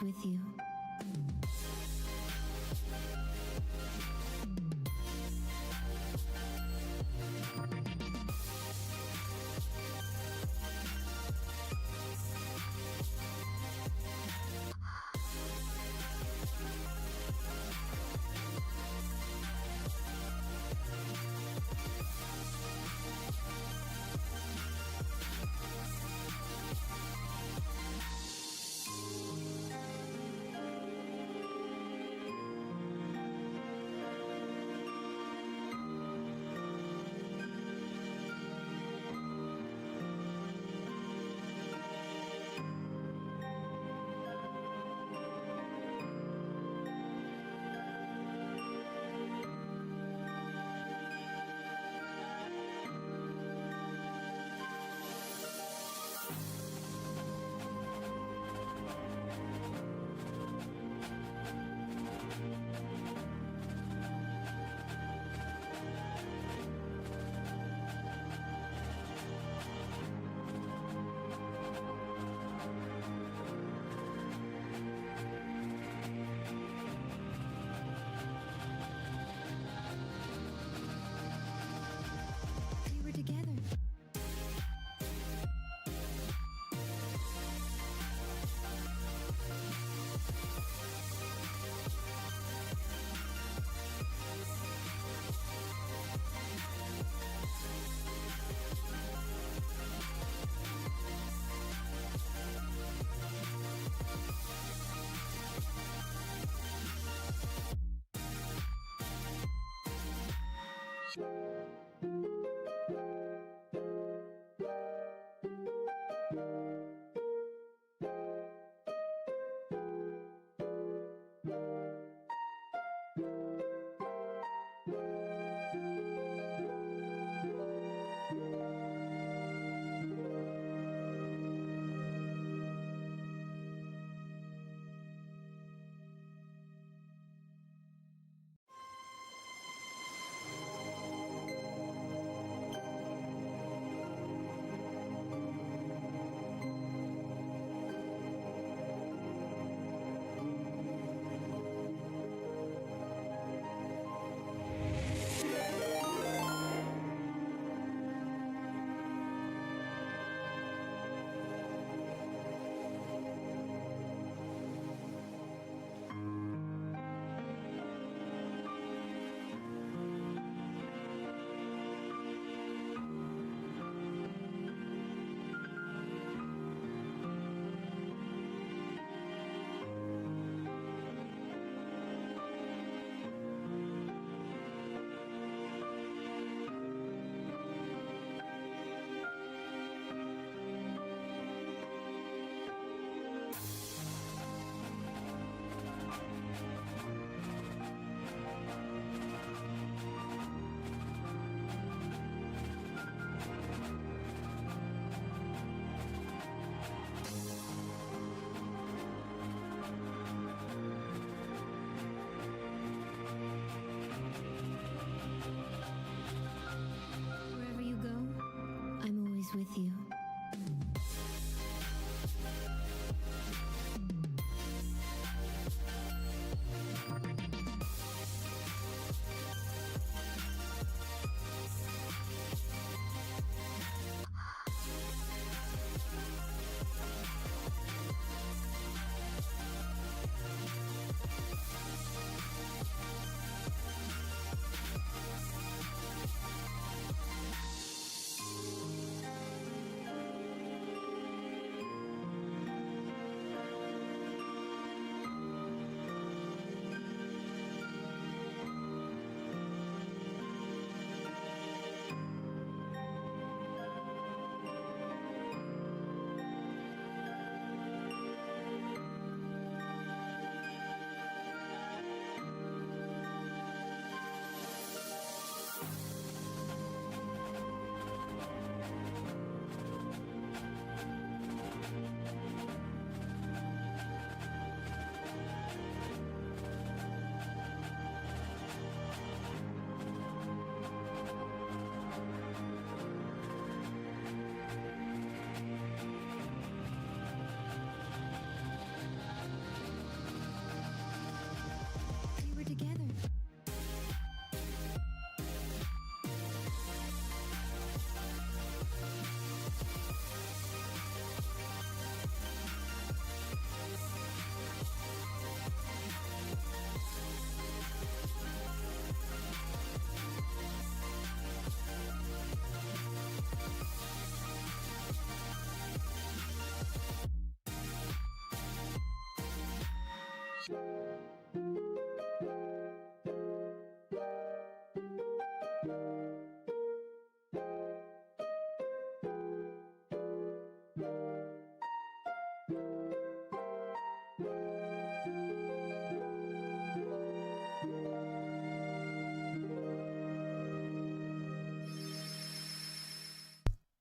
always with you. With you.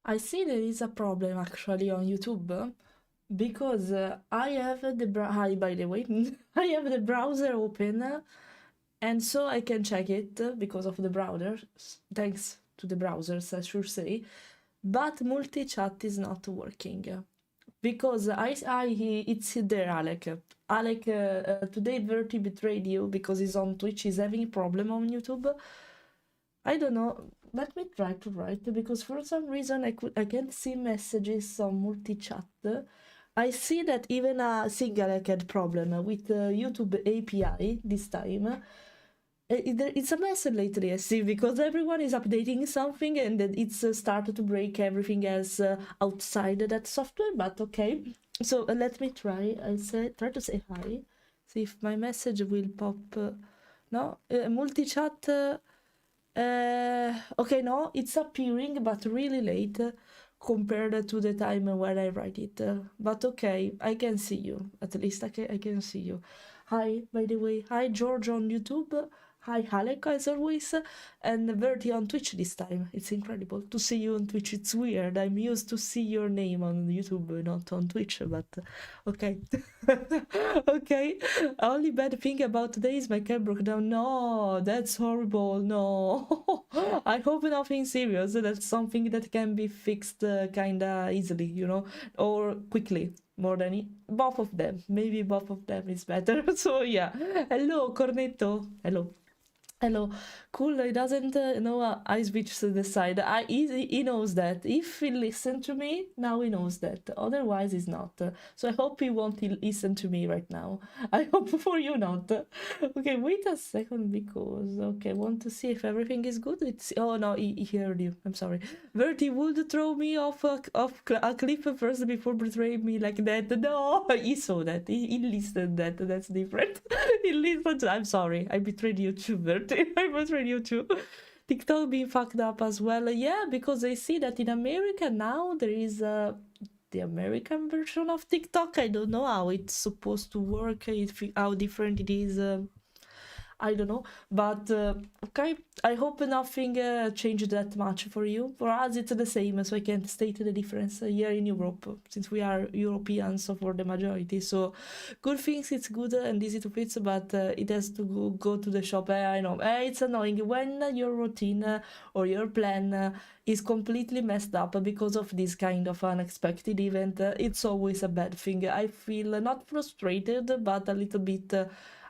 I see there is a problem actually on YouTube because I have hi, by the way, I have the browser open and so I can check it because of the browser. Thanks to the browsers, I should say. But multi-chat is not working because it's there, Alec. Alec, today Verti betrayed you because he's on Twitch. He's having a problem on YouTube. I don't know. Let me try to write because for some reason I can't see messages on multi-chat. I see that even a single had problem with YouTube API this time. It's a mess lately, I see, because everyone is updating something and then it's started to break everything else outside that software, but okay. So let me try. Try to say hi. See if my message will pop. No, multi-chat. Okay, no, it's appearing, but really late compared to the time when I write it. But okay, I can see you. At least I can see you. Hi, by the way. Hi, George on YouTube. Hi, Halek, as always. And Verti on Twitch this time. It's incredible to see you on Twitch. It's weird. I'm used to see your name on YouTube, not on Twitch, but okay. Okay. Only bad thing about today is my cat broke down. No, that's horrible. No. I hope nothing serious. That's something that can be fixed kinda easily, or quickly. More than both of them. Maybe both of them is better. So yeah. Hello, Cornetto. Hello. Hello, cool. He doesn't know I switched to the side. He knows that. If he listen to me, now he knows that. Otherwise, he's not. So I hope he won't listen to me right now. I hope for you not. Okay, wait a second because, okay, I want to see if everything is good. Oh no, he heard you. I'm sorry. Verti would throw me off a cliff first before betraying me like that. No, he saw that. He listened that. That's different. He listened. I'm sorry. I betrayed you too, Verti. I betrayed you too. TikTok being fucked up as well. Yeah, because I see that in America now there is the American version of TikTok. I don't know how it's supposed to work, how different it is. I don't know, but okay. I hope nothing changed that much for you. For us, it's the same, so I can't state the difference here in Europe, since we are Europeans for the majority. So, good things, it's good and easy to fix, but it has to go to the shop. I know, it's annoying when your routine or your plan is completely messed up because of this kind of unexpected event. It's always a bad thing. I feel not frustrated, but a little bit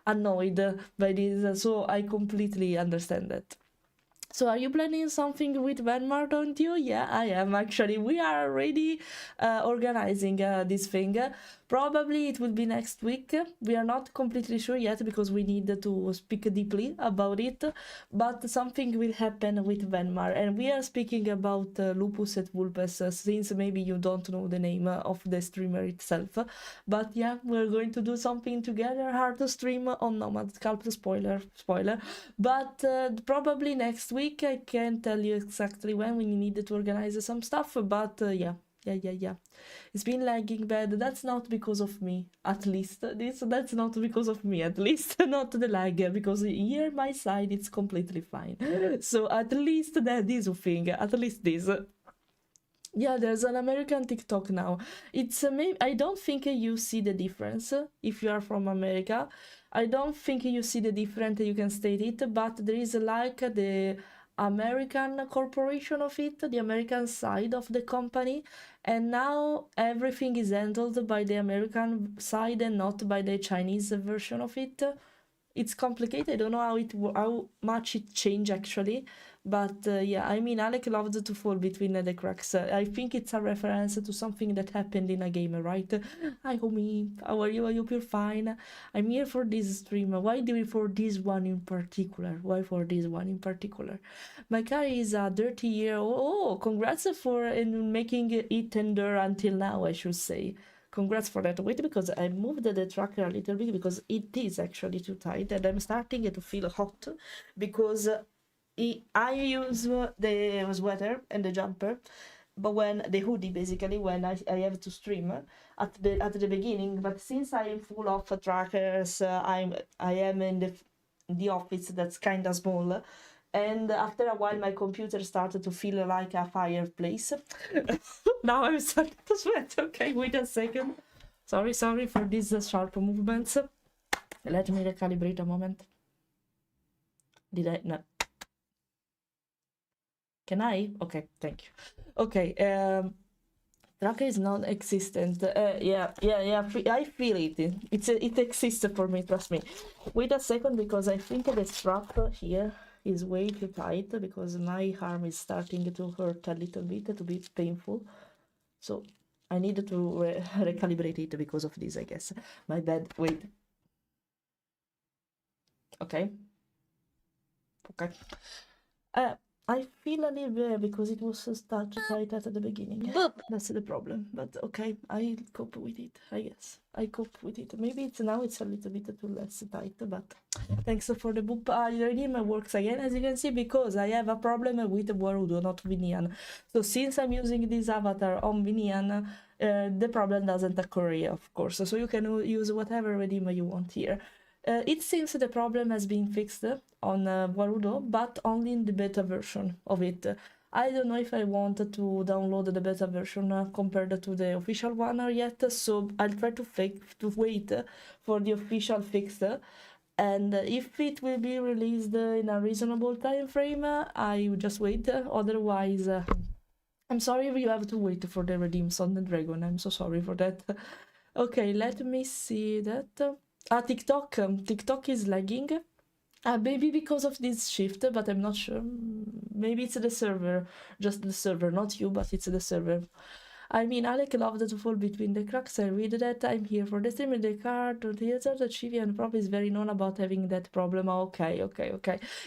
annoyed by this, so I completely understand that. So are you planning something with Venmar, don't you? Yeah, I am actually. We are already organizing this thing. Probably it will be next week. We are not completely sure yet because we need to speak deeply about it. But something will happen with Venmar. And we are speaking about Lupus et Vulpes since maybe you don't know the name of the streamer itself. But yeah, we're going to do something together. Hard to stream on Nomad Sculpt. Spoiler. But probably next week. I can't tell you exactly when. We need to organize some stuff. But yeah. It's been lagging bad. That's not because of me, at least. That's not because of me, at least. Not the lag, because here my side it's completely fine. So at least that is a thing. At least this. Yeah, there's an American TikTok now. It's maybe I don't think you see the difference if you are from America. I don't think you see the difference. You can state it, but there is like the American corporation of it, the American side of the company, and now everything is handled by the American side and not by the Chinese version of it. It's complicated. I don't know how much it changed actually, but yeah, I mean, Alec loved to fall between the cracks. I think it's a reference to something that happened in a game, right? Hi, homie. How are you? I hope you're fine. I'm here for this stream. Why do we for this one in particular? Why for this one in particular? My car is a 30-year-old. Oh, congrats for making it tender until now, I should say. Congrats for that. Wait, because I moved the tracker a little bit because it is actually too tight and I'm starting to feel hot because I use the sweater and the jumper, but when the hoodie basically when I have to stream at the beginning. But since I am full of trackers, I am in the office that's kind of small. and after a while my computer started to feel like a fireplace. Now I'm starting to sweat. Okay, wait a second. Sorry for these sharp movements. Let me recalibrate a moment. Did I? No. Can I? Okay, thank you. Okay, Draka is non-existent. Yeah. I feel it. It exists for me. Trust me. Wait a second, because I think the strap here is way too tight, because my arm is starting to hurt a little bit, to be painful. So I need to recalibrate it because of this, I guess. My bad. Wait. Okay. I feel a little bit because it was so tight at the beginning. That's the problem. But okay, I cope with it, I guess. I cope with it. Maybe now it's a little bit too less tight, but thanks for the boop. The redeem works again, as you can see, because I have a problem with Warudo, not Vinian. So since I'm using this avatar on Vinian, the problem doesn't occur here, of course. So you can use whatever redeem you want here. It seems the problem has been fixed on Warudo, but only in the beta version of it. I don't know if I want to download the beta version compared to the official one yet, so I'll try to wait for the official fix. And if it will be released in a reasonable time frame, I will just wait. Otherwise, I'm sorry if you have to wait for the redeems on the dragon. I'm so sorry for that. Okay, let me see that. TikTok is lagging. Maybe because of this shift, but I'm not sure. Maybe it's the server, just the server, not you, but it's the server. I mean, Alec loved to fall between the cracks. I read that. I'm here for the stream in the car. The Chivi and Prof is very known about having that problem. Okay.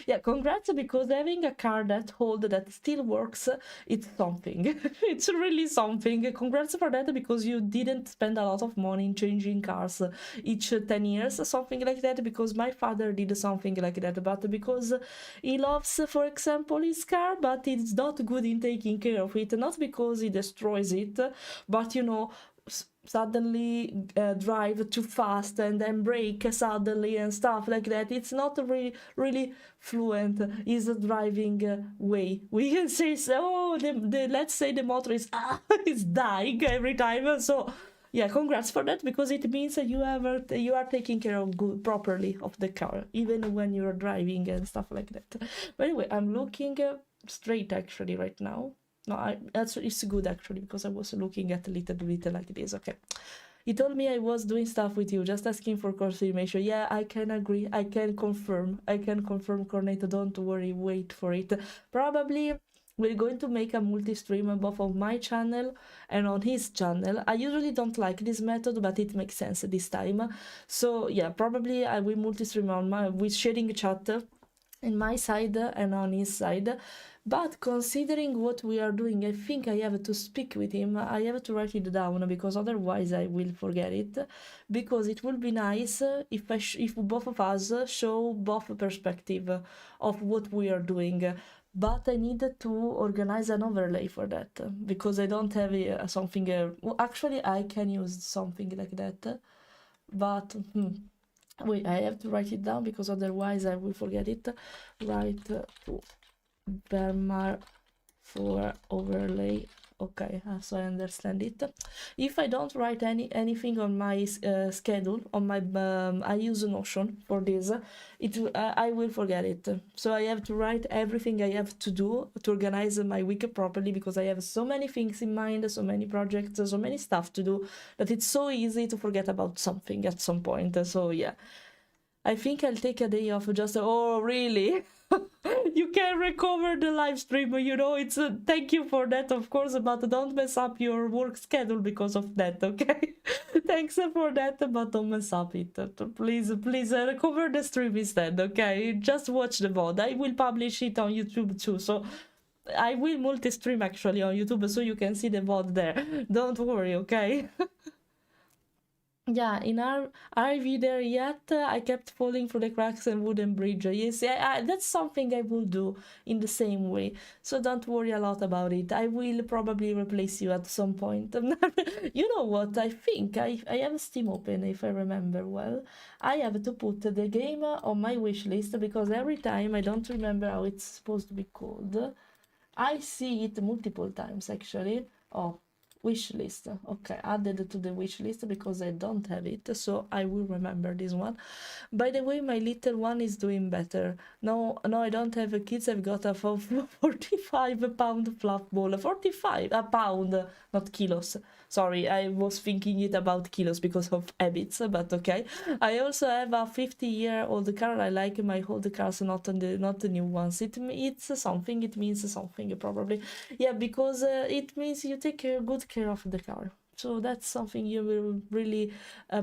Yeah, congrats, because having a car that hold that still works, it's something. It's really something. Congrats for that, because you didn't spend a lot of money in changing cars each 10 years, something like that, because my father did something like that, but because he loves, for example, his car, but it's not good in taking care of it, not because he destroys it, but suddenly drive too fast and then brake suddenly and stuff like that. It's not really fluent is a driving way. We can say, so let's say the motor is is dying every time. So yeah, congrats for that, because it means that you are taking care of properly of the car, even when you're driving and stuff like that. But anyway, I'm looking straight actually right now. No, it's good actually, because I was looking at a little bit like this. Okay. He told me I was doing stuff with you, just asking for confirmation. Yeah, I can agree. I can confirm, Cornetto. Don't worry, wait for it. Probably we're going to make a multi-stream both on my channel and on his channel. I usually don't like this method, but it makes sense this time. So yeah, probably I will multi-stream with sharing chat in my side and on his side. But considering what we are doing, I think I have to speak with him. I have to write it down, because otherwise I will forget it. Because it would be nice if both of us show both perspective of what we are doing. But I need to organize an overlay for that, because I don't have something. Well, actually, I can use something like that, but wait, I have to write it down, because otherwise I will forget it. Write to Vermar for overlay. Okay, so I understand it. If I don't write anything on my schedule, on my I use Notion for this, I will forget it. So I have to write everything I have to do to organize my week properly, because I have so many things in mind, so many projects, so many stuff to do, that it's so easy to forget about something at some point. So yeah, I think I'll take a day off. Just oh really? You can recover the live stream, it's thank you for that, of course, but don't mess up your work schedule because of that, okay? Thanks for that, but don't mess up it. Please recover the stream instead, okay? Just watch the VOD. I will publish it on YouTube too, so I will multi-stream actually on YouTube, so you can see the VOD there. Don't worry, okay? Yeah, in our are we there yet? I kept falling through the cracks and wooden bridge. Yes, that's something I will do in the same way. So don't worry a lot about it. I will probably replace you at some point. You know what? I think I have Steam open if I remember well. I have to put the game on my wish list because every time I don't remember how it's supposed to be called. I see it multiple times actually. Oh, wish list. Okay, added to the wish list because I don't have it, so I will remember this one. By the way, my little one is doing better. No, no, I don't have kids. I've got a 45-pound fluff ball. 45 a pound, not kilos. Sorry, I was thinking it about kilos because of habits, but okay. I also have a 50-year-old car. I like my old cars, not the new ones. It's something. It means something probably. Yeah, because it means you take good care of the car. So that's something you will really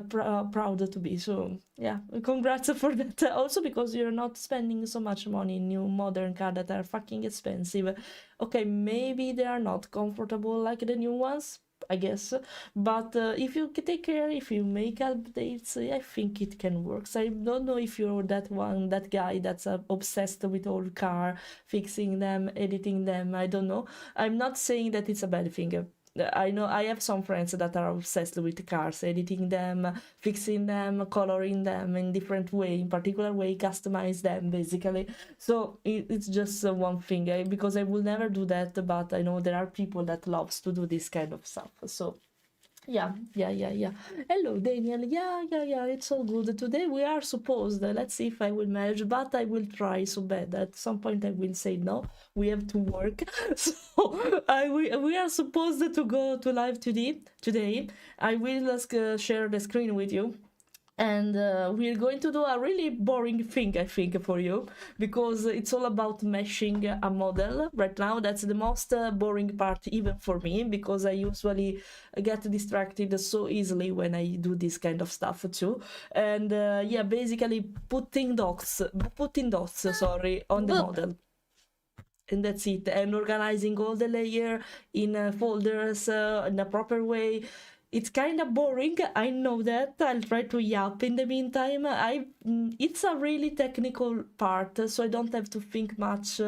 proud to be. So yeah, congrats for that. Also because you're not spending so much money in new modern cars that are fucking expensive. Okay, maybe they are not comfortable like the new ones, I guess, but if you take care, if you make updates, I think it can work. So I don't know if you're that guy that's obsessed with old car, fixing them, editing them. I don't know. I'm not saying that it's a bad thing. I know I have some friends that are obsessed with cars, editing them, fixing them, coloring them in different way, in particular way, customize them basically. So it's just one thing because I will never do that, but I know there are people that loves to do this kind of stuff. So yeah. Hello, Daniel. Yeah. It's all good. Today we are supposed. Let's see if I will manage, but I will try so bad. At some point, I will say no. We have to work. So we are supposed to go to live today. Today, I will share the screen with you. And we're going to do a really boring thing, I think, for you, because it's all about meshing a model right now. That's the most boring part, even for me, because I usually get distracted so easily when I do this kind of stuff too. And yeah, basically putting dots, sorry, on the model. And that's it. And organizing all the layer in folders in a proper way. It's kind of boring, I know that. I'll try to yap in the meantime. It's a really technical part, so I don't have to think much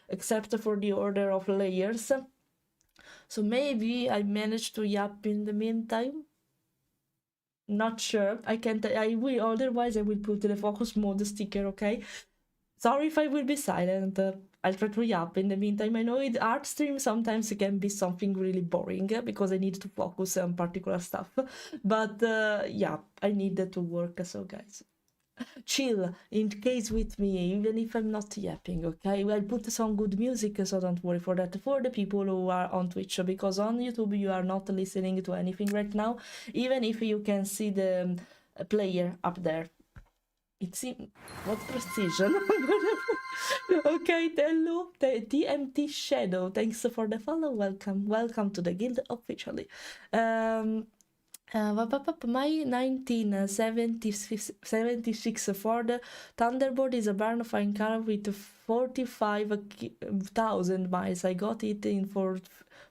except for the order of layers. So maybe I managed to yap in the meantime. Not sure. I can't. I will. Otherwise, I will put the focus mode sticker. Okay. Sorry if I will be silent. I'll try to yap in the meantime. I know it art stream sometimes it can be something really boring because I need to focus on particular stuff. But yeah, I need to work. So guys, chill in case with me, even if I'm not yapping. Okay, I'll put some good music, so don't worry for that. For the people who are on Twitch, because on YouTube you are not listening to anything right now, even if you can see the player up there. It's in what precision. Okay, hello, TMT Shadow. Thanks for the follow. Welcome to the guild officially. My 1976 Ford Thunderbird is a barn fine car with 45,000 miles. I got it in for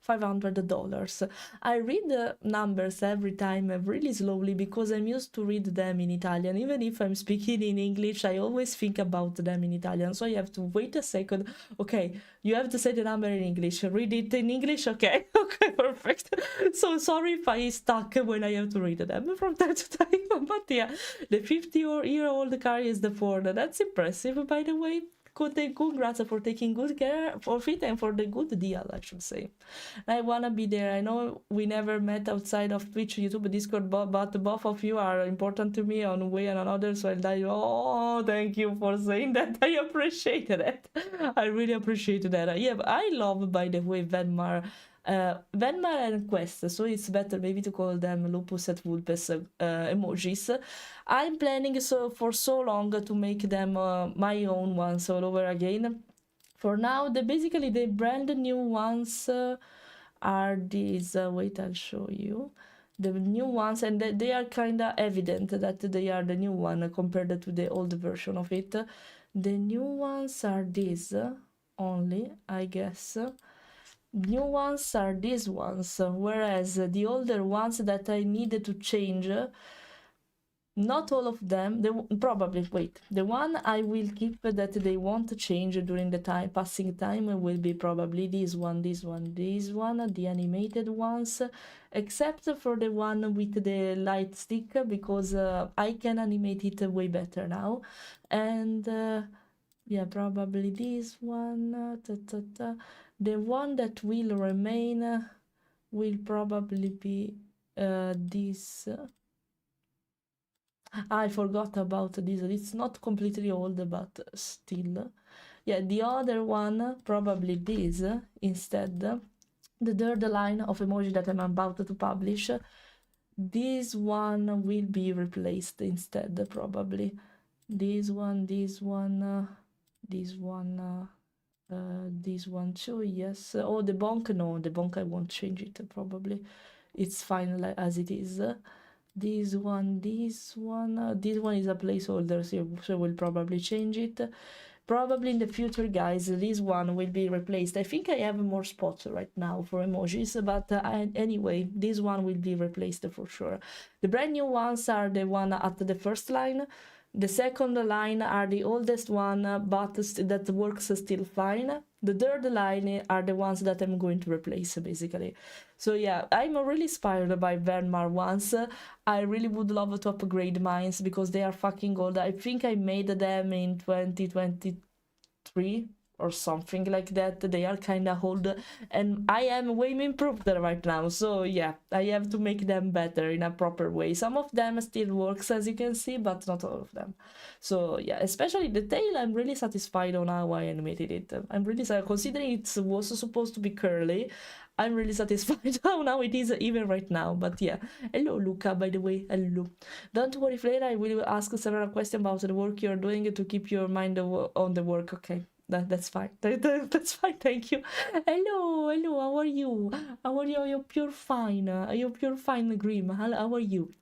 $500. I read the numbers every time really slowly because I'm used to read them in Italian. Even if I'm speaking in English, I always think about them in Italian. So I have to wait a second. Okay, you have to say the number in English. Read it in English. Okay, okay, perfect. So sorry if I stuck when I have to read them from time to time. But yeah, the 50-year-old car is the Ford. That's impressive, by the way. Congrats for taking good care of it and for the good deal, I should say. I wanna be there. I know we never met outside of Twitch, YouTube, Discord, but both of you are important to me on one way and another. So I'll die. Oh, thank you for saying that. I appreciate that. I really appreciate that. Yeah, I love, by the way, Venmar and Quest, so it's better maybe to call them Lupus et Vulpes emojis. I'm planning for so long to make them my own ones all over again. For now, basically the brand new ones are these. Wait, I'll show you the new ones, and they are kind of evident that they are the new one compared to the old version of it. The new ones are these only, I guess. New ones are these ones, whereas the older ones that I needed to change not all of them. Probably, wait, the one I will keep that they won't change during the time passing time will be probably this one, the animated ones, except for the one with the light stick, because I can animate it way better now. And yeah, probably this one. The one that will remain will probably be this. I forgot about this. It's not completely old, but still. Yeah, the other one, probably this instead. The third line of emoji that I'm about to publish. This one will be replaced instead, probably. This one, this one, this one, this one too, yes. Oh, the bonk, no, the bonk I won't change it, probably. It's fine like, as it is. This one is a placeholder, so we'll probably change it. Probably in the future, guys, this one will be replaced. I think I have more spots right now for emojis, but anyway, this one will be replaced for sure. The brand new ones are the one at the first line. The second line are the oldest one, but that works still fine. The third line are the ones that I'm going to replace, basically. So yeah, I'm really inspired by Vermar ones. I really would love to upgrade mines because they are fucking old. I think I made them in 2023 or something like that. They are kind of old, and I am way improved right now. So yeah, I have to make them better in a proper way. Some of them still works, as you can see, but not all of them. So yeah, especially the tail, I'm really satisfied on how I animated it. I'm really considering it was supposed to be curly. I'm really satisfied how now it is, even right now. But yeah, hello Luca, by the way, hello. Don't worry, Fleira, I will ask several questions about the work you're doing to keep your mind on the work. Okay, that's fine. That's fine, thank you. Hello, how are you? How are you? You're pure fine. You're pure fine, Grim. How are you?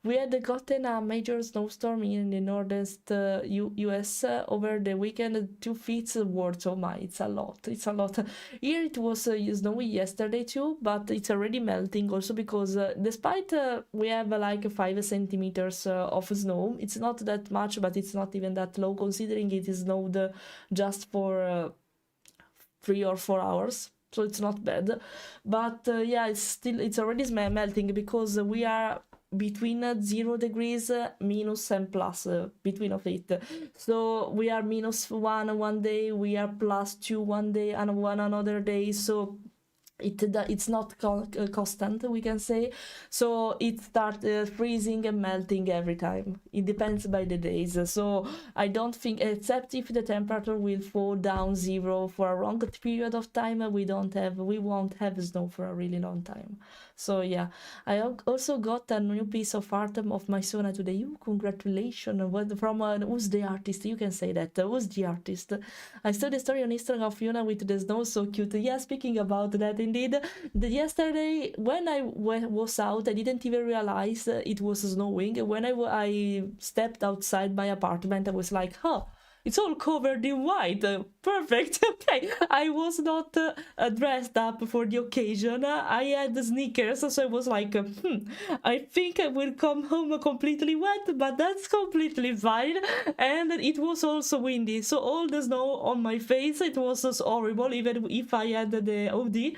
We had gotten a major snowstorm in the northeast US over the weekend, 2 feet worth. Oh my, it's a lot. It's a lot. Here it was snowy yesterday too, but it's already melting also because despite we have like 5 centimeters of snow, it's not that much, but it's not even that low considering it is snowed just for 3 or 4 hours. So it's not bad. But yeah, it's already melting because we are between 0 degrees, minus and plus, between of it. So we are -1 one day, we are +2 one day, and one another day. So it's not constant, we can say. So it starts freezing and melting every time. It depends by the days. So I don't think, except if the temperature will fall down 0 for a long period of time, we won't have snow for a really long time. So yeah, I also got a new piece of art of my Sona today. You, congratulations. From who's the artist? You can say that. Who's the artist? I saw the story on Instagram of Fiona with the snow, so cute. Yeah, speaking about that, indeed, yesterday when I was out, I didn't even realize it was snowing. When I stepped outside my apartment, I was like, huh, it's all covered in white. Perfect. Okay, I was not dressed up for the occasion. I had sneakers, so I was like, I think I will come home completely wet, but that's completely fine. And it was also windy, so all the snow on my face, it was just horrible. Even if I had the OD,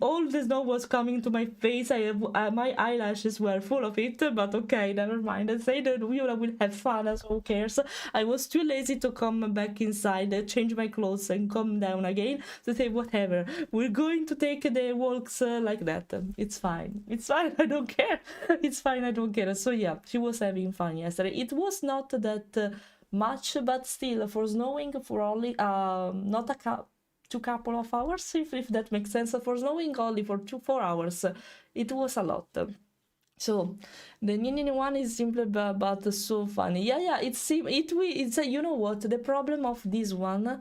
all the snow was coming to my face. My eyelashes were full of it, but okay, never mind. I say that we will have fun, so who cares? I was too lazy to come back inside, change my clothes and come down again, to say whatever, we're going to take the walks like that. It's fine, I don't care. It's fine, I don't care. So yeah, she was having fun yesterday. It was not that much, but still, for snowing, for only not a couple of hours, if that makes sense, for snowing only for 4 hours, it was a lot. So the new one is simple but so funny. Yeah, it's you know what, the problem of this one,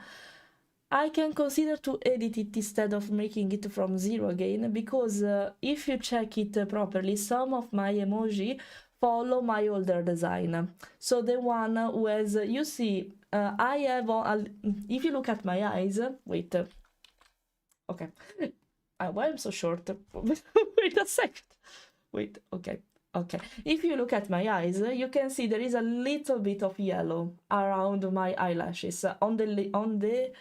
I can consider to edit it instead of making it from 0 again, because if you check it properly, some of my emoji follow my older design. So the one who has, you see, I have if you look at my eyes, wait, okay, why I'm so short? Wait a second. Wait, okay. Okay, if you look at my eyes, you can see there is a little bit of yellow around my eyelashes. On the lid, on the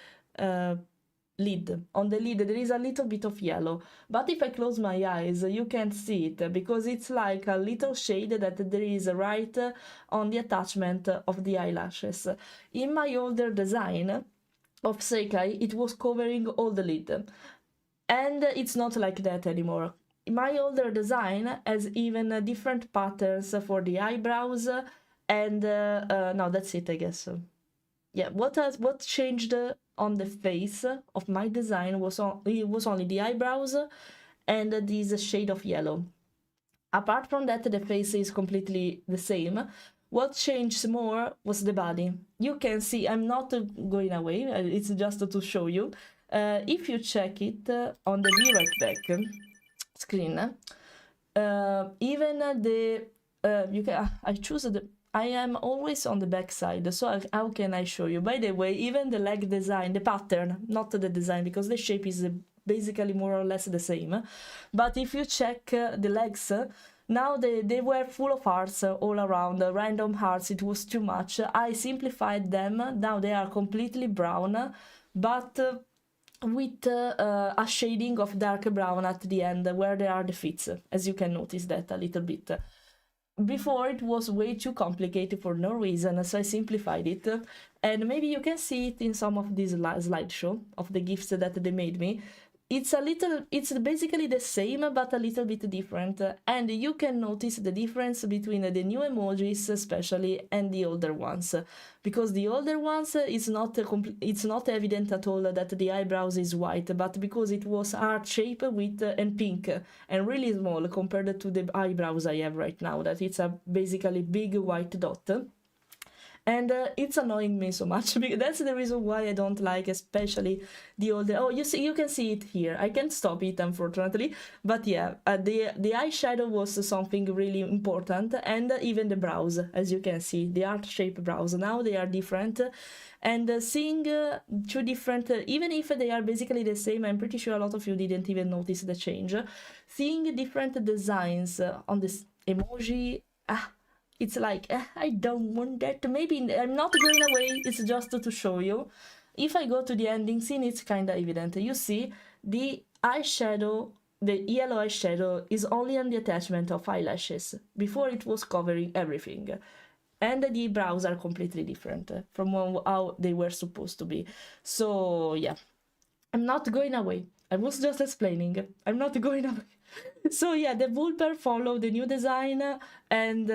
lid, there is a little bit of yellow. But if I close my eyes, you can't see it because it's like a little shade that there is right on the attachment of the eyelashes. In my older design of Sekai, it was covering all the lid. And it's not like that anymore. My older design has even different patterns for the eyebrows, and no, that's it, I guess. Yeah, what changed on the face of my design was only the eyebrows and this shade of yellow. Apart from that, the face is completely the same. What changed more was the body. You can see, I'm not going away, it's just to show you. If you check it on the Be Right Back screen, even the you can I choose the I am always on the back side, so how can I show you? By the way, even the leg design, the pattern, not the design, because the shape is basically more or less the same. But if you check the legs, now they were full of hearts all around, random hearts. It was too much. I simplified them. Now they are completely brown, but with a shading of dark brown at the end where there are the fits, as you can notice that a little bit. Before it was way too complicated for no reason, so I simplified it, and maybe you can see it in some of these slideshow of the gifts that they made me. It's basically the same but a little bit different, and you can notice the difference between the new emojis especially and the older ones, because the older ones it's not evident at all that the eyebrows is white, but because it was heart shape with and pink and really small compared to the eyebrows I have right now, that it's a basically big white dot. And it's annoying me so much because that's the reason why I don't like especially the older. Oh, you can see it here. I can't stop it, unfortunately. But yeah, the eyeshadow was something really important, and even the brows, as you can see, the heart-shaped brows. Now they are different, and seeing two different, even if they are basically the same, I'm pretty sure a lot of you didn't even notice the change. Seeing different designs on this emoji, it's like, I don't want that. Maybe I'm not going away. It's just to show you. If I go to the ending scene, it's kind of evident. You see, the eyeshadow, the yellow eyeshadow is only on the attachment of eyelashes. Before it was covering everything. And the brows are completely different from how they were supposed to be. So, yeah. I'm not going away. I was just explaining. I'm not going away. So yeah, the Vulper followed the new design, and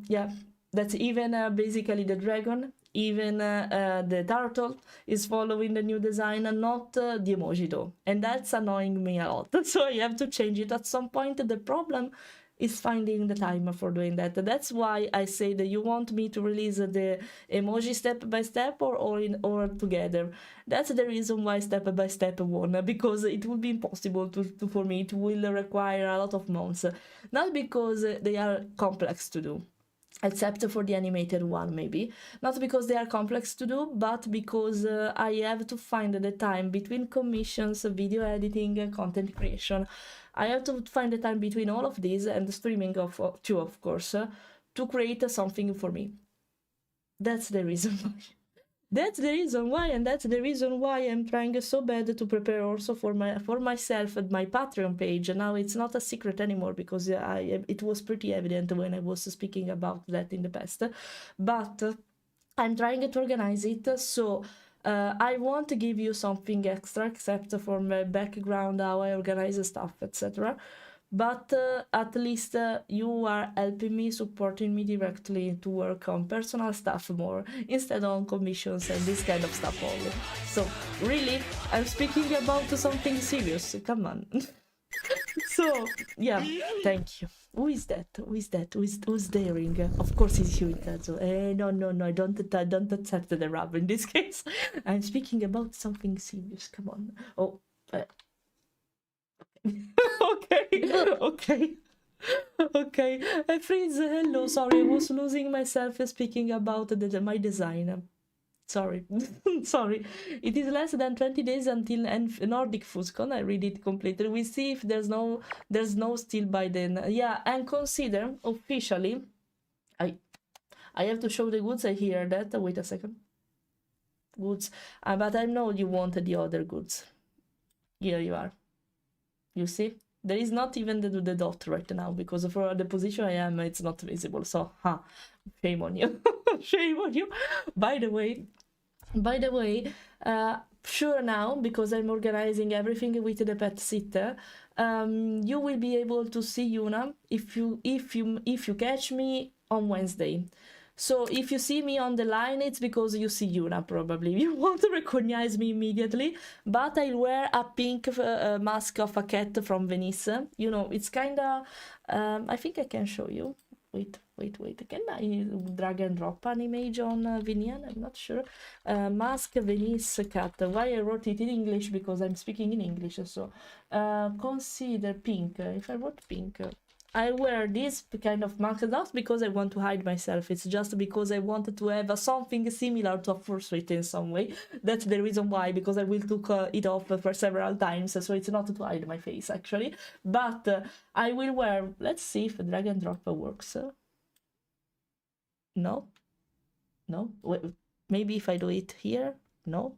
yeah, that's even basically the dragon, even the turtle is following the new design, and not the emoji though, and that's annoying me a lot. So I have to change it at some point. The problem is finding the time for doing that. That's why I say that you want me to release the emoji step by step or together. That's the reason why step by step won, because it would be impossible for me. It will require a lot of months, not because they are complex to do, except for the animated one maybe, not because they are complex to do, but because I have to find the time between commissions, video editing, content creation. I have to find the time between all of these and the streaming of course, to create something for me. That's the reason why. That's the reason why, and that's the reason why I'm trying so bad to prepare also for myself at my Patreon page. Now it's not a secret anymore because it was pretty evident when I was speaking about that in the past. But I'm trying to organize it, so I won't give you something extra except for my background, how I organize stuff, etc. But at least you are helping me, supporting me directly to work on personal stuff more instead on commissions and this kind of stuff only. So really, I'm speaking about something serious. Come on. So yeah, thank you. Who is that? Who's daring? Of course it's you, Itazo. No, don't accept the rub in this case. I'm speaking about something serious. Come on. Oh. Okay. Freeze, hello, sorry, I was losing myself speaking about my design. Sorry. Sorry. It is less than 20 days until Nordic FusCon. I read it completely. We see if there's no still by then. Yeah, and consider officially. I have to show the goods. I hear that. Wait a second. Goods. But I know you wanted the other goods. Here you are. You see? There is not even the dot right now because for the position I am, it's not visible. So, shame on you. Shame on you. By the way, sure now, because I'm organizing everything with the pet sitter, you will be able to see Yuna if you catch me on Wednesday. So if you see me on the line, it's because you see Yuna, probably. You won't recognize me immediately, but I'll wear a pink mask of a cat from Venice. You know, it's kind of... I think I can show you. Wait. Can I drag and drop an image on Vinian? I'm not sure. Mask Venice cat. Why I wrote it in English? Because I'm speaking in English. So consider pink. If I wrote pink... I wear this kind of mask not because I want to hide myself, it's just because I wanted to have something similar to a fursuit in some way. That's the reason why, because I will took it off for several times, so it's not to hide my face actually. But I will wear, let's see if drag and drop works. No? Wait, maybe if I do it here? No?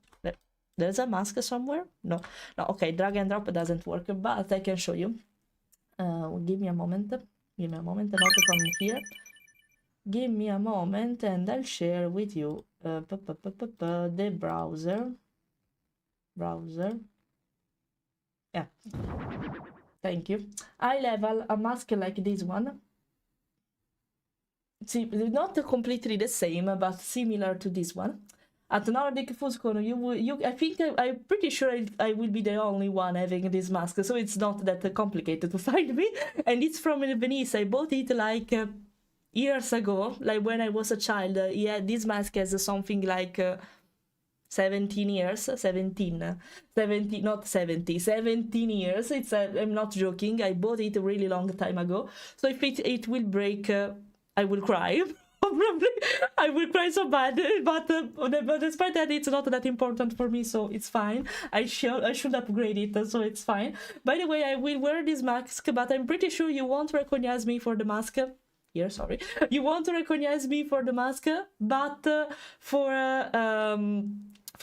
There's a mask somewhere? No, okay, drag and drop doesn't work, but I can show you. Give me a moment, not from here. Give me a moment and I'll share with you the browser. Yeah, thank you. I level a mask like this one. See, not completely the same, but similar to this one. At Nordic FusCon, I think I'm pretty sure I will be the only one having this mask, so it's not that complicated to find me. And it's from Venice. I bought it like years ago, like when I was a child. Yeah, this mask has something like 17 years. Not 70, 17 years. It's I'm not joking. I bought it a really long time ago. So if it will break, I will cry. Probably I will cry so bad, but despite that, it's not that important for me, so it's fine. I should upgrade it, so it's fine. By the way, I will wear this mask, but I'm pretty sure you won't recognize me for the mask. Here, sorry, you won't recognize me for the mask, but for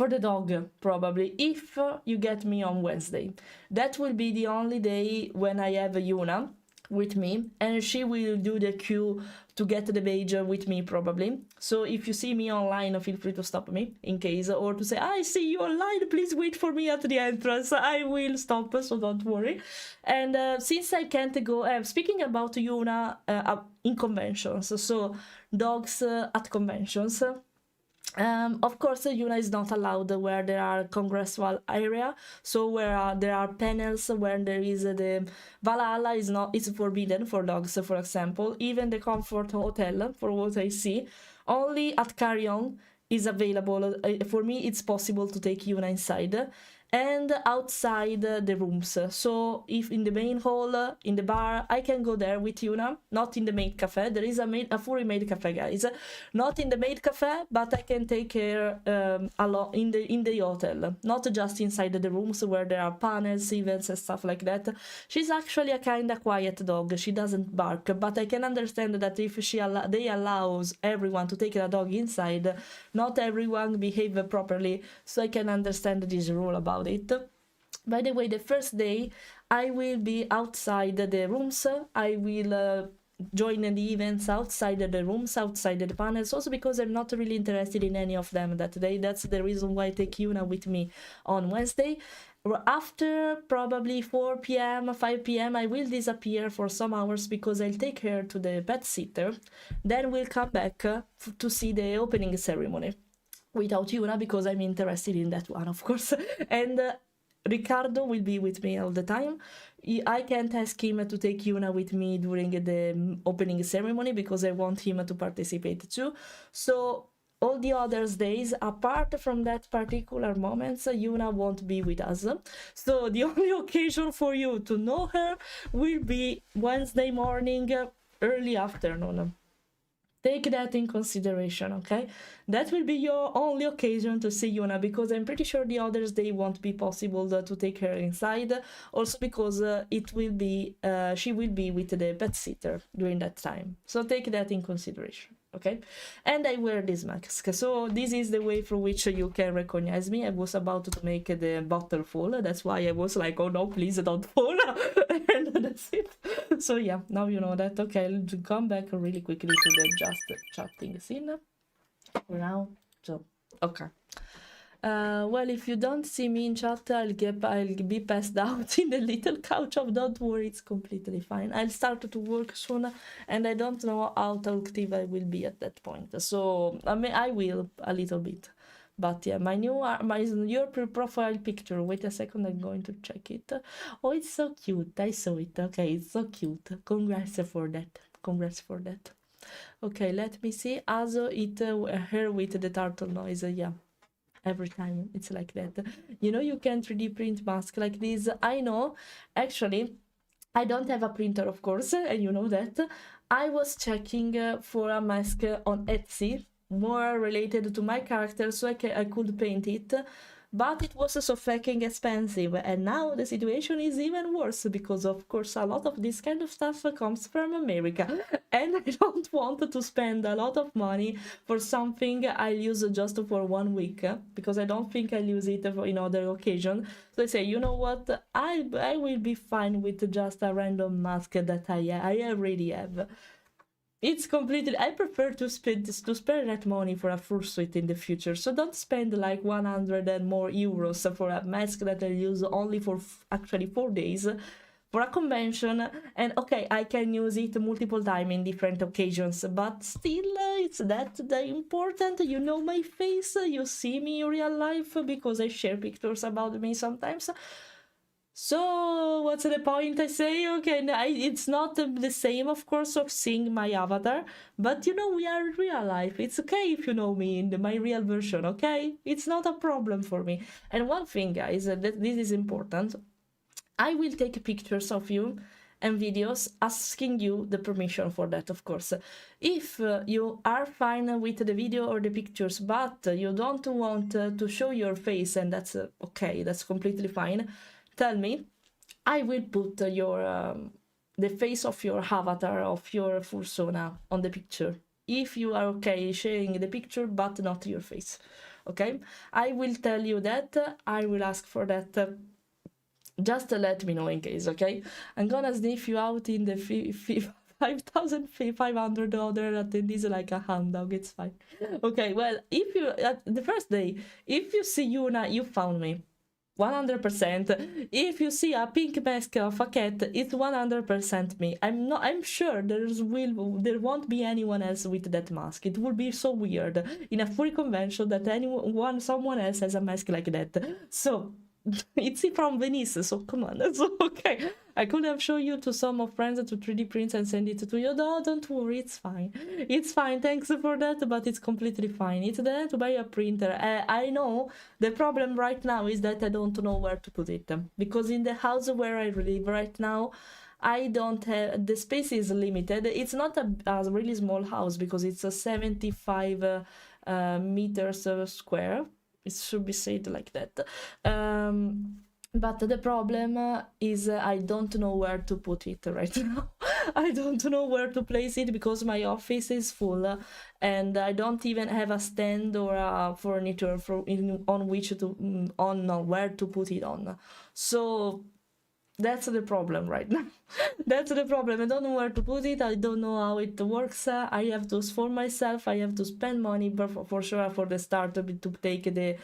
the dog, probably, if you get me on Wednesday. That will be the only day when I have a Yuna with me, and she will do the queue to get the badge with me, probably. So if you see me online, feel free to stop me in case, or to say, I see you online, please wait for me at the entrance. I will stop, so don't worry. And since I can't go, speaking about Yuna in conventions, so dogs at conventions, of course, Yuna is not allowed where there are congressual area, so where there are panels, where there is the Valhalla it's forbidden for dogs, for example. Even the Comfort Hotel, for what I see, only at Carry-On is available. For me, it's possible to take Yuna inside and outside the rooms. So if in the main hall, in the bar, I can go there with Yuna, not in the maid cafe. There is a furry maid cafe, guys. Not in the maid cafe, but I can take her in the hotel, not just inside the rooms where there are panels, events and stuff like that. She's actually a kind of quiet dog. She doesn't bark, but I can understand that if they allows everyone to take a dog inside, not everyone behave properly. So I can understand this rule about it. By the way, the first day I will be outside the rooms. I will join the events outside the rooms, outside the panels, also because I'm not really interested in any of them that day. That's the reason why I take Yuna with me on Wednesday. After probably 4 p.m, 5 p.m, I will disappear for some hours because I'll take her to the pet sitter. Then we'll come back to see the opening ceremony without Yuna, because I'm interested in that one, of course. And Ricardo will be with me all the time. I can't ask him to take Yuna with me during the opening ceremony because I want him to participate too. So all the other days, apart from that particular moment, Yuna won't be with us. So the only occasion for you to know her will be Wednesday morning, early afternoon. Take that in consideration, okay? That will be your only occasion to see Yuna, because I'm pretty sure the others, they won't be possible to take her inside. Also because it will be, she will be with the pet sitter during that time. So take that in consideration, okay? And I wear this mask. So this is the way through which you can recognize me. I was about to make the bottle fall. That's why I was like, oh no, please don't fall. And that's it. So yeah, now you know that. Okay, I'll come back really quickly to the just chatting scene now. So okay. Well, if you don't see me in chat, I'll be passed out in the little couch of. Don't worry, it's completely fine. I'll start to work soon, and I don't know how talkative I will be at that point. So I mean, I will a little bit. But yeah, my your profile picture. Wait a second, I'm going to check it. Oh, it's so cute. I saw it. Okay, it's so cute. Congrats for that. Congrats for that. Okay, let me see. Also, it her with the turtle noise. Yeah, every time it's like that. You know, you can 3D print mask like this. I know. Actually, I don't have a printer, of course, and you know that. I was checking for a mask on Etsy, more related to my character, so I could paint it, but it was so fucking expensive. And now the situation is even worse, because of course a lot of this kind of stuff comes from America, and I don't want to spend a lot of money for something I'll use just for 1 week, because I don't think I'll use it in other occasion. So I say, you know what, I will be fine with just a random mask that I already have. It's completely, I prefer to spare that money for a fursuit in the future. So don't spend like 100 and more euros for a mask that I use only for actually 4 days for a convention. And okay, I can use it multiple times in different occasions, but still it's that important. You know my face, you see me in real life, because I share pictures about me sometimes. So what's the point? I say, okay, it's not the same, of course, of seeing my avatar, but you know, we are in real life. It's okay if you know me in my real version, okay? It's not a problem for me. And one thing, guys, that this is important. I will take pictures of you and videos, asking you the permission for that, of course. If you are fine with the video or the pictures, but you don't want to show your face, and that's okay, that's completely fine, tell me. I will put the face of your avatar, of your fursona, on the picture. If you are okay sharing the picture, but not your face, okay? I will tell you that. I will ask for that. Just let me know in case, okay? I'm gonna sniff you out in the 5,500 other attendees like a hound dog. It's fine. Okay, well, if you the first day, if you see Yuna, you found me. 100%. If you see a pink mask of a cat, it's 100% me. I'm sure there won't be anyone else with that mask. It would be so weird in a furry convention that someone else has a mask like that. So it's from Venice, so come on, that's okay. I could have shown you to some of friends to 3D print and send it to you. No, don't worry, it's fine. It's fine, thanks for that, but it's completely fine. It's then to buy a printer. I know the problem right now is that I don't know where to put it. Because in the house where I live right now, I don't have, the space is limited. It's not a really small house, because it's a 75 meters square. It should be said like that. But the problem is I don't know where to put it right now. I don't know where to place it, because my office is full, and I don't even have a stand or a furniture where to put it on. So that's the problem right now. That's the problem. I don't know where to put it. I don't know how it works. I have to, for myself, I have to spend money for sure for the start to take the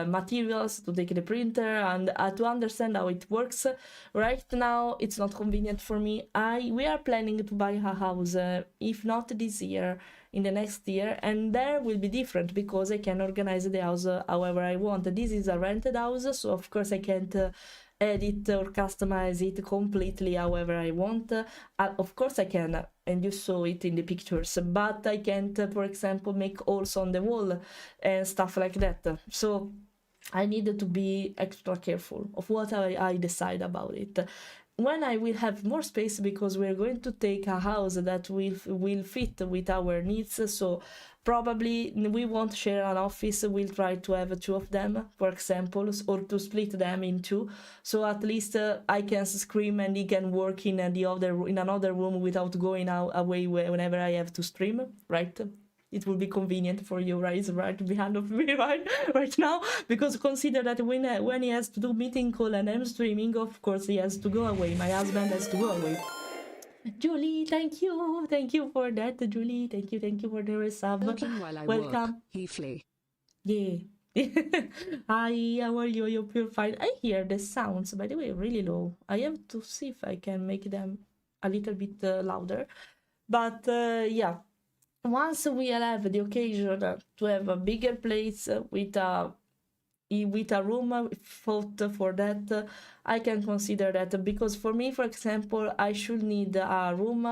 materials, to take the printer, and to understand how it works. Right now, it's not convenient for me. We are planning to buy a house, if not this year, in the next year, and there will be different, because I can organize the house however I want. This is a rented house, so of course I can't edit or customize it completely however I want. Of course I can, and you saw it in the pictures, but I can't, for example, make holes on the wall and stuff like that. So I needed to be extra careful of what I decide about it. when I will have more space, because we're going to take a house that will fit with our needs, so probably we won't share an office. We'll try to have two of them, for example, or to split them in two, so at least I can scream and he can work in another room without going away whenever I have to stream, right? It will be convenient for you, right? It's right behind of me right now, because consider that when he has to do meeting call and I'm streaming, of course he has to go away. My husband has to go away. Julie, thank you for that, Julie. Thank you for the resub. Working while I Welcome. work. He flee. Yeah. Hi, how are you? I hope you're fine. I hear the sounds, by the way, really low. I have to see if I can make them a little bit louder. But yeah, once we'll have the occasion to have a bigger place with a room fought for that, I can consider that, because for me, for example, I should need a room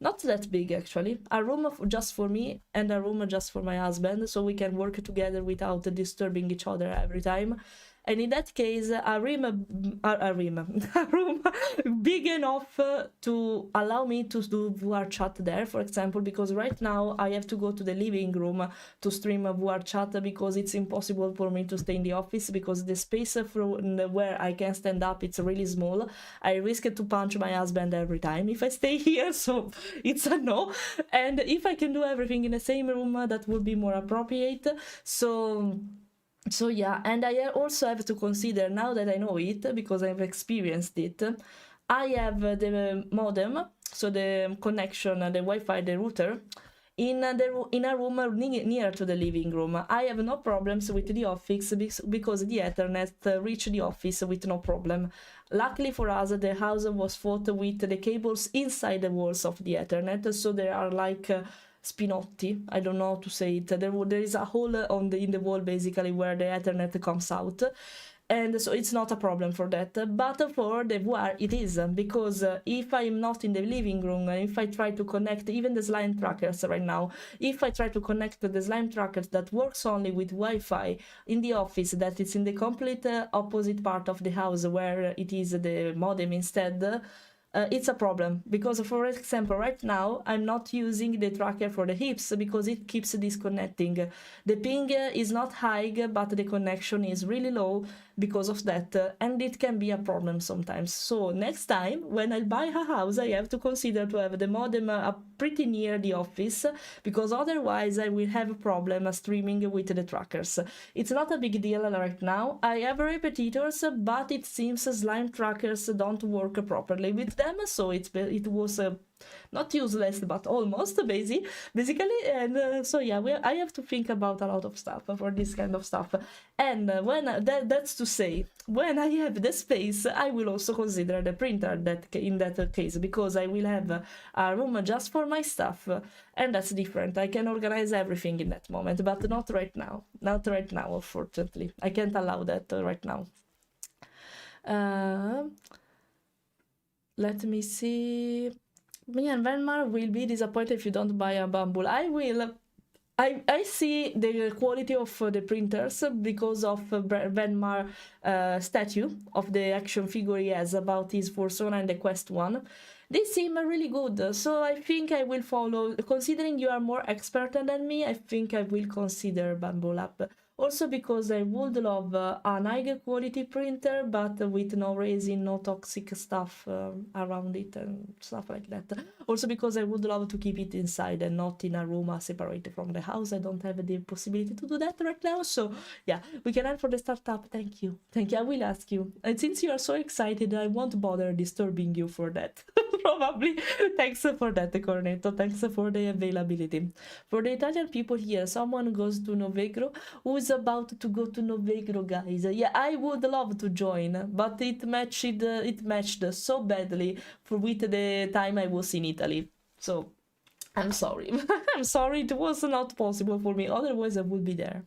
not that big, actually, a room just for me and a room just for my husband, so we can work together without disturbing each other every time. And in that case, a room big enough to allow me to do VR chat there, for example, because right now I have to go to the living room to stream a VR chat, because it's impossible for me to stay in the office, because the space where I can stand up, it's really small. I risk to punch my husband every time if I stay here, so it's a no. And if I can do everything in the same room, that would be more appropriate. So yeah, and I also have to consider, now that I know it, because I've experienced it, I have the modem, so the connection, the Wi-Fi, the router, in a room near to the living room. I have no problems with the office, because the Ethernet reach the office with no problem. Luckily for us, the house was fought with the cables inside the walls of the Ethernet, so there are like spinotti, I don't know how to say it. There is a hole in the wall, basically, where the Ethernet comes out, and so it's not a problem for that. But for the VR it is, because if I'm not in the living room, and if I try to connect even the slime trackers right now, if I try to connect the slime trackers that works only with Wi-Fi in the office, that is in the complete opposite part of the house where it is the modem instead, it's a problem, because for example right now I'm not using the tracker for the hips because it keeps disconnecting. The ping is not high, but the connection is really low because of that, and it can be a problem sometimes. So next time when I buy a house, I have to consider to have the modem pretty near the office, because otherwise I will have a problem streaming with the trackers. It's not a big deal right now. I have repetitors, but it seems slime trackers don't work properly with them, so it was not useless, but almost basically. And so yeah, I have to think about a lot of stuff for this kind of stuff. And when that's to say, when I have the space, I will also consider the printer in that case, because I will have a room just for my stuff, and that's different. I can organize everything in that moment, but not right now, unfortunately. I can't allow that right now. Let me see. Me and Venmar will be disappointed if you don't buy a Bumble. I will. I see the quality of the printers because of Venmar statue of the action figure he has about his Persona and the Quest 1. They seem really good, so I think I will follow. Considering you are more expert than me, I think I will consider Bumble App. Also because I would love an high quality printer, but with no resin, no toxic stuff around it and stuff like that. Also because I would love to keep it inside and not in a room separated from the house. I don't have the possibility to do that right now. So yeah, we can add for the startup. Thank you. I will ask you. And since you are so excited, I won't bother disturbing you for that. Probably. Thanks for that, Cornetto. Thanks for the availability. For the Italian people here, someone goes to Novegro. Who is about to go to Novegro, guys? Yeah, I would love to join, but it matched so badly with the time I was in Italy. So I'm sorry. I'm sorry, it was not possible for me. Otherwise, I would be there.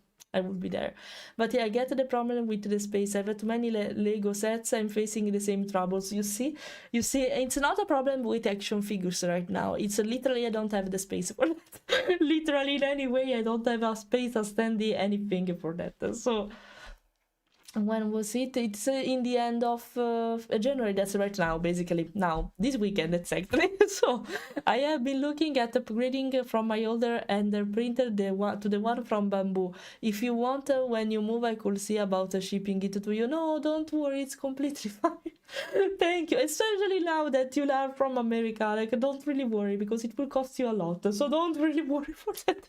But yeah, I get the problem with the space. I have too many Lego sets. I'm facing the same troubles. You see, it's not a problem with action figures right now. It's literally I don't have the space for that. Literally in any way, I don't have a space, a standy, anything for that. So when was it? It's in the end of January. That's right now, basically now, this weekend exactly. So I have been looking at upgrading from my older ender printer to the one from Bamboo. If you want, when you move, I could see about shipping it to you. No, don't worry, it's completely fine. Thank you, especially now that you are from America. Like, don't really worry, because it will cost you a lot, so don't really worry for that.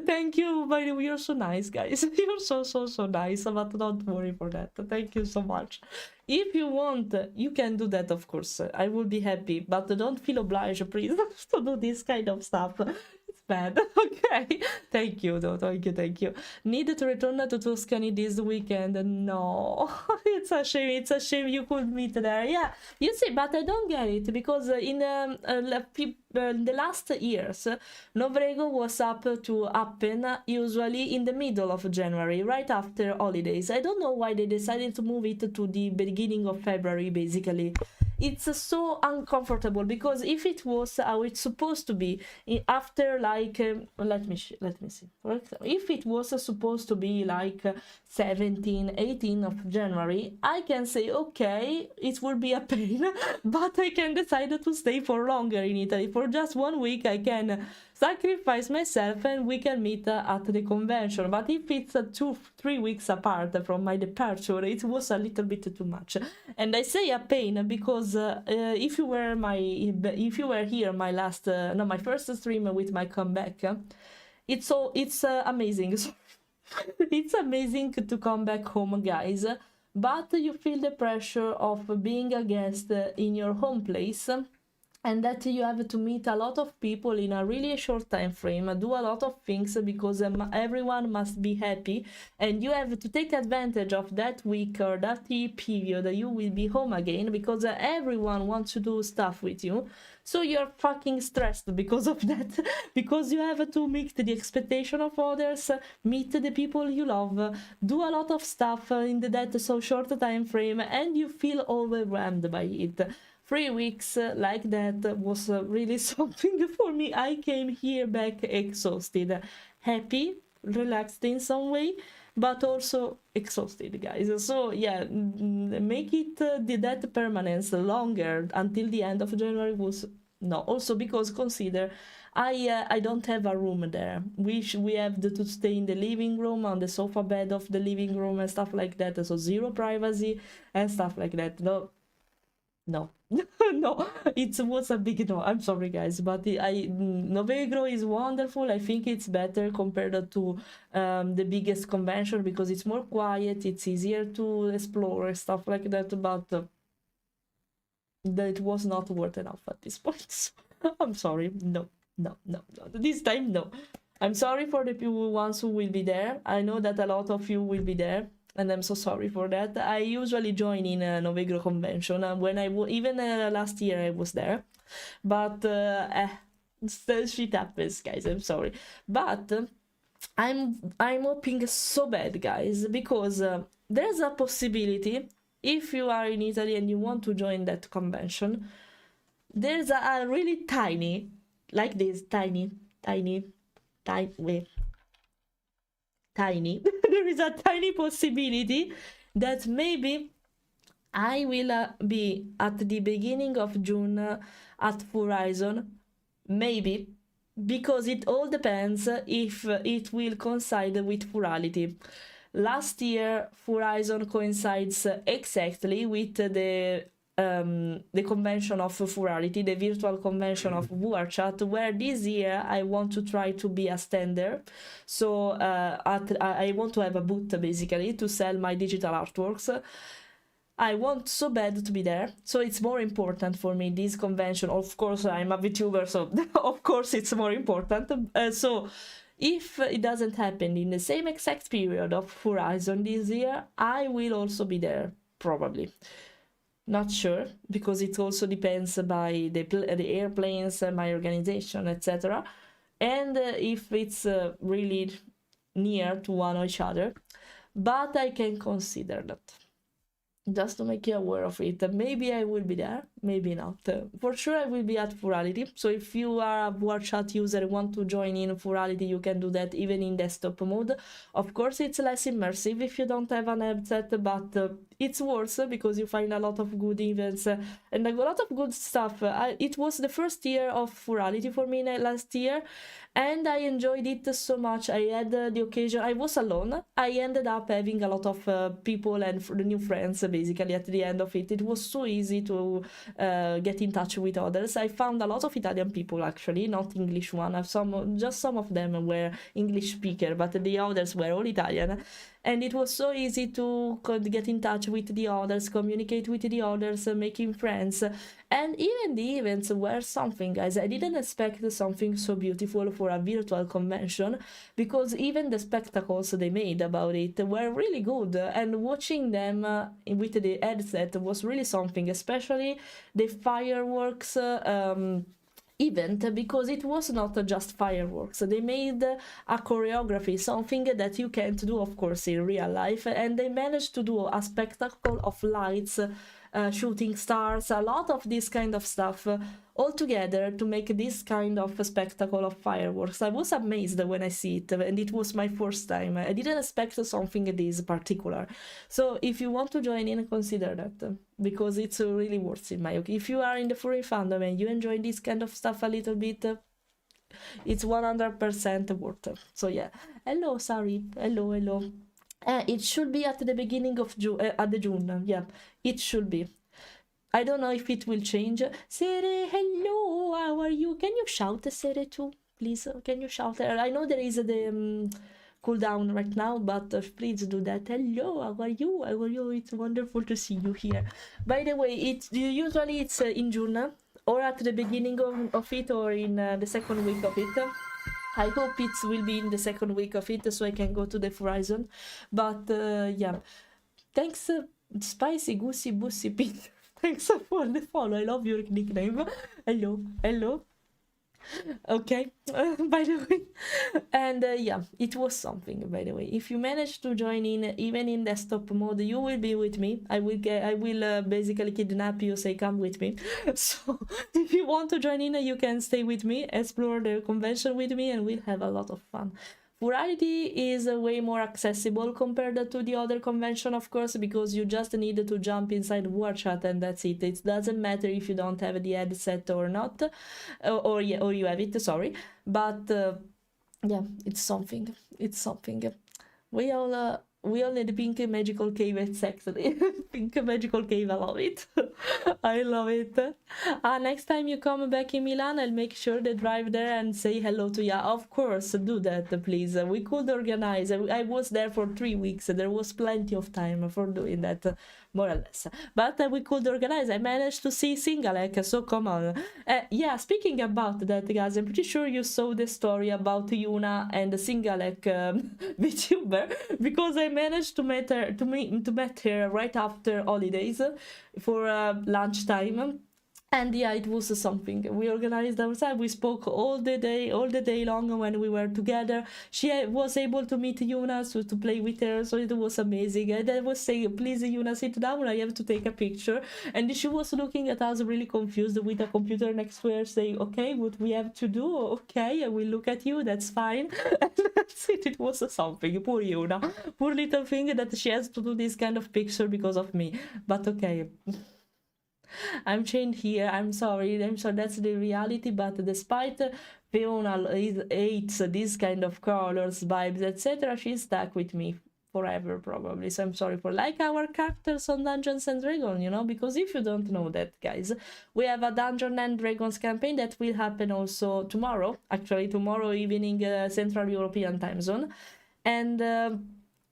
Thank you, by the way, you're so nice, guys. You're so nice, but don't worry for that. Thank you so much. If you want, you can do that, of course. I will be happy, but don't feel obliged, please, to do this kind of stuff. It's bad. Okay. Thank you, though. Thank you. Need to return to Tuscany this weekend. No. It's a shame. It's a shame you could meet there. Yeah. You see, but I don't get it, because in the last years, Novrego was up to happen usually in the middle of January, right after holidays. I don't know why they decided to move it to the beginning of February, basically. It's so uncomfortable, because if it was how it's supposed to be, after like let me see, for example, if it was supposed to be like 17, 18 of January, I can say okay, it will be a pain, but I can decide to stay for longer in Italy. For just 1 week I can sacrifice myself and we can meet at the convention. But if it's 2-3 weeks apart from my departure, it was a little bit too much. And I say a pain because if you were here my last my first stream with my comeback, it's amazing. It's amazing to come back home, guys, but you feel the pressure of being a guest in your home place, and that you have to meet a lot of people in a really short time frame, do a lot of things, because everyone must be happy, and you have to take advantage of that week or that period you will be home again, because everyone wants to do stuff with you. So you're fucking stressed because of that, because you have to meet the expectation of others, meet the people you love, do a lot of stuff in that so short time frame, and you feel overwhelmed by it. 3 weeks like that was really something for me. I came here back exhausted, happy, relaxed in some way, but also exhausted, guys. So yeah, make it that permanence longer until the end of January was no. Also because consider I don't have a room there. We have to stay in the living room, on the sofa bed of the living room and stuff like that. So zero privacy and stuff like that. No. No. No, it was a big no. I'm sorry, guys, but Novegro is wonderful. I think it's better compared to the biggest convention, because it's more quiet, it's easier to explore stuff like that, but it was not worth enough at this point. So, I'm sorry. No. This time, no. I'm sorry for the ones who will be there. I know that a lot of you will be there, and I'm so sorry for that. I usually join in a Novegro convention, when even last year I was there, but shit happens, guys. I'm sorry, but I'm hoping so bad, guys, because there's a possibility, if you are in Italy and you want to join that convention, there's a really tiny, like this, tiny there is a tiny possibility that maybe I will be at the beginning of June at Horizon, maybe, because it all depends if it will coincide with Furality. Last year Horizon coincides exactly with the convention of Furality, the virtual convention of VuarChat, where this year I want to try to be a stander. So I want to have a booth, basically, to sell my digital artworks. I want so bad to be there, so it's more important for me, this convention. Of course, I'm a VTuber, so of course it's more important. So if it doesn't happen in the same exact period of Horizon this year, I will also be there, probably. Not sure, because it also depends by the airplanes, my organization, etc. And if it's really near to one or each other, but I can consider that. just to make you aware of it. Maybe I will be there, maybe not. For sure I will be at Furality, so if you are a WordChat user and want to join in Furality, you can do that even in desktop mode. Of course it's less immersive if you don't have an headset, but it's worse because you find a lot of good events and a lot of good stuff. It was the first year of Furality for me last year, and I enjoyed it so much. I had the occasion, I was alone, I ended up having a lot of people and new friends basically at the end of it. It was so easy to get in touch with others. I found a lot of Italian people, actually, not English one. Just some of them were English speaker, but the others were all Italian. And it was so easy to get in touch with the others, communicate with the others, making friends. And even the events were something, guys. I didn't expect something so beautiful for a virtual convention, because even the spectacles they made about it were really good. And watching them with the headset was really something, especially the fireworks event, because it was not just fireworks. They made a choreography, something that you can't do, of course, in real life, and they managed to do a spectacle of lights, shooting stars, a lot of this kind of stuff all together to make this kind of a spectacle of fireworks. I was amazed when I see it, and it was my first time. I didn't expect something this particular. So if you want to join in, consider that, because it's really worth it, in my opinion. If you are in the furry fandom and you enjoy this kind of stuff a little bit, it's 100% worth it. So yeah, hello Sari, hello. It should be at the beginning of June, at the June, yeah, it should be. I don't know if it will change. Sere, hello, how are you? Can you shout, Sere, too, please? Can you shout? I know there is the cooldown right now, but please do that. Hello, how are you? How are you? It's wonderful to see you here. By the way, usually it's in June, or at the beginning of it, or in the second week of it. I hope it will be in the second week of it, so I can go to the horizon. But yeah, thanks, Spicy Goosey Bussy Pete. Thanks for the follow. I love your nickname. Hello. Okay, by the way, and yeah, it was something, by the way. If you manage to join in even in desktop mode, you will be with me. I will basically kidnap you, say come with me. So if you want to join in, you can stay with me, explore the convention with me, and we'll have a lot of fun. Furality is way more accessible compared to the other convention, of course, because you just need to jump inside WordChat and that's it. It doesn't matter if you don't have the headset or not, or you have it, sorry. But yeah, it's something. We all need pink magical cave, exactly. Pink magical cave, I love it. I love it. Next time you come back in Milan, I'll make sure to drive there and say hello to you. Of course, do that, please. We could organize. I was there for 3 weeks. There was plenty of time for doing that, more or less. But we could organize. I managed to see Singalek, so come on. Yeah, speaking about that, guys, I'm pretty sure you saw the story about Yuna and Singalek Vtuber, because I managed to meet her right after holidays for lunchtime. And yeah, it was something. We organized ourselves. We spoke all the day long when we were together. She was able to meet Yuna, so to play with her, so it was amazing. And I was saying, please, Yuna, sit down. I have to take a picture. And she was looking at us really confused with a computer next to her, saying, okay, what we have to do? Okay, I will look at you. That's fine. And that's it. It was something. Poor Yuna. Poor little thing that she has to do this kind of picture because of me. But okay. I'm chained here. I'm sorry. That's the reality. But despite Fiona hates this kind of colors, vibes, etc., she's stuck with me forever, probably. So I'm sorry for like our characters on Dungeons and Dragons, you know, because if you don't know that, guys, we have a Dungeons and Dragons campaign that will happen also tomorrow. Actually, tomorrow evening, Central European time zone, and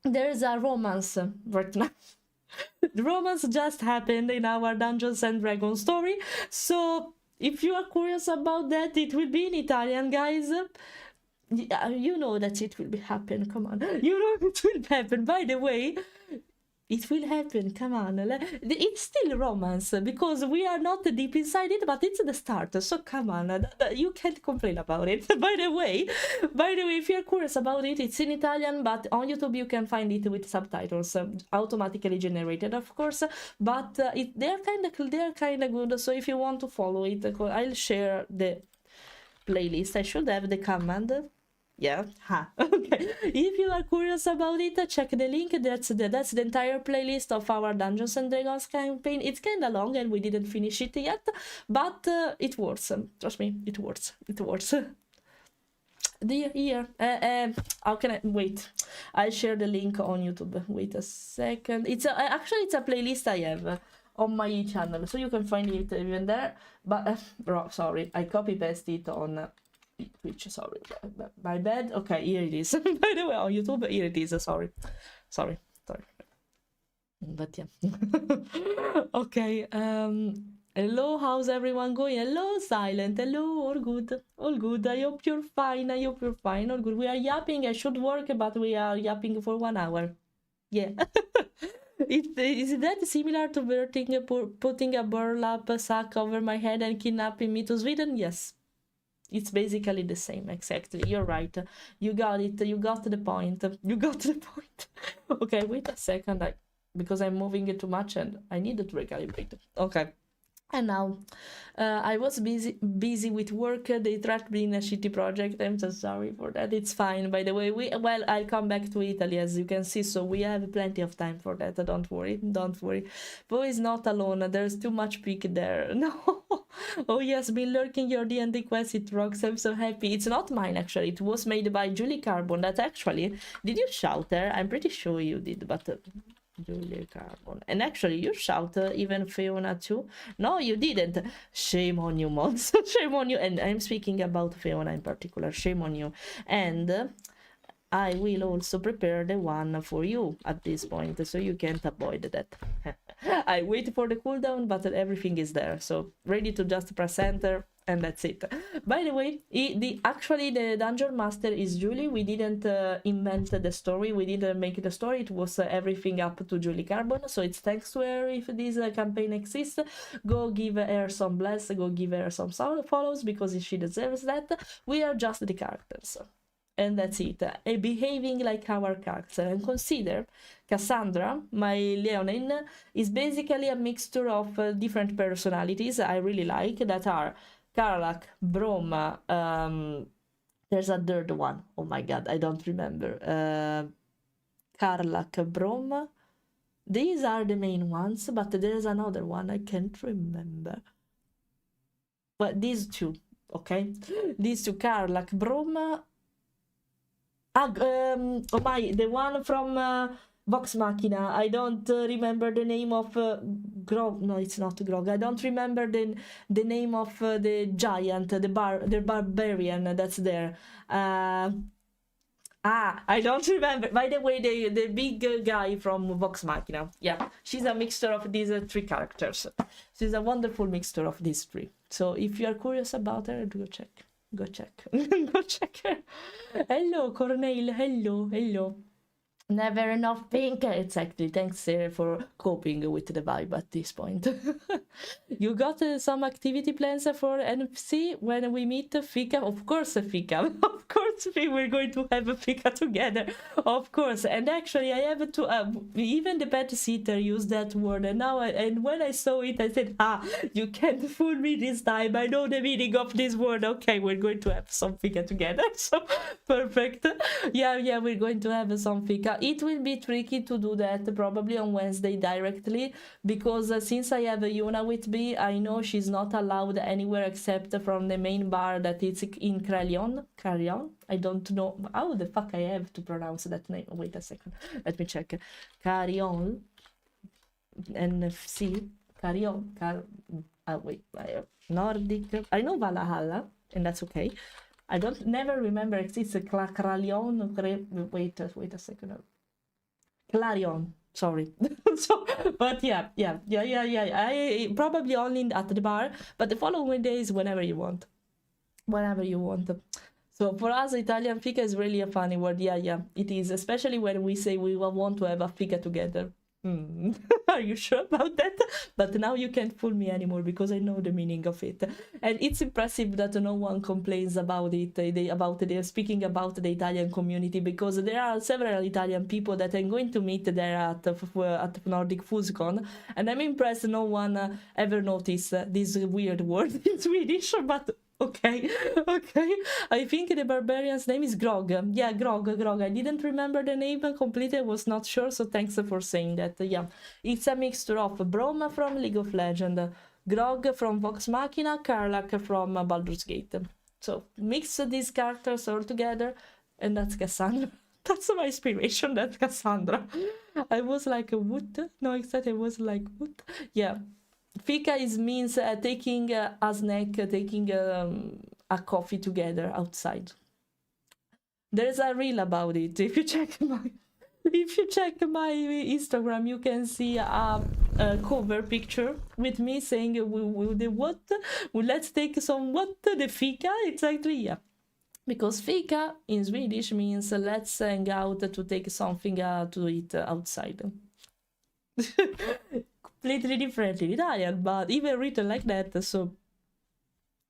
there's a romance right now. The romance just happened in our Dungeons and Dragons story, so if you are curious about that, it will be in Italian, guys. You know that it will be happen, come on. You know it will happen. By the way, It will happen. Come on. It's still romance because we are not deep inside it, but it's the start. So come on. You can't complain about it. By the way, if you're curious about it, it's in Italian, but on YouTube you can find it with subtitles, automatically generated, of course. But they're kind of good. So if you want to follow it, I'll share the playlist. I should have the command. Yeah, okay. If you are curious about it, check the link. That's the entire playlist of our Dungeons and Dragons campaign. It's kind of long and we didn't finish it yet, but it works. Trust me, it works. It works. Here, how can I wait? I'll share the link on YouTube. Wait a second. It's actually it's a playlist I have on my channel, so you can find it even there. But sorry, I copy pasted it on. Which sorry, my bad. Okay, here it is. By the way, on YouTube, here it is. Sorry. But yeah. Okay. Hello, how's everyone going? Hello, Silent. Hello, all good. I hope you're fine. All good. We are yapping. I should work, but we are yapping for 1 hour. Yeah. Is that similar to putting a burlap sack over my head and kidnapping me to Sweden? Yes. It's basically the same, exactly. You're right. You got it. You got the point. Okay, wait a second. Because I'm moving it too much and I needed to recalibrate. Okay. And now, I was busy with work. They trapped me in a shitty project. I'm so sorry for that. It's fine. By the way, I'll come back to Italy, as you can see, so we have plenty of time for that. Don't worry. Bo is not alone. There's too much pick there. No. Oh yes, been lurking your D&D quest. It rocks. I'm so happy. It's not mine, actually. It was made by Julie Carbon. That actually, did you shout there? I'm pretty sure you did, but... Julia Carbon. And actually, you shout even Fiona too. No, you didn't. Shame on you, mods. Shame on you. And I'm speaking about Fiona in particular. Shame on you. And I will also prepare the one for you at this point, so you can't avoid that. I wait for the cooldown, but everything is there. So ready to just press enter. And that's it. By the way, actually the dungeon master is Julie. We didn't invent the story. We didn't make the story. It was everything up to Julie Carbon. So it's thanks to her if this campaign exists. Go give her some bless. Go give her some follows because she deserves that. We are just the characters. And that's it. Behaving like our character. And consider Cassandra, my Leonine, is basically a mixture of different personalities I really like that are Karlak, Broma, there's a third one. Oh my god, I don't remember. Karlak, Broma. These are the main ones, but there's another one I can't remember. But these two, okay? These two, Karlak, Broma. The one from Vox Machina. I don't remember the name of Grog. No, it's not Grog. I don't remember the name of the giant, the barbarian that's there. I don't remember. By the way, the big guy from Vox Machina. Yeah, she's a mixture of these three characters. She's a wonderful mixture of these three. So if you are curious about her, go check. Go check her. Hello, Cornel. Hello. Never enough pink. Exactly. Thanks, Sarah, for coping with the vibe at this point. You got some activity plans for NFC when we meet Fika? Of course, Fika. Of course, we're going to have a Fika together. Of course. And actually, I have to... even the pet sitter used that word. And now, and when I saw it, I said, you can't fool me this time. I know the meaning of this word. Okay, we're going to have some Fika together. So, perfect. Yeah, we're going to have some Fika. It will be tricky to do that probably on Wednesday directly because since I have Yuna with me, I know she's not allowed anywhere except from the main bar that is in Carillon. I don't know how the fuck I have to pronounce that name. Wait a second. Let me check. Carillon. NFC. Carillon. Wait. Nordic. I know Valhalla, and that's okay. I don't never remember it's Clarion. Wait a second. Clarion. Sorry. But yeah. I probably only at the bar, but the following days whenever you want. So for us, Italian fika is really a funny word. Yeah, it is, especially when we say we want to have a fika together. Are you sure about that? But now you can't fool me anymore because I know the meaning of it. And it's impressive that no one complains about it. They're speaking about the Italian community, because there are several Italian people that I'm going to meet there at Nordic FoodCon, and I'm impressed no one ever noticed this weird word in Swedish, but okay, okay. I think the barbarian's name is Grog. Yeah, Grog. I didn't remember the name completely. I was not sure, so thanks for saying that. Yeah, it's a mixture of Broma from League of Legends, Grog from Vox Machina, Karlak from Baldur's Gate. So mix these characters all together, and that's Cassandra. That's my inspiration, that's Cassandra. I was like, what? No, exactly, I was like, what? Yeah. Fika means taking a snack, taking a coffee together outside. There's a reel about it. If you check my Instagram, you can see a cover picture with me saying the what? Let's take some what? The fika? Exactly, yeah. Because fika in Swedish means let's hang out to take something to eat outside. Completely different in Italian, but even written like that, so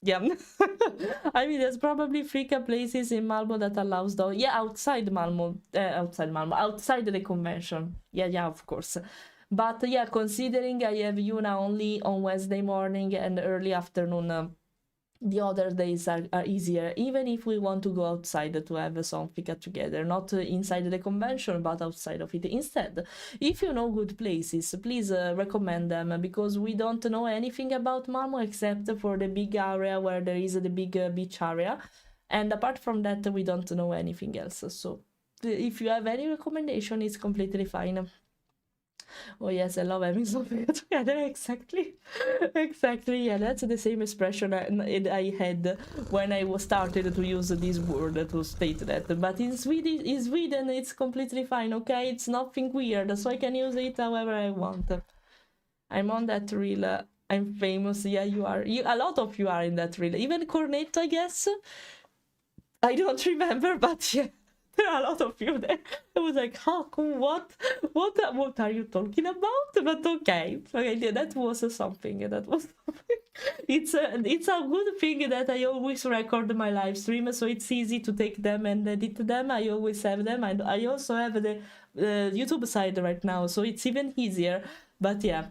yeah. I mean, there's probably freaky places in Malmo that allows though. Yeah, outside the convention. Yeah, of course. But yeah, considering I have Yuna only on Wednesday morning and early afternoon, the other days are easier, even if we want to go outside to have something together, not inside the convention, but outside of it instead. If you know good places, please recommend them, because we don't know anything about Malmo except for the big area where there is the big beach area, and apart from that we don't know anything else. So if you have any recommendation, it's completely fine. Oh yes, I love having something together. Exactly. Yeah, that's the same expression I had when I was started to use this word to state that. But in Sweden, it's completely fine. Okay, it's nothing weird, so I can use it however I want. I'm on that reel. I'm famous. Yeah, you are. A lot of you are in that reel. Even Cornetto, I guess. I don't remember, but yeah. There are a lot of you there. I was like, huh, what are you talking about? But okay, that was something. It's a good thing that I always record my live stream, so it's easy to take them and edit them. I always have them. I also have the YouTube side right now, so it's even easier. But yeah.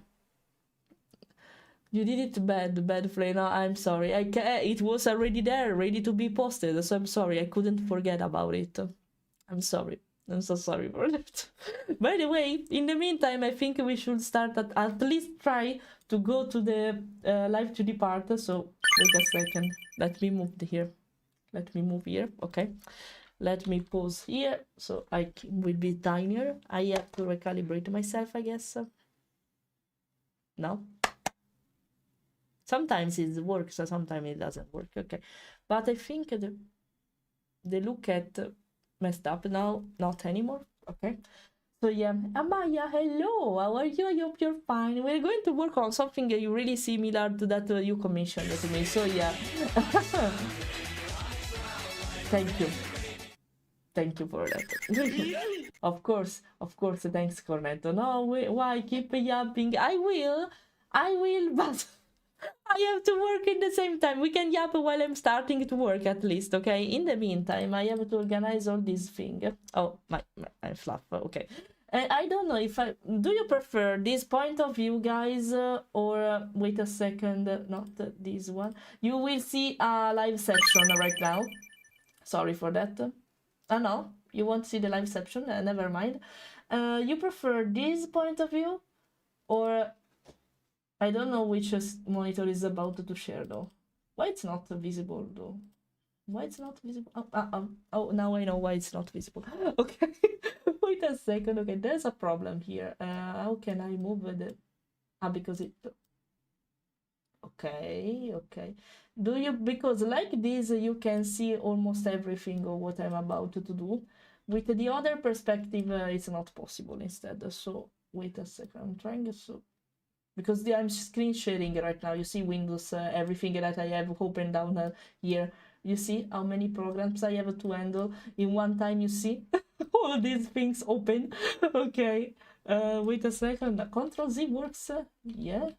You did it bad, Fleira. I'm sorry. It was already there, ready to be posted, so I'm sorry. I couldn't forget about it. I'm sorry. I'm so sorry for that. By the way, in the meantime, I think we should start at least try to go to the live 2D part. So wait a second. Let me move here. Okay. Let me pause here so I will be tinier. I have to recalibrate myself, I guess. No? Sometimes it works, sometimes it doesn't work. Okay. But I think the look at messed up now, not anymore. Okay, so yeah, Amaya, hello, how are you? I hope you're fine. We're going to work on something really similar to that you commissioned to me, so yeah. Thank you for that. Of course, thanks, Cornetto. No, why keep yapping? I will, but I have to work in the same time. We can yap while I'm starting to work, at least, okay? In the meantime, I have to organize all these things. Oh, my fluff, okay. I don't know if do you prefer this point of view, guys, or wait a second, not this one. You will see a live section right now. Sorry for that. Oh, no, you won't see the live section, never mind. You prefer this point of view, or I don't know which monitor is about to share though. Why it's not visible though? Why it's not visible? Oh, now I know why it's not visible. Okay, wait a second. Okay, there's a problem here. How can I move the? Because it. Okay. Do you, because like this you can see almost everything of what I'm about to do. With the other perspective, it's not possible instead. So wait a second. I'm trying so. Because I'm screen sharing right now. You see Windows, everything that I have open down here. You see how many programs I have to handle in one time. You see all these things open. Okay, Wait a second. Control Z works. Yeah.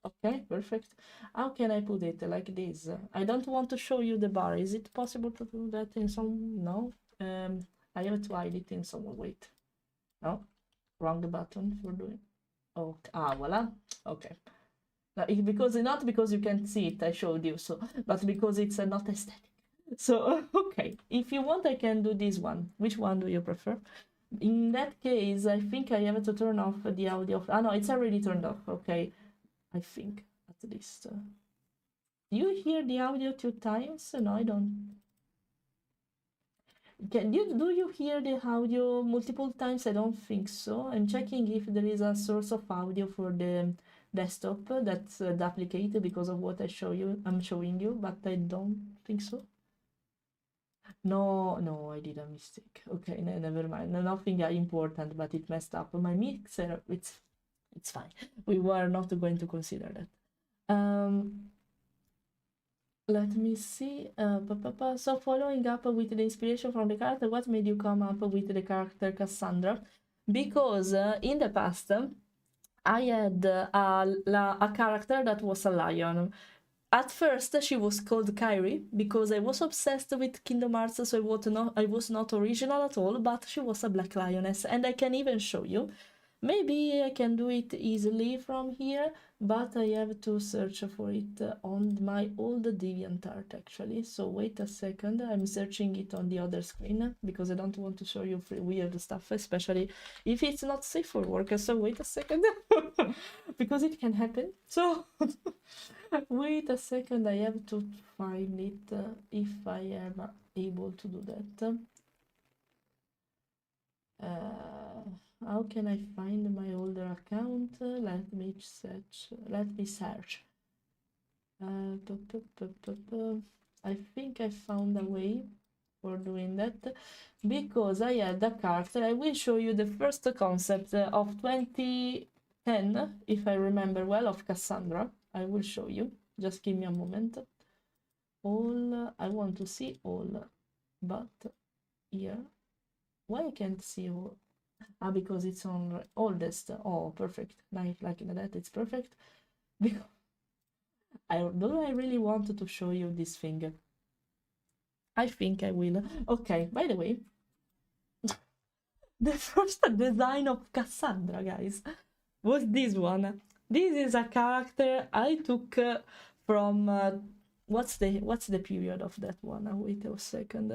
Okay, perfect. How can I put it like this? I don't want to show you the bar. Is it possible to do that in some? No. I have to hide it in some. Wait. No. Wrong button for doing. Oh, voila. Okay. Because not because you can't see it, I showed you so, but because it's not aesthetic. So okay, if you want, I can do this one. Which one do you prefer? In that case, I think I have to turn off the audio. Ah no, it's already turned off. Okay, I think at least. Do you hear the audio 2 times? No, I don't. Do you hear the audio multiple times? I don't think so. I'm checking if there is a source of audio for the desktop that's duplicated because of what I'm showing you, but I don't think so. No, I did a mistake. Okay, never mind. Nothing important, but it messed up my mixer. It's fine. We were not going to consider that. Let me see. So following up with the inspiration from the character, what made you come up with the character Cassandra? Because in the past, I had a character that was a lion. At first, she was called Kairi because I was obsessed with Kingdom Hearts, so I was not original at all, but she was a black lioness, and I can even show you. Maybe I can do it easily from here, but I have to search for it on my old DeviantArt actually. So wait a second, I'm searching it on the other screen because I don't want to show you weird stuff, especially if it's not safe for work. So wait a second, because it can happen. So wait a second, I have to find it if I am able to do that. How can I find my older account? Let me search. I think I found a way for doing that because I had a character. I will show you the first concept of 2010, if I remember well, of Cassandra. I will show you. Just give me a moment. I want to see all, but here. Why I can't see all? Because it's on oldest. Oh, perfect. Like that, it's perfect. Because I really want to show you this thing. I think I will. Okay, by the way, the first design of Cassandra, guys, was this one. This is a character I took from what's the period of that one? Wait a second.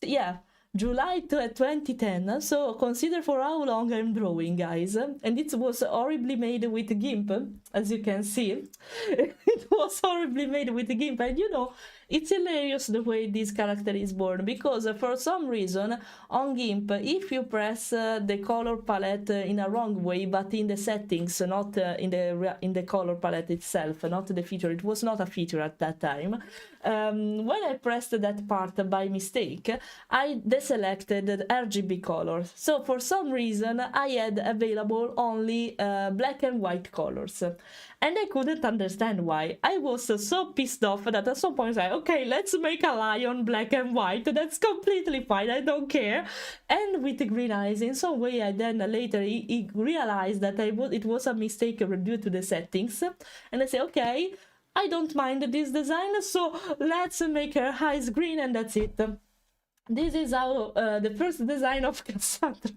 Yeah, July 2010, so consider for how long I'm drawing, guys. And it was horribly made with GIMP, as you can see. It was horribly made with GIMP, and you know, it's hilarious the way this character is born, because for some reason on GIMP, if you press the color palette in a wrong way, but in the settings, not in the color palette itself, not the feature, it was not a feature at that time. When I pressed that part by mistake, I deselected RGB colors. So for some reason, I had available only black and white colors. And I couldn't understand why. I was so pissed off that at some point I said, okay, let's make a lion black and white. That's completely fine, I don't care. And with green eyes, in some way, I then later he realized that it was a mistake due to the settings. And I said, okay, I don't mind this design, so let's make her eyes green, and that's it. This is how the first design of Cassandra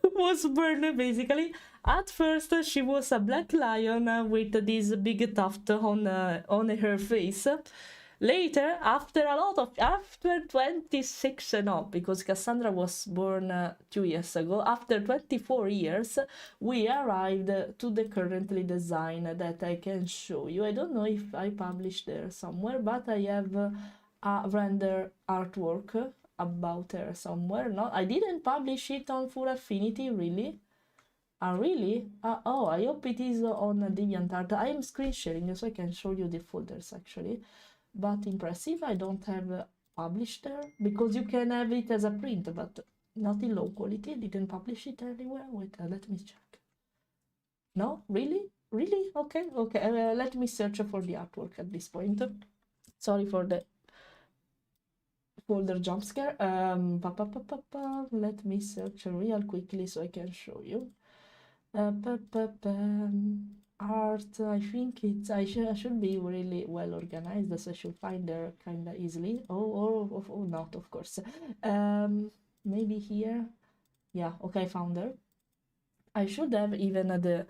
was born, basically. At first, she was a black lion with this big tuft on her face. Later, after 26, no, because Cassandra was born 2 years ago, after 24 years, we arrived to the currently design that I can show you. I don't know if I published there somewhere, but I have a render artwork about her somewhere. No, I didn't publish it on Full Affinity, really. Really? Oh, I hope it is on DeviantArt. I am screen sharing, so I can show you the folders actually. But impressive, I don't have published there, because you can have it as a print, but not in low quality. Didn't publish it anywhere. Wait, let me check. No, really? Okay. Let me search for the artwork at this point. Sorry for the folder jump scare. Let me search real quickly so I can show you. Art, I think I should be really well organized, so I should find her kind of easily. Oh, not, of course. Maybe here. Yeah, okay, found her. I should have even the.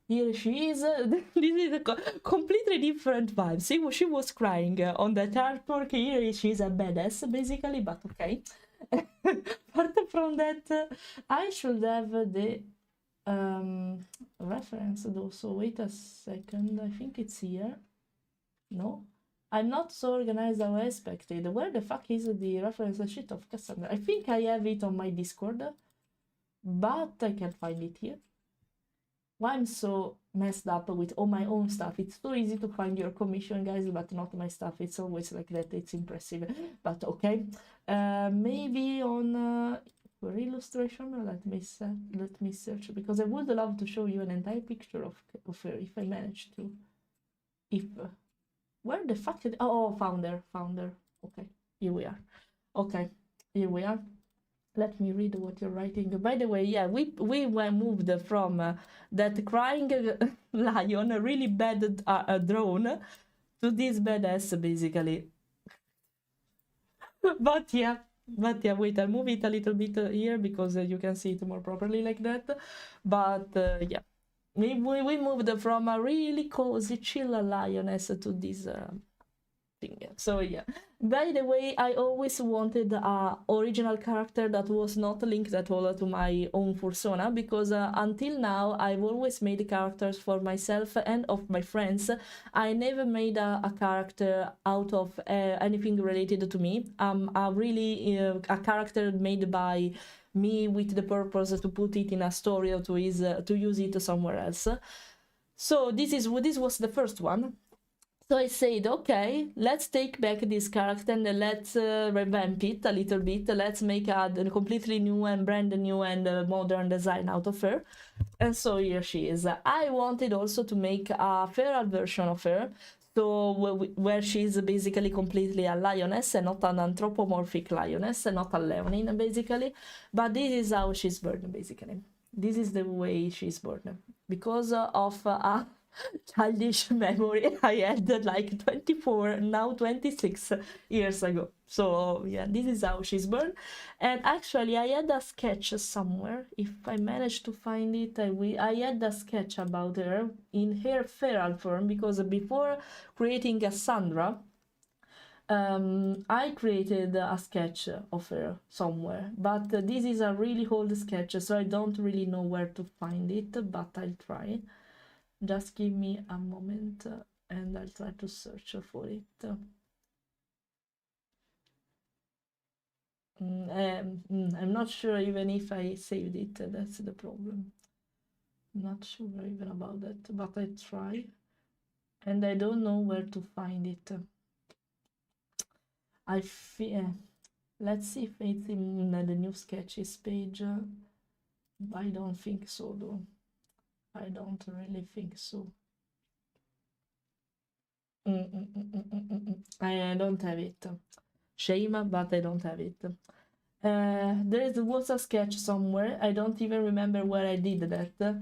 Here she is. This is a completely different vibe. See, she was crying on that artwork. Here she's a badass, basically, but okay. Apart from that, I should have the reference though, so wait a second, I think it's here. No, I'm not so organized as I expected. Where the fuck is the reference sheet of Cassandra? I think I have it on my Discord, but I can't find it here. Why I'm so messed up with all my own stuff. It's so easy to find your commission, guys, but not my stuff. It's always like that. It's impressive, but okay. Maybe on for illustration, let me search, because I would love to show you an entire picture of her if I manage to. If where the fuck did, oh, found her. Okay, here we are. Okay, here we are. Let me read what you're writing. By the way, yeah, we were moved from that crying lion, a really bad drone, to this badass, basically. But yeah, wait, I'll move it a little bit here because you can see it more properly like that. But yeah, we moved from a really cozy, chill lioness to this thing. So yeah, by the way, I always wanted a original character that was not linked at all to my own persona, because until now I've always made characters for myself and of my friends. I never made a character out of anything related to me. A really a character made by me with the purpose to put it in a story or to use it somewhere else. So this was the first one. So I said, okay, let's take back this character and let's revamp it a little bit. Let's make a completely new and brand new and modern design out of her. And so here she is. I wanted also to make a feral version of her, so where she's basically completely a lioness and not an anthropomorphic lioness and not a leonine, basically. But this is how she's born, basically. This is the way she's born. Because of a childish memory I had like 24, now 26 years ago. So yeah, this is how she's born. And actually I had a sketch somewhere. If I manage to find it, I had a sketch about her in her feral form, because before creating Cassandra, I created a sketch of her somewhere, but this is a really old sketch, so I don't really know where to find it, but I'll try. Just give me a moment and I'll try to search for it. I'm not sure even if I saved it, that's the problem. I'm not sure even about that, but I try. And I don't know where to find it. I feel. Let's see if it's in the new sketches page. I don't think so, though. I don't really think so. I don't have it. Shame, but I don't have it. There was a sketch somewhere. I don't even remember where I did that.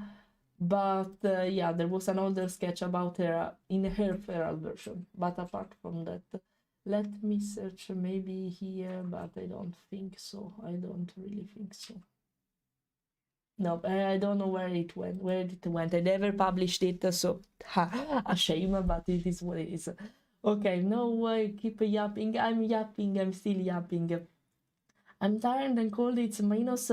But yeah, there was an older sketch about her in her feral version. But apart from that, let me search maybe here, but I don't think so. I don't really think so. No, I don't know where it went. I never published it, so a shame, but it is what it is. Okay, no, I keep yapping. I'm still yapping. I'm tired and cold. It's minus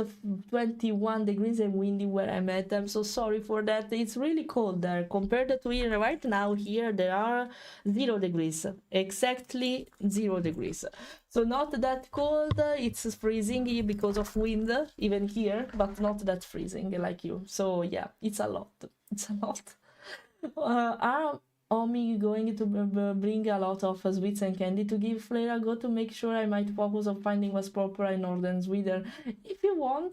21 degrees and windy where I'm at. I'm so sorry for that. It's really cold there. Compared to here right now, here there are 0 degrees. Exactly 0 degrees. So not that cold. It's freezing because of wind, even here, but not that freezing like you. So yeah, it's a lot. It's a lot. Are Omi going to bring a lot of sweets and candy to give Fleira? Go to make sure I might focus on finding what's proper in northern Sweden. If you want,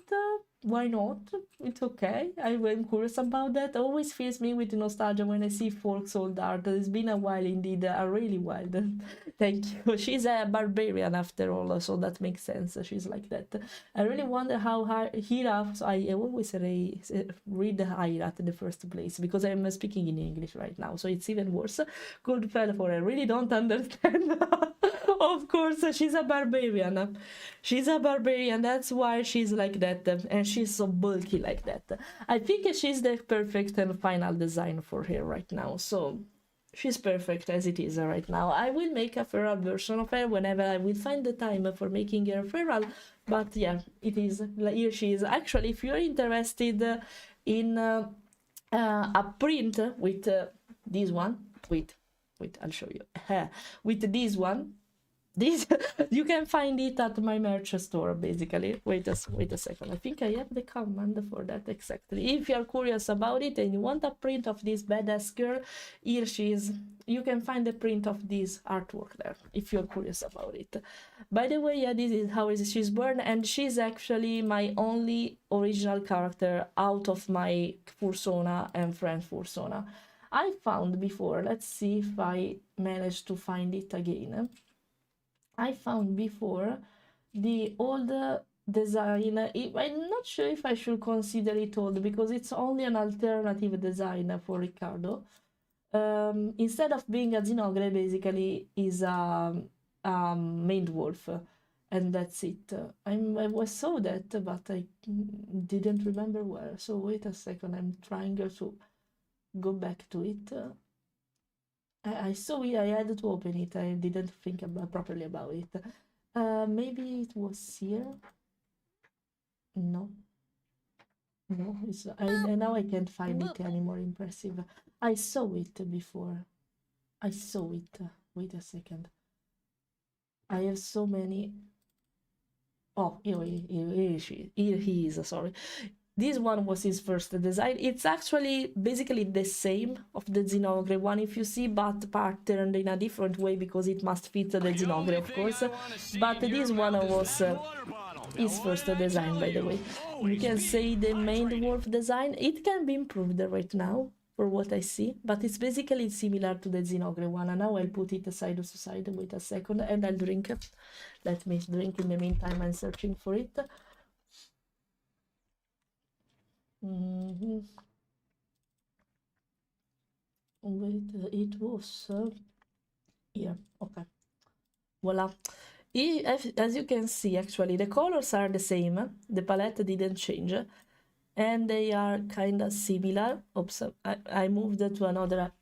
why not? It's okay. I'm curious about that. Always fills me with nostalgia when I see folk sold art. It's been a while indeed, really wild. Thank you. She's a barbarian after all, so that makes sense. She's like that. I really wonder how Hira. So I always read Hira at the first place because I'm speaking in English right now, so it's even worse. Good fellow, for I really don't understand. Of course, she's a barbarian. She's a barbarian, that's why she's like that, and she's so bulky like that. I think she's the perfect and final design for her right now, so she's perfect as it is right now. I will make a feral version of her whenever I will find the time for making her feral, but yeah, it is. Here she is. Actually, if you're interested in a print with this one, wait, I'll show you. With this one, this you can find it at my merch store basically. Wait a second, I think I have the command for that exactly. If you're curious about it and you want a print of this badass girl, here she is. You can find the print of this artwork there if you're curious about it. By the way, yeah, this is how she's born, and she's actually my only original character out of my Fursona and friend Fursona. I found before, let's see if I managed to find it again. I found before the old design. I'm not sure if I should consider it old because it's only an alternative design for Riccardo. Instead of being a Zinogre, basically is a main wolf, and that's it. I saw that, but I didn't remember where. So wait a second, I'm trying to go back to it. I saw it, I had to open it, I didn't think properly about it. Maybe it was here? No. No, now I can't find it anymore impressive. I saw it before. I saw it. Wait a second. I have so many. Oh, here he is, sorry. This one was his first design. It's actually basically the same of the Zinogre one, if you see, but patterned in a different way because it must fit the Zinogre, of course. But this one was his first design, by the way. You can say the main wolf design. It can be improved right now, for what I see, but it's basically similar to the Zinogre one. And now I'll put it side to side. Wait a second, and I'll drink. Let me drink in the meantime. I'm searching for it. Wait, it was here. Okay, voila. As you can see, actually, the colors are the same. The palette didn't change, and they are kind of similar. Oops, I moved it to another.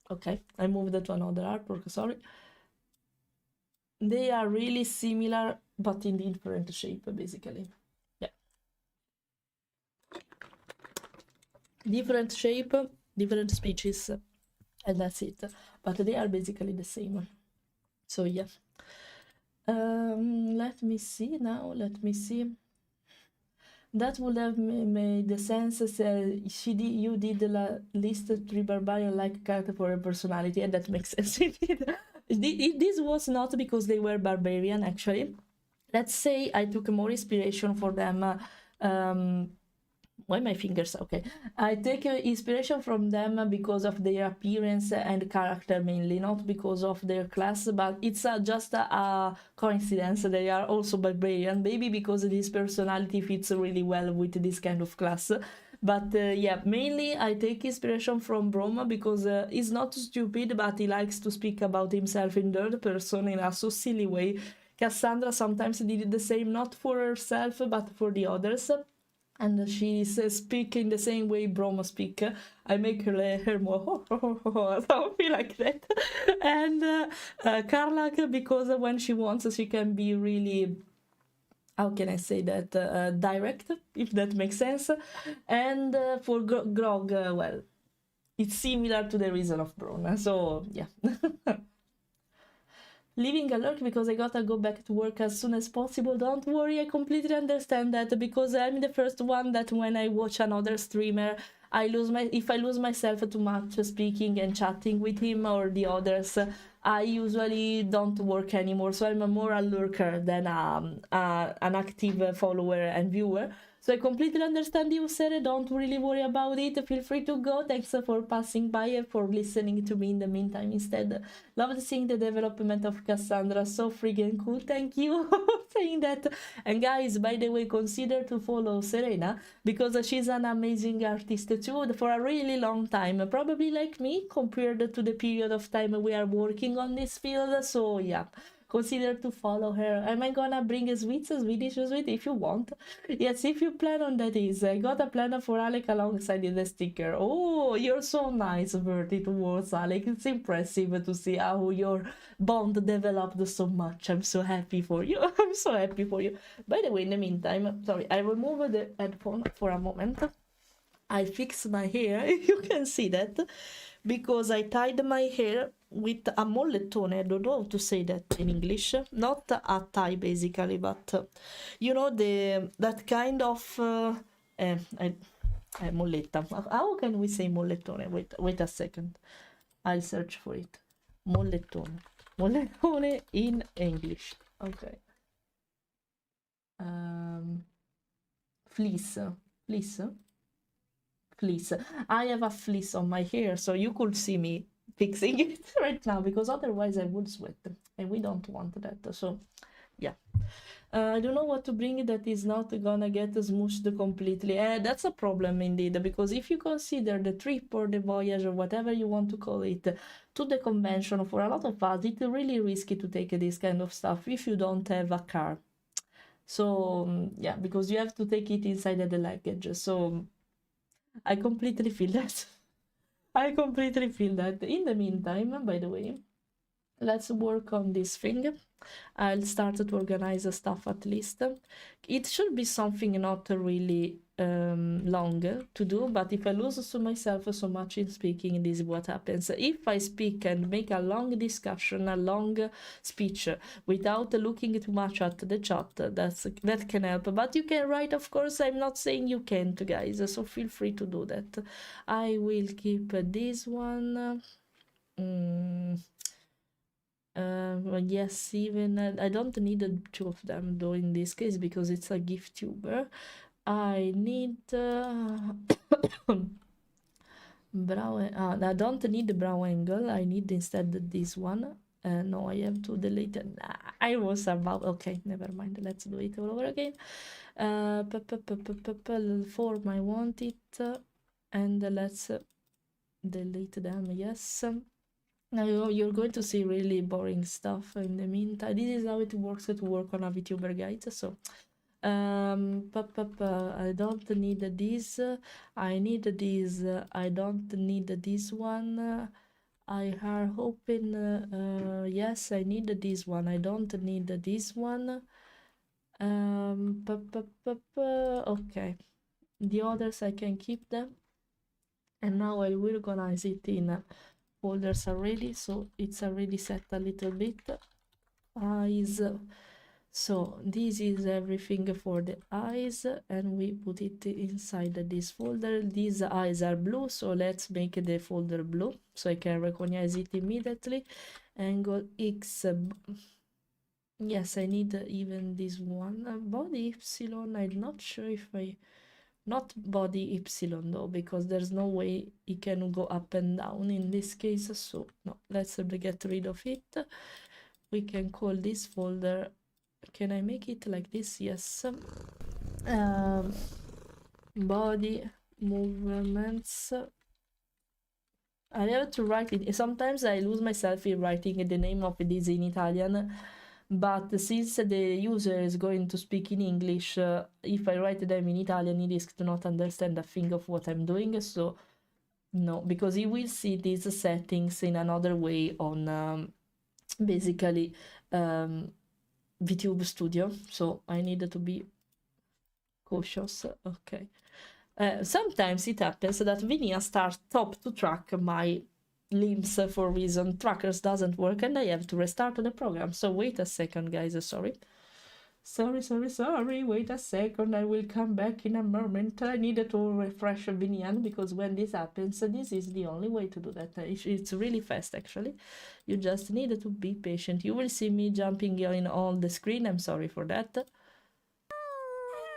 Okay, I moved it to another artwork. Sorry. They are really similar, but in different shape, basically. Yeah. Different shape, different species, and that's it. But they are basically the same. So yeah. Let me see now. Let me see. That would have made sense. You did the list 3 barbarian like character for a personality, and that makes sense indeed. This was not because they were barbarian, actually. Let's say I took more inspiration for them. Why my fingers? Okay, I take inspiration from them because of their appearance and character mainly, not because of their class, but it's just a coincidence. They are also barbarian, maybe because this personality fits really well with this kind of class. But yeah, mainly I take inspiration from Broma because he's not stupid, but he likes to speak about himself in third person in a so silly way. Cassandra sometimes did the same, not for herself, but for the others. And she speak in the same way Broma speak. I make her more something like that. And Karlak, because when she wants, she can be really, how can I say that, direct, if that makes sense. And for Grog, well, it's similar to the reason of Brona. So yeah. Leaving a lurk because I gotta go back to work as soon as possible. Don't worry, I completely understand that, because I'm the first one that when I watch another streamer, if I lose myself too much speaking and chatting with him or the others, I usually don't work anymore. So I'm more a lurker than an active follower and viewer. So I completely understand you, Sarah. Don't really worry about it. Feel free to go. Thanks for passing by and for listening to me in the meantime instead. Loved seeing the development of Cassandra. So freaking cool. Thank you for saying that. And guys, by the way, consider to follow Serena because she's an amazing artist too for a really long time. Probably like me compared to the period of time we are working on this field. So yeah, consider to follow her. Am I gonna bring a Swedish sweet if you want? Yes, if you plan on that is. I got a planner for Alec alongside the sticker. Oh, you're so nice, Bertie, towards Alec. It's impressive to see how your bond developed so much. I'm so happy for you. I'm so happy for you. By the way, in the meantime, sorry, I remove the headphone for a moment. I fix my hair, you can see that, because I tied my hair with a mollettone. I don't know how to say that in English. Not a tie, basically, but you know, that kind of molletta. How can we say mollettone? Wait a second. I'll search for it. Mollettone. Mollettone in English. Okay. Fleece. Fleece. Fleece. I have a fleece on my hair, so you could see me fixing it right now because otherwise I would sweat, and we don't want that. So yeah, I don't know what to bring that is not gonna get smooshed completely. That's a problem indeed, because if you consider the trip or the voyage or whatever you want to call it to the convention, for a lot of us it's really risky to take this kind of stuff if you don't have a car. So yeah, because you have to take it inside the luggage. So I completely feel that. I completely feel that. In the meantime, by the way, let's work on this thing. I'll start to organize the stuff at least. It should be something not really long to do, but if I lose to myself so much in speaking, this is what happens. If I speak and make a long discussion, a long speech without looking too much at the chat, that can help. But you can write, of course. I'm not saying you can't, guys, so feel free to do that. I will keep this one. Yes, even I don't need two of them though in this case because it's a Vtuber. I need brow. I don't need the brow angle. I need instead this one. No, I have to delete it. I was about. Okay, never mind. Let's do it all over again. Form I want it, and let's delete them. Yes. Now you're going to see really boring stuff in the meantime. This is how it works to work on a VTuber, guys. So I don't need this. I need this. I don't need this one. I are hoping. Yes, I need this one. I don't need this one. Okay, the others I can keep them, and now I will organize it in folders already, so it's already set a little bit. Eyes. So this is everything for the eyes, and we put it inside this folder. These eyes are blue, so let's make the folder blue so I can recognize it immediately. Angle X. Yes, I need even this one. Body epsilon. I'm not sure if I. Not body epsilon though, because there's no way it can go up and down in this case. So no, let's get rid of it. We can call this folder. Can I make it like this? Yes. Body movements. I have to write it. Sometimes I lose myself in writing the name of this in Italian. But since the user is going to speak in English, if I write them in Italian, he risks to not understand a thing of what I'm doing. So no, because he will see these settings in another way on basically VTube Studio. So I need to be cautious. Okay. Sometimes it happens that Vinia starts to track my limbs for reason trackers doesn't work and I have to restart the program. So wait a second, guys. Sorry, wait a second, I will come back in a moment. I needed to refresh Vinian because when this happens, this is the only way to do that. It's really fast, actually. You just need to be patient. You will see me jumping in on the screen. I'm sorry for that.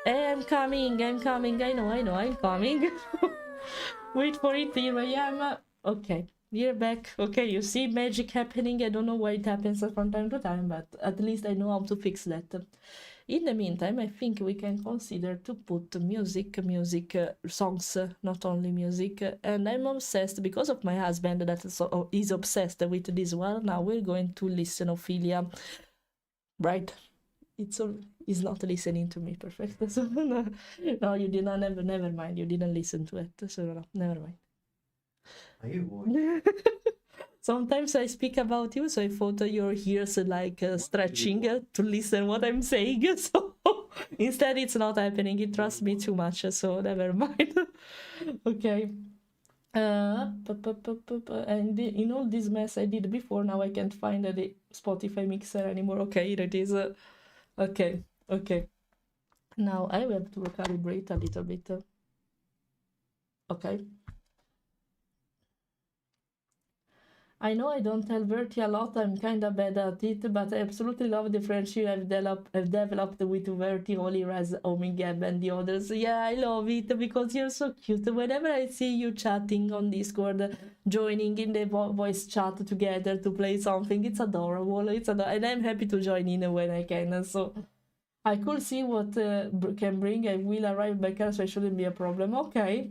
Hey, I'm coming, I know, I'm coming. Wait for it, here I am. Okay, you're back. Okay, you see magic happening. I don't know why it happens from time to time, but at least I know how to fix that. In the meantime, I think we can consider to put music, songs, not only music. And I'm obsessed because of my husband that is obsessed with this one. Now we're going to listen Ophelia, right? It's not listening to me, perfect. So no, you did not. Never mind. You didn't listen to it, so no, never mind. Are you? Sometimes I speak about you, so I thought your ears like stretching to listen what I'm saying. So instead, it's not happening. It trusts me too much, so never mind. Okay. And in all this mess I did before, now I can't find the Spotify mixer anymore. Okay, here it is. Okay. Now I have to recalibrate a little bit. Okay. I know I don't tell Verti a lot, I'm kinda bad at it, but I absolutely love the friendship I've developed with Verti, Oliraz, Omigab, and the others. Yeah, I love it because you're so cute. Whenever I see you chatting on Discord, joining in the voice chat together to play something, it's adorable. And I'm happy to join in when I can. So I could see what can bring. I will arrive by car, so it shouldn't be a problem. Okay.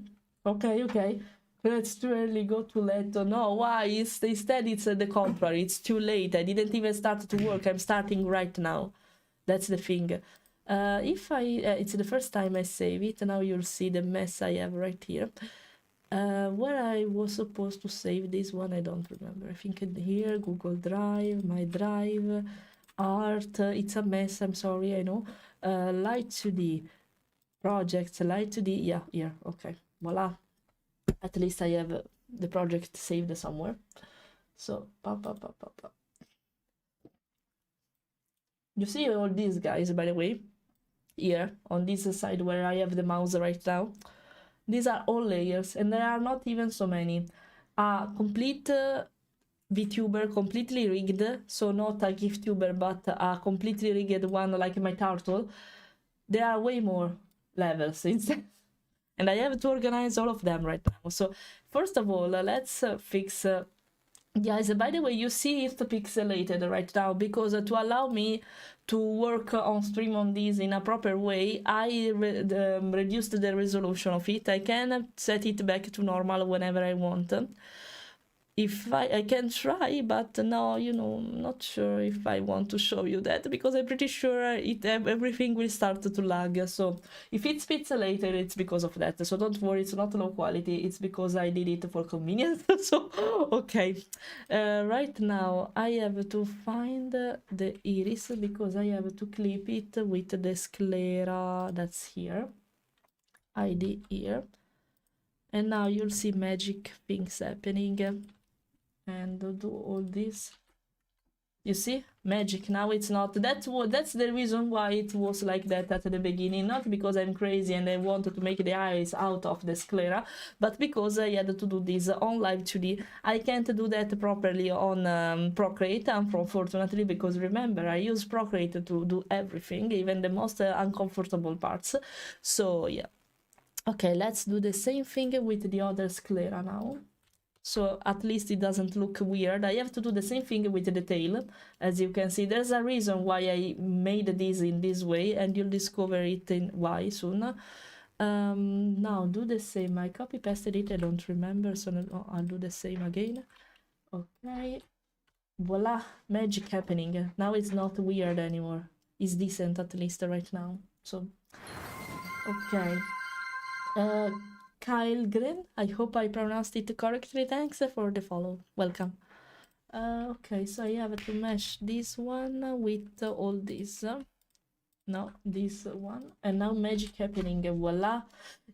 It's too early, go to Leto. No, why? Instead, it's the contrary. It's too late. I didn't even start to work. I'm starting right now. That's the thing. It's the first time I save it. Now you'll see the mess I have right here. Where I was supposed to save this one, I don't remember. I think in here, Google Drive, my Drive, Art. It's a mess. I'm sorry, I know. Light 2D. Projects, Light 2D. Yeah, here. Okay. Voila. At least I have the project saved somewhere. So, you see all these guys, by the way, here on this side where I have the mouse right now. These are all layers, and there are not even so many. A complete Vtuber, completely rigged, so not a Giftuber, but a completely rigged one like my turtle. There are way more levels instead. And I have to organize all of them right now. So first of all, let's fix... guys, by the way, you see it's pixelated right now because to allow me to work on stream on this in a proper way, I reduced the resolution of it. I can set it back to normal whenever I want. If I can try, but no, I'm not sure if I want to show you that because I'm pretty sure everything will start to lag. So if it's pixelated, it's because of that. So don't worry, it's not low quality. It's because I did it for convenience. So okay, right now I have to find the iris because I have to clip it with the sclera that's here. ID here, and now you'll see magic things happening. And do all this. You see, magic. Now it's not. That's the reason why it was like that at the beginning. Not because I'm crazy and I wanted to make the eyes out of the sclera, but because I had to do this on Live 2D. I can't do that properly on Procreate, unfortunately, because remember, I use Procreate to do everything, even the most uncomfortable parts. So yeah. Okay, let's do the same thing with the other sclera now. So at least it doesn't look weird. I have to do the same thing with the tail. As you can see, there's a reason why I made this in this way, and you'll discover it in why soon. Now do the same. I copy pasted it, I don't remember, so I'll do the same again. Okay, voila, magic happening. Now it's not weird anymore. It's decent at least right now. So okay. Kyle Grin, I hope I pronounced it correctly. Thanks for the follow. Welcome. Okay, so I have to mesh this one with all this. No, this one. And now magic happening. Voila.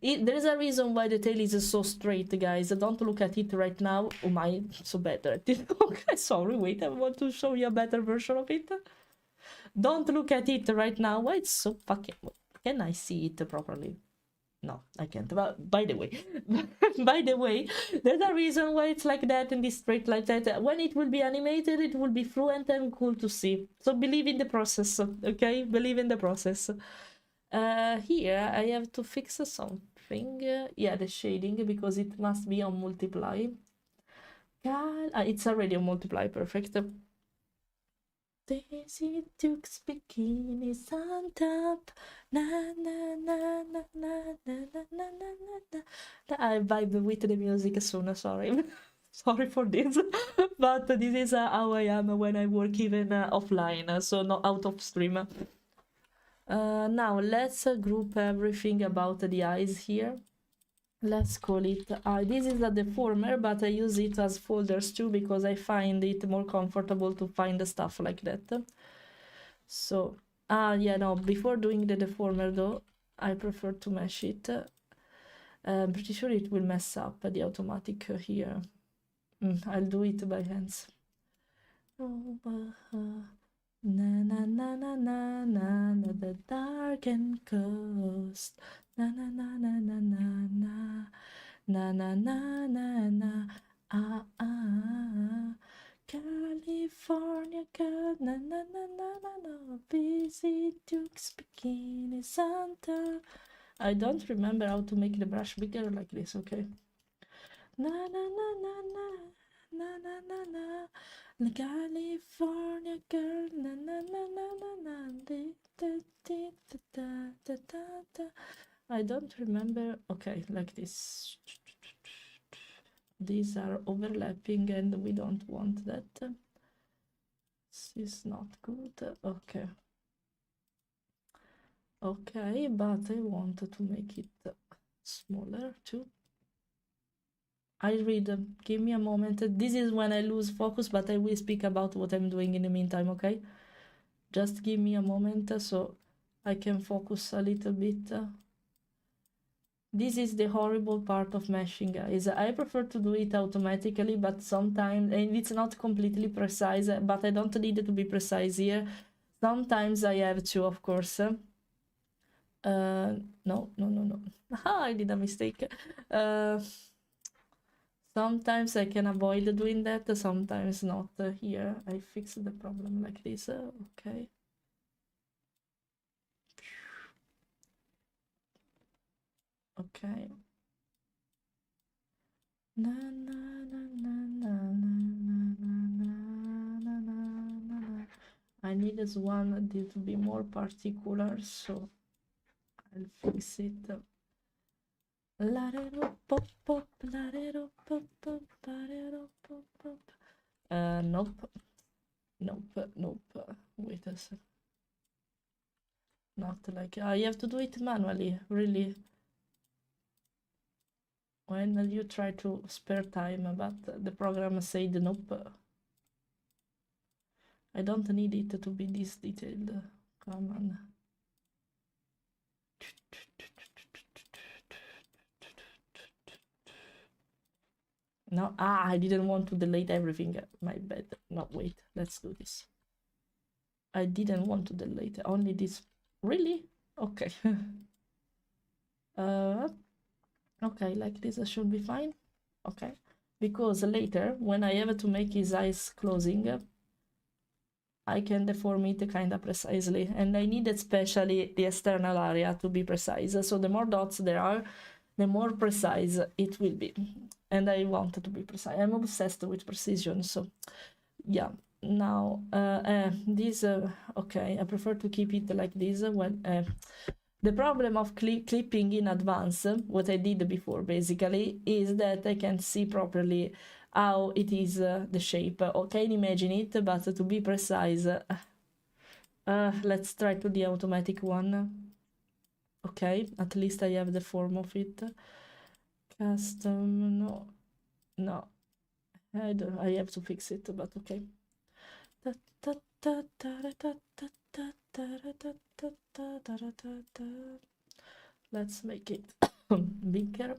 There is a reason why the tail is so straight, guys. Don't look at it right now. Oh my, so bad at it. Okay, sorry, wait. I want to show you a better version of it. Don't look at it right now. Why it's so fucking... Can I see it properly? No, I can't. But by the way, there's a reason why it's like that and this straight like that. When it will be animated, it will be fluent and cool to see. So believe in the process, okay? Believe in the process. Here I have to fix something. Yeah, the shading, because it must be on multiply. It's already on multiply, perfect. Daisy Duke's bikinis on top. Na na na na na na na na na na. I vibe with the music soon, sorry. Sorry for this. But this is how I am when I work even offline, so not out of stream. Now let's group everything about the eyes here. Let's call it this is a deformer, but I use it as folders too because I find it more comfortable to find the stuff like that. So yeah, no, before doing the deformer though, I prefer to mesh it. I'm pretty sure it will mess up the automatic here. I'll do it by hands. Na na na na na na na, the darkened coast. Na na na na na na na na na na na na. California girl. Na na na na na na. Busy Duke's bikini Santa. I don't remember how to make the brush bigger like this. Okay. Na na na na na na na na na. California girl, na na na na na na, da. I don't remember. Okay, like this. These are overlapping and we don't want that. This is not good. Okay. Okay, but I want to make it smaller too. I read. Give me a moment. This is when I lose focus, but I will speak about what I'm doing in the meantime, okay? Just give me a moment so I can focus a little bit. This is the horrible part of meshing, guys. I prefer to do it automatically, but sometimes, and it's not completely precise, but I don't need it to be precise here. Sometimes I have to, of course. No. I did a mistake. Sometimes I can avoid doing that, sometimes not. Here, I fix the problem like this. Okay. Okay. Na na na na na na na na na. I need this one to be more particular, so I'll fix it. Nope. Wait a sec. Not like you have to do it manually, really. When you try to spare time, but the program said nope. I don't need it to be this detailed. Come on. No, I didn't want to delete everything. My bad. No, wait, let's do this. I didn't want to delete only this. Really? Okay. Okay, like this should be fine. Okay, because later when I have to make his eyes closing, I can deform it kind of precisely, and I need especially the external area to be precise. So the more dots there are, the more precise it will be, and I want it to be precise. I'm obsessed with precision, so yeah. Now this okay, I prefer to keep it like this. When the problem of clipping in advance, what I did before basically, is that I can't see properly how it is the shape. Okay, imagine it, but to be precise, let's try to the automatic one. Okay, at least I have the form of it. Custom, no, I have to fix it, but okay. Let's make it bigger.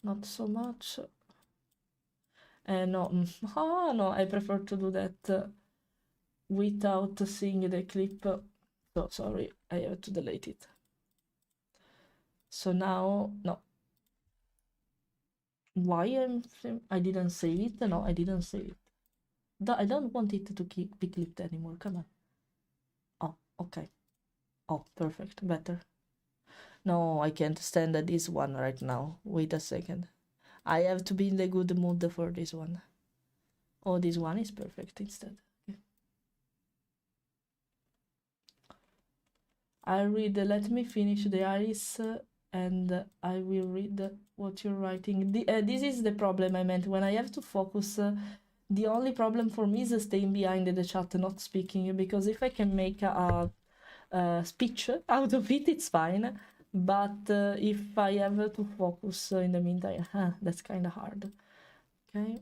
Not so much. No, no, I prefer to do that without seeing the clip. So sorry, I have to delete it. So now, no. Why I didn't save it? No, I didn't save it. I don't want it to be clipped anymore. Come on. Oh, okay. Oh, perfect, better. No, I can't stand this one right now. Wait a second. I have to be in the good mood for this one. Oh, this one is perfect instead. Okay. I read, let me finish the iris and I will read what you're writing. This is the problem I meant. When I have to focus, the only problem for me is staying behind the chat, not speaking, because if I can make a speech out of it, it's fine. But if I have to focus in the meantime, that's kind of hard. Okay.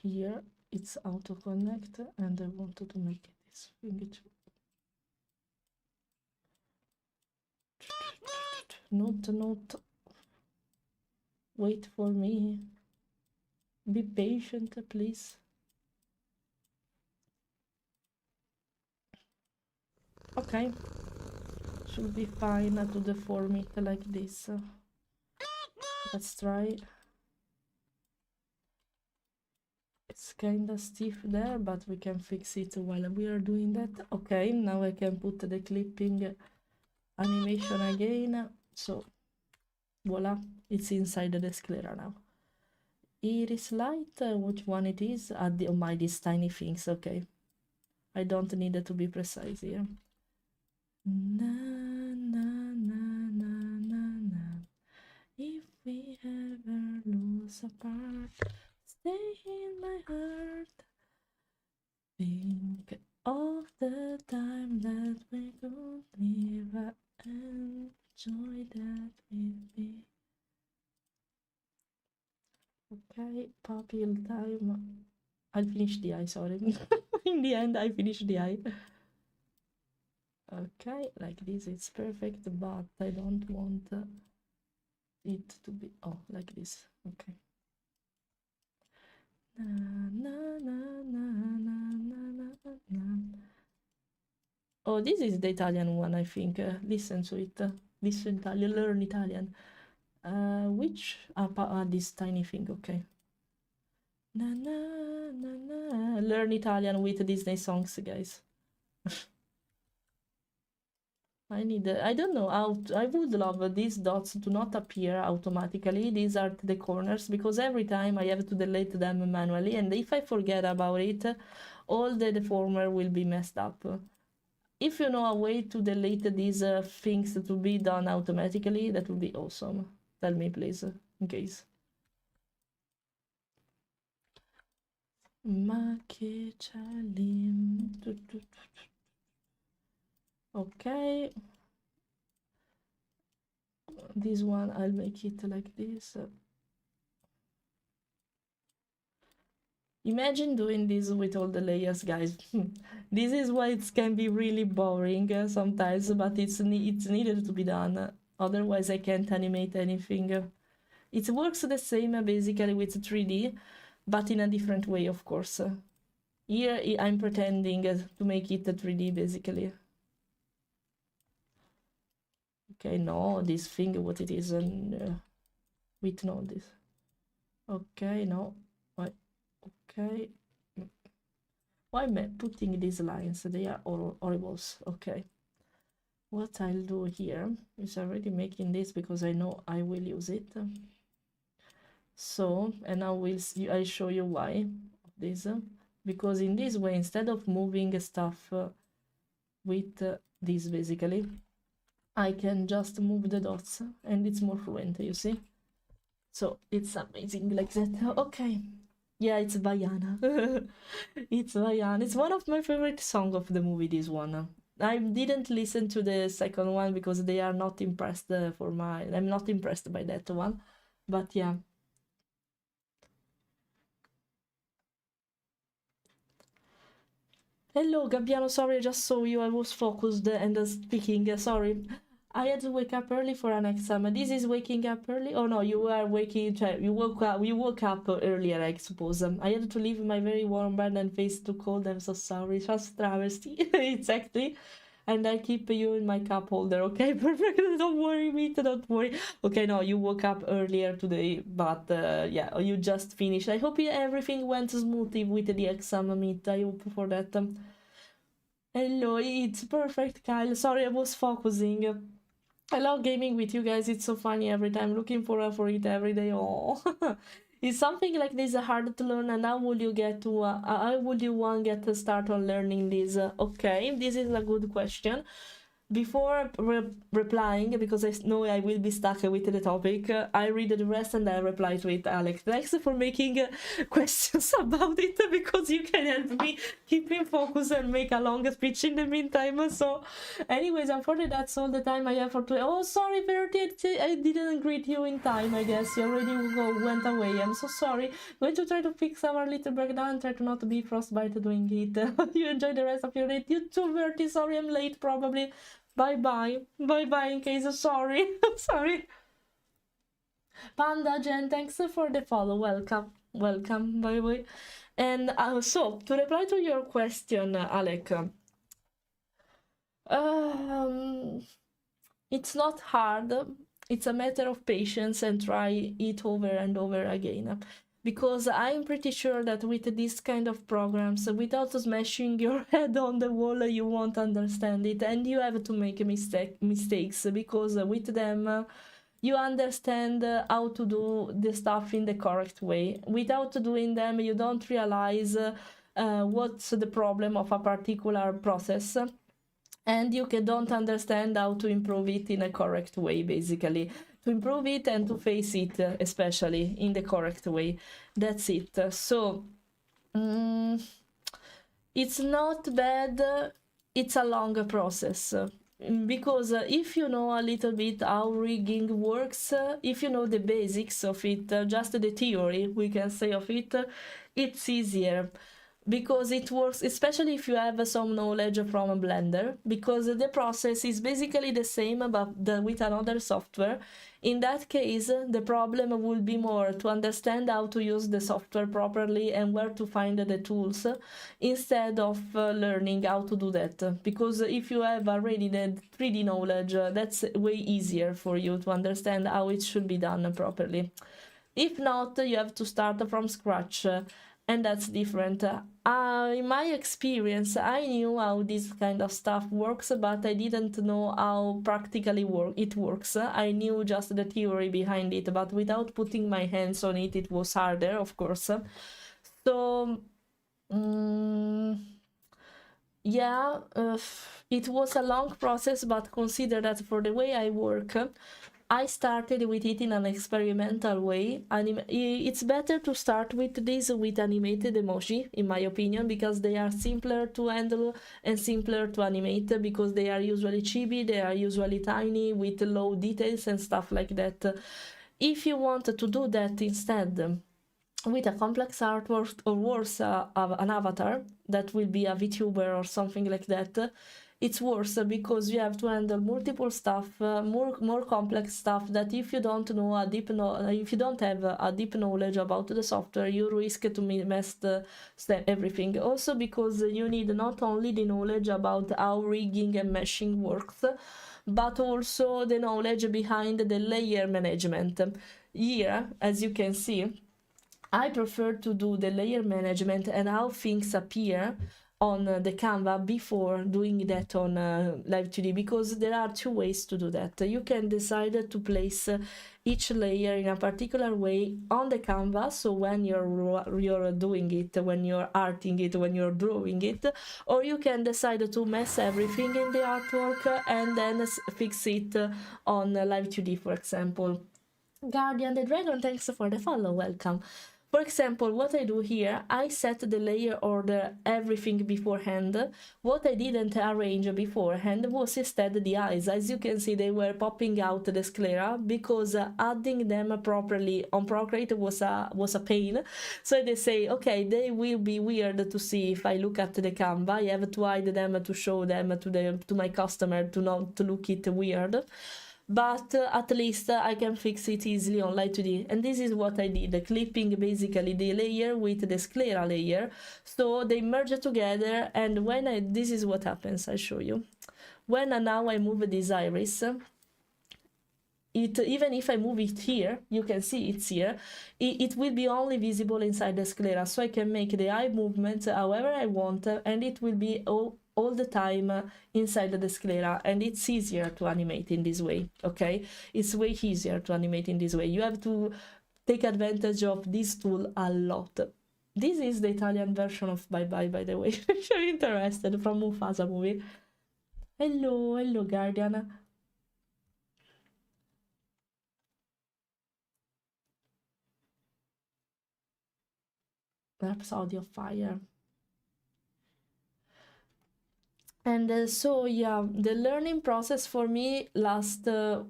Here it's auto connect and I wanted to make this thing too. Note. Wait for me. Be patient, please. Okay. Should be fine to deform it like this. Let's try. It's kinda stiff there, but we can fix it while we are doing that. Okay, now I can put the clipping animation again. So, voila, it's inside the Fleira now. Iris light, which one it is? Oh my, these tiny things, okay. I don't need it to be precise here. Na, na, na, na, na, na. If we ever lose apart, stay in my heart. Think of the time that we could live and joy that with me. Okay, pupil time. I'll finish the eye, sorry. In the end, I finished the eye. Okay, like this, it's perfect, but I don't want it to be, oh, like this, okay. Na, na, na, na, na, na, na. Oh, this is the Italian one, I think. Listen to it. Listen Italian, learn Italian. Which? This tiny thing, okay. Na, na, na, na. Learn Italian with Disney songs, guys. I don't know how, I would love these dots to not appear automatically. These are the corners, because every time I have to delete them manually, and if I forget about it, all the deformer will be messed up. If you know a way to delete these things to be done automatically, that would be awesome. Tell me, please, in case. Ma che c'è lì? Okay. This one, I'll make it like this. Imagine doing this with all the layers, guys. This is why it can be really boring sometimes, but it's needed to be done. Otherwise, I can't animate anything. It works the same basically with 3D, but in a different way, of course. Here, I'm pretending to make it 3D basically. Okay, no, this thing, what it is, wait, no, this. Okay, no, why? Okay. Why am I putting these lines? They are all horribles. Okay. What I'll do here is already making this because I know I will use it. So, and I'll show you why this. Because in this way, instead of moving stuff with this basically, I can just move the dots and it's more fluent, you see? So it's amazing like that. Okay. Yeah, it's Vaiana. It's Vaiana. It's one of my favorite songs of the movie, this one. I didn't listen to the second one because they are not impressed I'm not impressed by that one. But yeah. Hello, Gabbiano. Sorry, I just saw you. I was focused and speaking. Sorry. I had to wake up early for an exam. This is waking up early? Oh no, you are waking. You woke up earlier, I suppose. I had to leave my very warm bed and face too cold. I'm so sorry. Just travesty. Exactly. And I keep you in my cup holder. Okay, perfect. Don't worry, Meet. Don't worry. Okay, no, you woke up earlier today, but yeah, you just finished. I hope everything went smoothly with the exam, Meet. I hope for that. Hello, it's perfect, Kyle. Sorry, I was focusing. I love gaming with you guys. It's so funny every time. Looking forward for it every day. Oh, is something like this hard to learn? And how would you get to? How would you want get to start on learning this? Okay, this is a good question. Before replying, because I know I will be stuck with the topic, I read the rest and I reply to it. Alex, thanks for making questions about it, because you can help me keep in focus and make a long speech in the meantime. So, anyways, unfortunately, that's all the time I have for today. Oh, sorry, Verity, I didn't greet you in time. I guess you already went away. I'm so sorry. Going to try to fix our little breakdown and try to not be frostbite doing it. You enjoy the rest of your day. You too, Verity. Sorry, I'm late, probably. Bye bye. Bye bye in case sorry. Sorry. Panda Jen, thanks for the follow. Welcome. Welcome, by the way. And so, to reply to your question, Alec, it's not hard. It's a matter of patience and try it over and over again. Because I'm pretty sure that with this kind of programs, without smashing your head on the wall, you won't understand it, and you have to make mistakes, because with them, you understand how to do the stuff in the correct way. Without doing them, you don't realize what's the problem of a particular process, and you don't understand how to improve it in a correct way, basically. To improve it and to face it, especially in the correct way. That's it. So, it's not bad, it's a longer process. Because if you know a little bit how rigging works, if you know the basics of it, just the theory, we can say, of it, it's easier. Because it works, especially if you have some knowledge from a Blender, because the process is basically the same but with another software. In that case, the problem will be more to understand how to use the software properly and where to find the tools, instead of learning how to do that. Because if you have already the 3D knowledge, that's way easier for you to understand how it should be done properly. If not, you have to start from scratch. And that's different. In my experience, I knew how this kind of stuff works, but I didn't know how practically it works. I knew just the theory behind it, but without putting my hands on it, it was harder, of course. So, yeah, it was a long process, but consider that for the way I work, I started with it in an experimental way. It's better to start with this with animated emoji, in my opinion, because they are simpler to handle and simpler to animate, because they are usually chibi, they are usually tiny with low details and stuff like that. If you want to do that instead with a complex artwork, or worse, an avatar that will be a Vtuber or something like that, it's worse, because you have to handle multiple stuff, more complex stuff, that if you don't know if you don't have a deep knowledge about the software, you risk to mess everything. Also because you need not only the knowledge about how rigging and meshing works, but also the knowledge behind the layer management. Here, as you can see, I prefer to do the layer management and how things appear on the Canva before doing that on Live 2D, because there are two ways to do that. You can decide to place each layer in a particular way on the Canva, so when you're doing it, when you're arting it, when you're drawing it, or you can decide to mess everything in the artwork and then fix it on Live 2D, for example. Guardian the Dragon, thanks for the follow, welcome. For example, what I do here, I set the layer order everything beforehand. What I didn't arrange beforehand was instead the eyes. As you can see, they were popping out the sclera, because adding them properly on Procreate was a pain. So they say, okay, they will be weird to see if I look at the Canva. I have to hide them to show them to my customer to not to look it weird. But at least I can fix it easily on Light 2D. And this is what I did, clipping basically the layer with the sclera layer. So they merge together, and when this is what happens, I'll show you. When now I move this iris, even if I move it here, you can see it's here, it will be only visible inside the sclera. So I can make the eye movement however I want, and it will be all the time inside the sclera, and it's easier to animate in this way, okay? It's way easier to animate in this way. You have to take advantage of this tool a lot. This is the Italian version of Bye Bye, by the way, if you're interested, from Mufasa movie. Hello, Guardian. Rhapsody of Fire. And so yeah, the learning process for me lasted,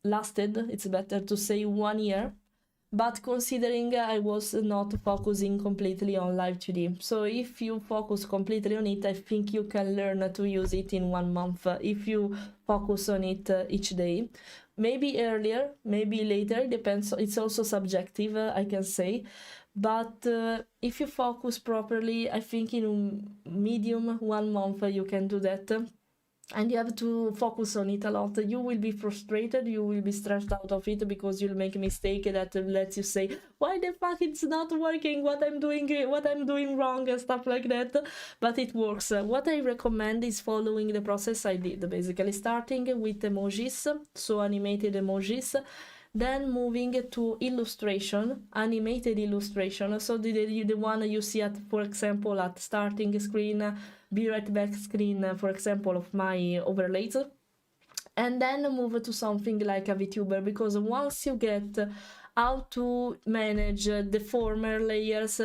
it's better to say, 1 year, but considering I was not focusing completely on live 2D. So if you focus completely on it, I think you can learn to use it in 1 month if you focus on it each day. Maybe earlier, maybe later, depends. It's also subjective, I can say. But if you focus properly, I think in medium 1 month you can do that. And you have to focus on it a lot. You will be frustrated, you will be stressed out of it because you'll make a mistake that lets you say, why the fuck it's not working, what I'm doing wrong, and stuff like that. But it works. What I recommend is following the process I did, basically starting with emojis, so animated emojis, then moving to illustration, animated illustration, so the one you see at, for example, at starting screen, be right back screen, for example, of my overlays, and then move to something like a Vtuber, because once you get how to manage the former layers,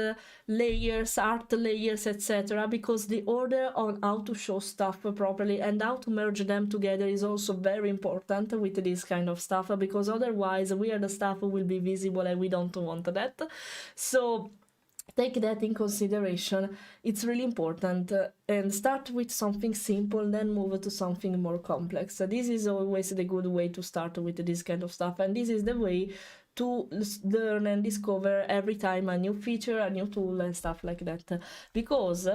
art layers, etc., because the order on how to show stuff properly and how to merge them together is also very important with this kind of stuff, because otherwise weird stuff will be visible and we don't want that. So take that in consideration. It's really important, and start with something simple, then move to something more complex. This is always the good way to start with this kind of stuff, and this is the way to learn and discover every time a new feature, a new tool, and stuff like that. Because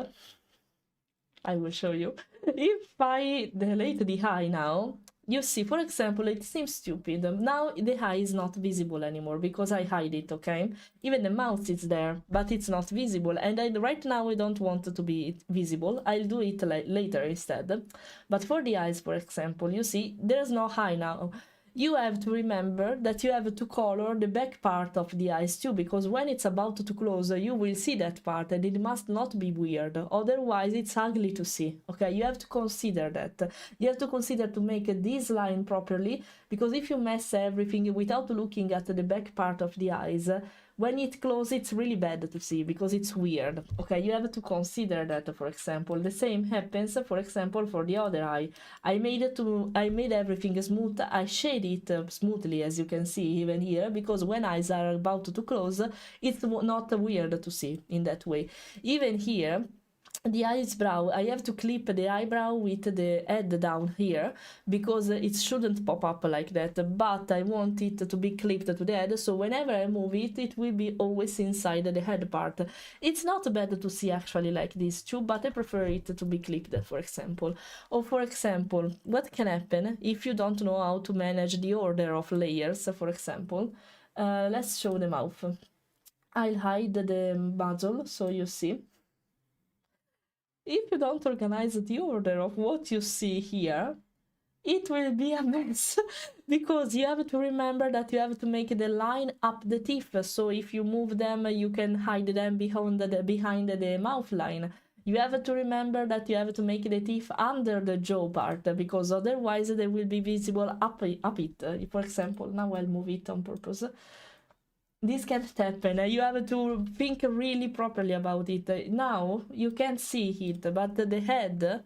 I will show you, if I delete the eye now, you see, for example, it seems stupid. Now the eye is not visible anymore because I hide it, okay? Even the mouth is there, but it's not visible. And right now I don't want it to be visible. I'll do it later instead. But for the eyes, for example, you see, there's no eye now. You have to remember that you have to color the back part of the eyes too, because when it's about to close, you will see that part, and it must not be weird. Otherwise, it's ugly to see. Okay, you have to consider that. You have to consider to make this line properly, because if you mess everything without looking at the back part of the eyes, when it closes, it's really bad to see because it's weird. Okay, you have to consider that, for example. The same happens, for example, for the other eye. I made everything smooth. I shade it smoothly, as you can see even here, because when eyes are about to close, it's not weird to see in that way. Even here, the eyebrow, I have to clip the eyebrow with the head down here because it shouldn't pop up like that, but I want it to be clipped to the head, so whenever I move it, it will be always inside the head part. It's not bad to see actually like this too, but I prefer it to be clipped, for example. Or for example, what can happen if you don't know how to manage the order of layers, for example. Let's show the mouth. I'll hide the muzzle so you see. If you don't organize the order of what you see here, it will be a mess because you have to remember that you have to make the line up the teeth. So if you move them, you can hide them behind the mouth line. You have to remember that you have to make the teeth under the jaw part, because otherwise they will be visible up it. For example, now I'll move it on purpose. This can't happen. You have to think really properly about it. Now you can't see it, but the head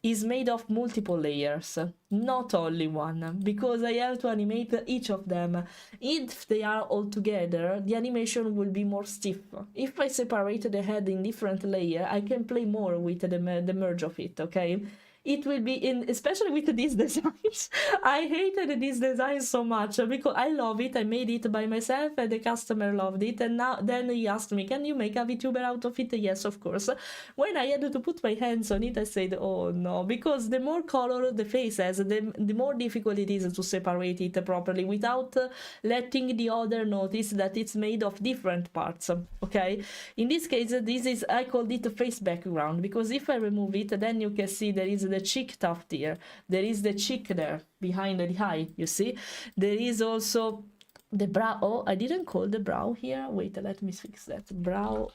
is made of multiple layers, not only one, because I have to animate each of them. If they are all together, the animation will be more stiff. If I separate the head in different layers, I can play more with the merge of it, okay? it will be in, especially with these designs. I hated this design so much because I love it. I made it by myself and the customer loved it. And now then he asked me, can you make a VTuber out of it? Yes, of course. When I had to put my hands on it, I said, oh no, because the more color the face has, the more difficult it is to separate it properly without letting the other notice that it's made of different parts. Okay, in this case, this is, I called it a face background, because if I remove it, then you can see there is the cheek tuft here, there is the cheek there behind the eye, you see, there is also the brow. Oh, I didn't call the brow here, wait, let me fix that. Brow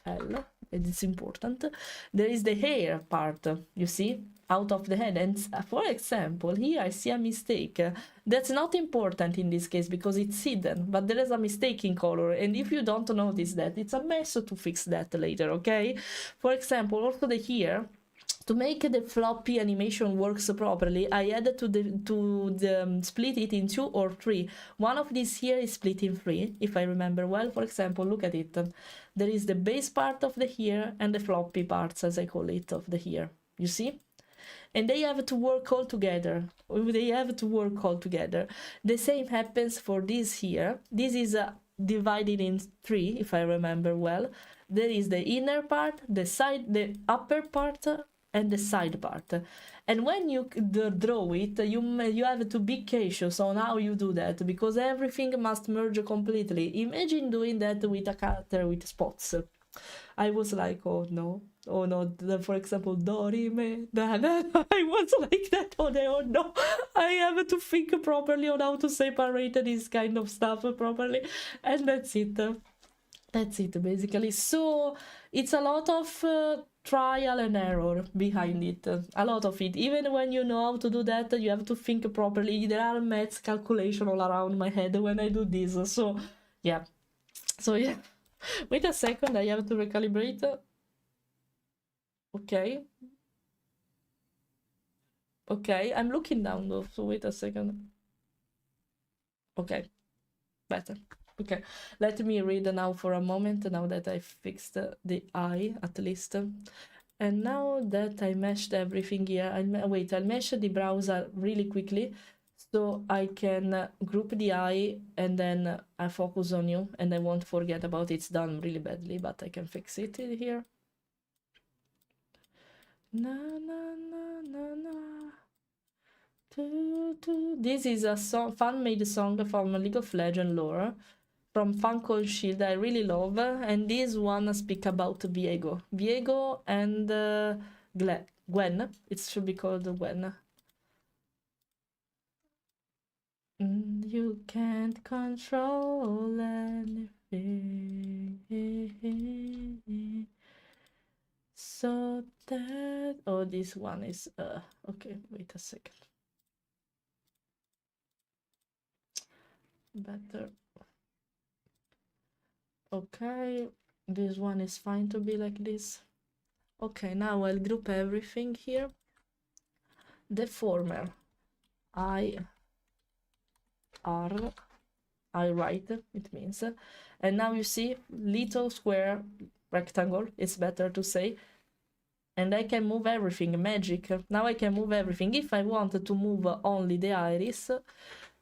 L, it's important. There is the hair part, you see, out of the head. And for example, here I see a mistake. That's not important in this case because it's hidden, but there is a mistake in color, and if you don't notice that, it's a mess to fix that later. Okay, for example, also the hair, to make the floppy animation works properly, I had to split it in 2 or 3. One of these here is split in 3, if I remember well. For example, look at it. There is the base part of the hair and the floppy parts, as I call it, of the hair. You see? And they have to work all together. The same happens for this here. This is divided in 3, if I remember well. There is the inner part, the upper part, and the side part. And when you draw it, you have to be cautious on how you do that, because everything must merge completely. Imagine doing that with a character with spots. I was like, oh no, for example, Dorime, I was like that, oh no, I have to think properly on how to separate this kind of stuff properly, and that's it basically. So it's a lot of trial and error behind it, a lot of it. Even when you know how to do that, you have to think properly. There are maths calculation all around my head when I do this, so yeah. Wait a second, I have to recalibrate. Okay, I'm looking down though, so wait a second. Okay, better. Okay, let me read now for a moment, now that I fixed the eye at least. And now that I meshed everything here, I'll mesh the browser really quickly so I can group the eye, and then I focus on you and I won't forget about it. It's done really badly, but I can fix it here. Na na na na na. This is a fan-made song from League of Legends lore, from Funko Shield, I really love, and this one speak about Viego and Gwen. It should be called Gwen. You can't control anything, so that... Oh, this one is okay, wait a second. Better. Okay, this one is fine to be like this. Okay, now I'll group everything here. Deformer, I write, it means. And now you see little square rectangle, it's better to say. And I can move everything, magic. Now I can move everything. If I want to move only the iris,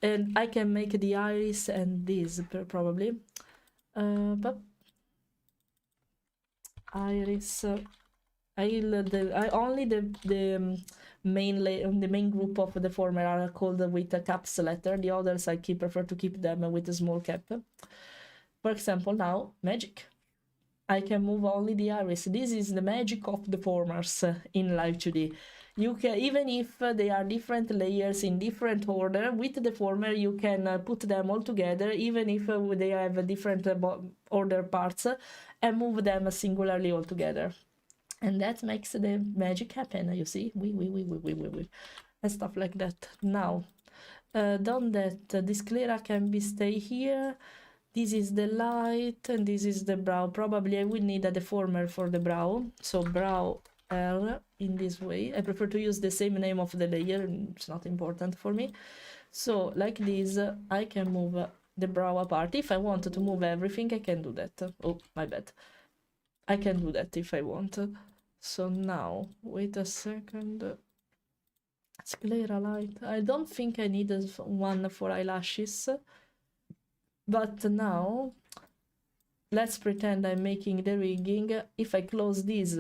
and I can make the iris and this probably. But iris, only the main group of the former are called with a caps letter. The others I prefer to keep them with a small cap. For example, now magic. I can move only the iris. This is the magic of the formers in Live 2D. You can, even if they are different layers in different order, with the former you can put them all together, even if they have different order parts, and move them singularly all together. And that makes the magic happen, you see? And stuff like that. Now, done that, this Fleira can stay here. This is the light, and this is the brow. Probably I will need a deformer for the brow. So brow L in this way. I prefer to use the same name of the layer, it's not important for me. So like this, I can move the brow apart. If I want to move everything, I can do that. Oh, my bad. I can do that if I want. So now, wait a second. Sclera light. I don't think I need one for eyelashes. But now, let's pretend I'm making the rigging. If I close this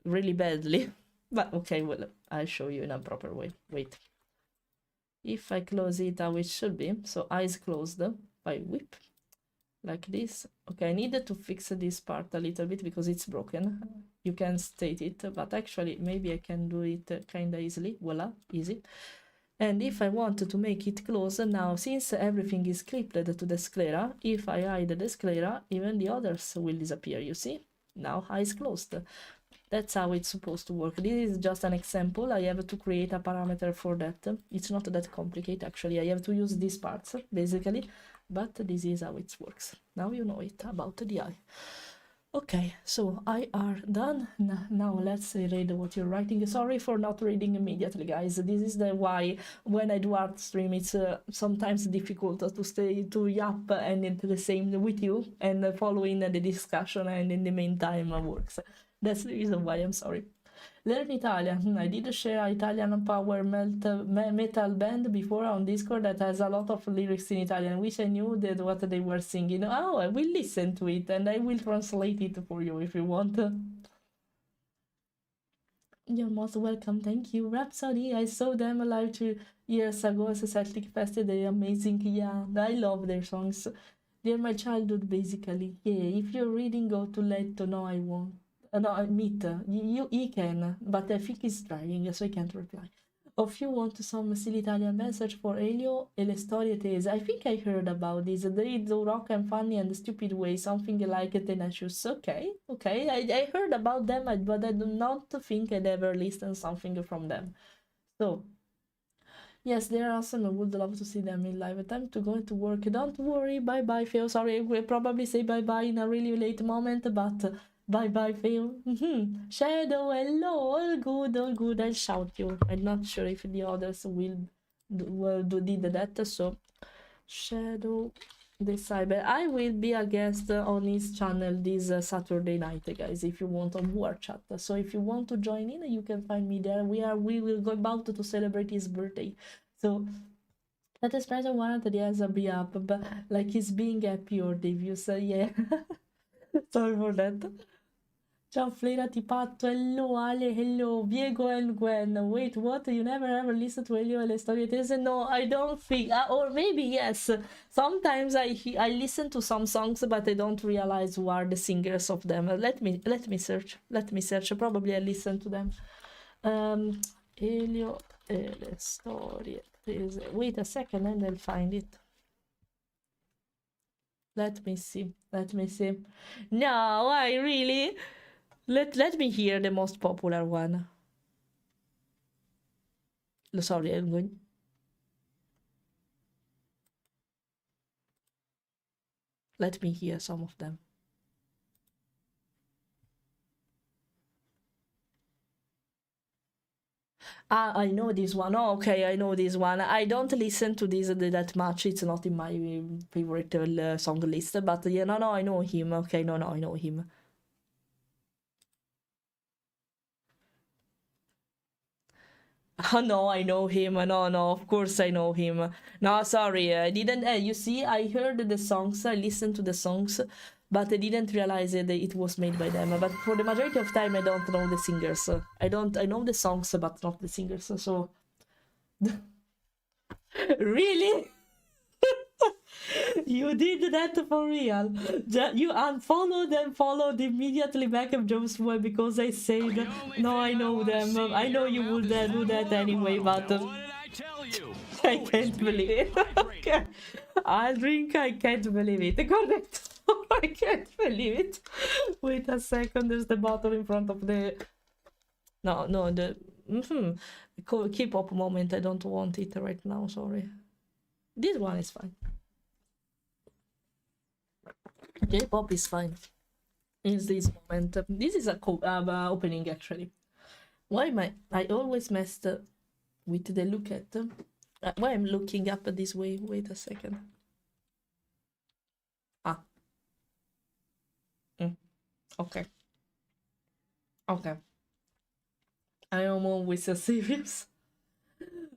really badly. But okay, well, I'll show you in a proper way. Wait. If I close it how it should be, so eyes closed, I whip like this. Okay, I needed to fix this part a little bit because it's broken. You can state it, but actually maybe I can do it kinda easily. Voila, easy. And if I want to make it close now, since everything is clipped to the sclera, if I hide the sclera, even the others will disappear, you see? Now eyes closed. That's how it's supposed to work. This is just an example. I have to create a parameter for that. It's not that complicated, actually. I have to use these parts, basically. But this is how it works. Now you know it about the eye. Okay, so I are done. Now let's read what you're writing. Sorry for not reading immediately, guys. This is the why when I do art stream, it's sometimes difficult to stay to yap and into the same with you and following the discussion, and in the meantime works. That's the reason why I'm sorry. Learn Italian. I did share Italian power metal band before on Discord that has a lot of lyrics in Italian, which I knew that what they were singing. Oh, I will listen to it and I will translate it for you if you want. You're most welcome, thank you. Rhapsody, I saw them live 2 years ago as a Celtic Fest. They're amazing. Yeah, I love their songs. They're my childhood, basically. Yeah, if you're reading, go to let to know I won't. No, meet. He can, but I think he's driving, so I can't reply. If you want some silly Italian message for Elio e le storie tese, I think I heard about this. They do rock and funny and stupid way, something like Tenacious. Okay, I heard about them, but I do not think I'd ever listened something from them. So, yes, they're awesome. I would love to see them in live. Time to go to work. Don't worry. Bye bye, Phil. Sorry, we'll probably say bye bye in a really late moment, but bye bye, Phil. Shadow, hello. All good, all good. I'll shout you. I'm not sure if the others did that. So, Shadow the Cyber. I will be a guest on his channel this Saturday night, guys, if you want on War Chat. So if you want to join in, you can find me there. We will go about to celebrate his birthday. So that is special one that he has a be up, but like he's being happy or devious. Yeah. Sorry for that. Ciao Fleira Tipatto, hello Ale, hello Diego and Gwen. Wait, what? You never ever listen to Elio e le storie tese? No, I don't think. Or maybe yes. Sometimes I listen to some songs, but I don't realize who are the singers of them. Let me search. Let me search. Probably I listen to them. Elio e le storie tese. Wait a second, and I'll find it. Let me see. Let me see. No, I really. Let me hear the most popular one. Sorry, I'm going. Let me hear some of them. Ah, I know this one. Oh, okay, I know this one. I don't listen to this that much. It's not in my favorite song list. But yeah, no, I know him. Okay, no, I know him. Oh, no, I know him. No, of course I know him. No, sorry, I didn't. You see, I heard the songs, I listened to the songs, but I didn't realize that it was made by them. But for the majority of time, I don't know the singers. I know the songs, but not the singers. So, really? You did that for real. You unfollowed and followed immediately back of Joe's boy because I said, no, I know them. I know you would do that anyway, but I can't believe it. Okay. I'll drink, I can't believe it. Correct. I can't believe it. Wait a second, there's the bottle in front of the... No, the... K-pop moment, I don't want it right now, sorry. This one is fine. J-pop is fine in this moment. This is a opening actually. Why am I always messed with the look at why I'm looking up this way. Wait a second. Okay. I am always serious.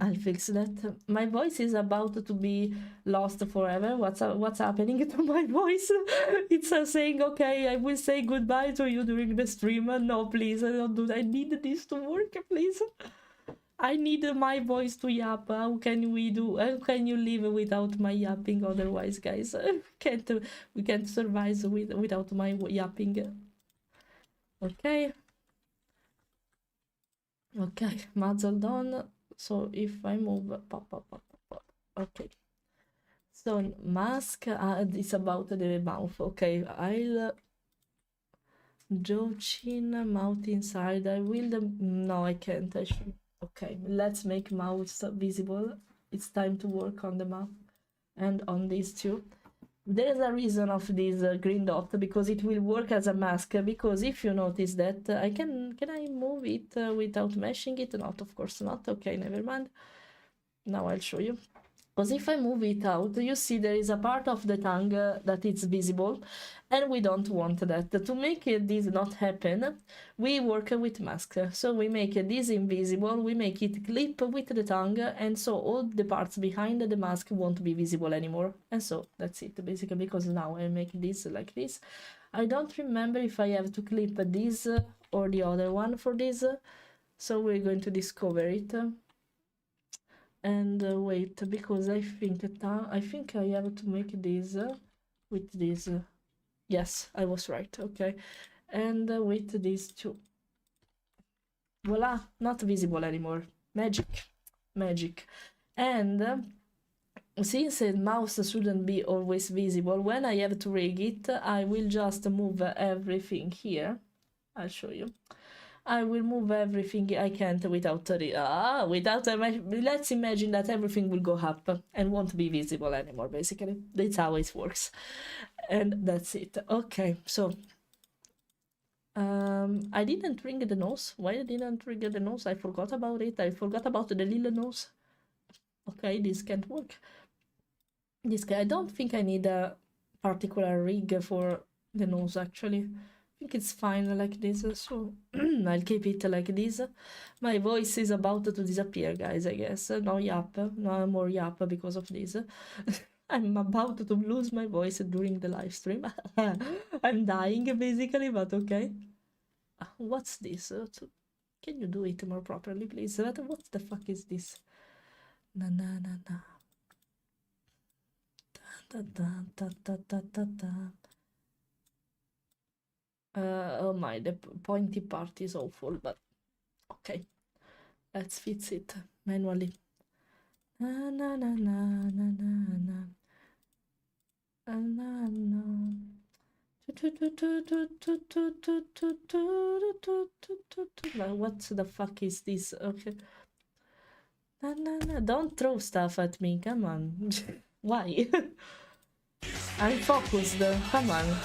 I'll fix that. My voice is about to be lost forever. What's happening to my voice? It's saying, okay, I will say goodbye to you during the stream. No, please, I don't do that. I need this to work, please. I need my voice to yap. How can we do? How can you live without my yapping? Otherwise, guys, we can't survive without my yapping. Okay. Okay, muzzle done. So if I move, pop, pop, pop, pop, pop. Okay. So mask, it's about the mouth. Okay, I'll jaw, chin, mouth inside. I will. No, I can't. I should. Okay, let's make mouth visible. It's time to work on the mouth and on these two. There is a reason of this green dot, because it will work as a mask. Because if you notice that I can I move it without meshing it? Not, of course not. Okay, never mind. Now I'll show you. Because if I move it out, you see there is a part of the tongue that is visible, and we don't want that. To make this not happen, we work with mask. So we make this invisible, we make it clip with the tongue, and so all the parts behind the mask won't be visible anymore. And so that's it, basically, because now I make this like this. I don't remember if I have to clip this or the other one for this, so we're going to discover it. And wait, because I think I have to make this with this. Yes, I was right. Okay, and with these two. Voila, not visible anymore. Magic. And since the mouse shouldn't be always visible, when I have to rig it, I will just move everything here. I'll show you. I will move everything. I can't without let's imagine that everything will go up and won't be visible anymore, basically. That's how it works. And that's it. Okay, so I didn't ring the nose. Why I didn't ring the nose? I forgot about it. I forgot about the little nose. Okay, this can't work. I don't think I need a particular rig for the nose, actually. I think it's fine like this, so I'll keep it like this. My voice is about to disappear, guys, I guess. No yap, no more yap because of this. I'm about to lose my voice during the live stream. I'm dying, basically, but okay. What's this? Can you do it more properly, please? What the fuck is this? Na na na na. Da da da da da da da. Oh my, the pointy part is awful, but okay. Let's fix it manually. Na na na na na na na na. What the fuck is this? Okay. Na na na. Don't throw stuff at me. Come on. Why? I'm focused. Come on.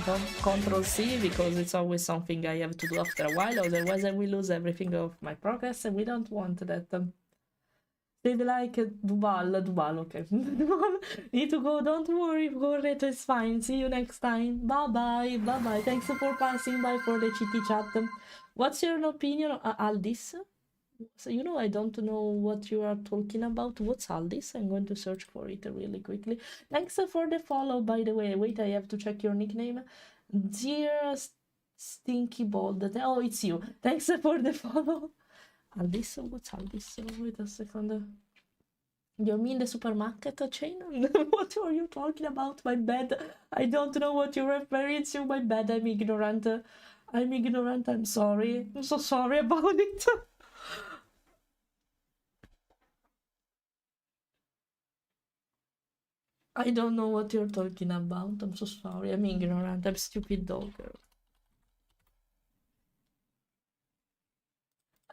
Don't Control C, because it's always something I have to do after a while, otherwise I will lose everything of my progress, and we don't want that. They like Duval, okay. Need to go, don't worry, Gorret is fine. See you next time. Bye bye. Thanks for passing by for the chitty chat. What's your opinion on Aldis? So, I don't know what you are talking about. What's Aldis? I'm going to search for it really quickly. Thanks for the follow, by the way. Wait, I have to check your nickname. Dear Stinky Bald. Oh, it's you. Thanks for the follow. Aldis? What's Aldis? Wait a second. You mean the supermarket chain? What are you talking about? My bad. I don't know what you're referring to. My bad. I'm ignorant. I'm sorry. I'm so sorry about it. I don't know what you're talking about. I'm so sorry. I'm ignorant. I'm stupid dog.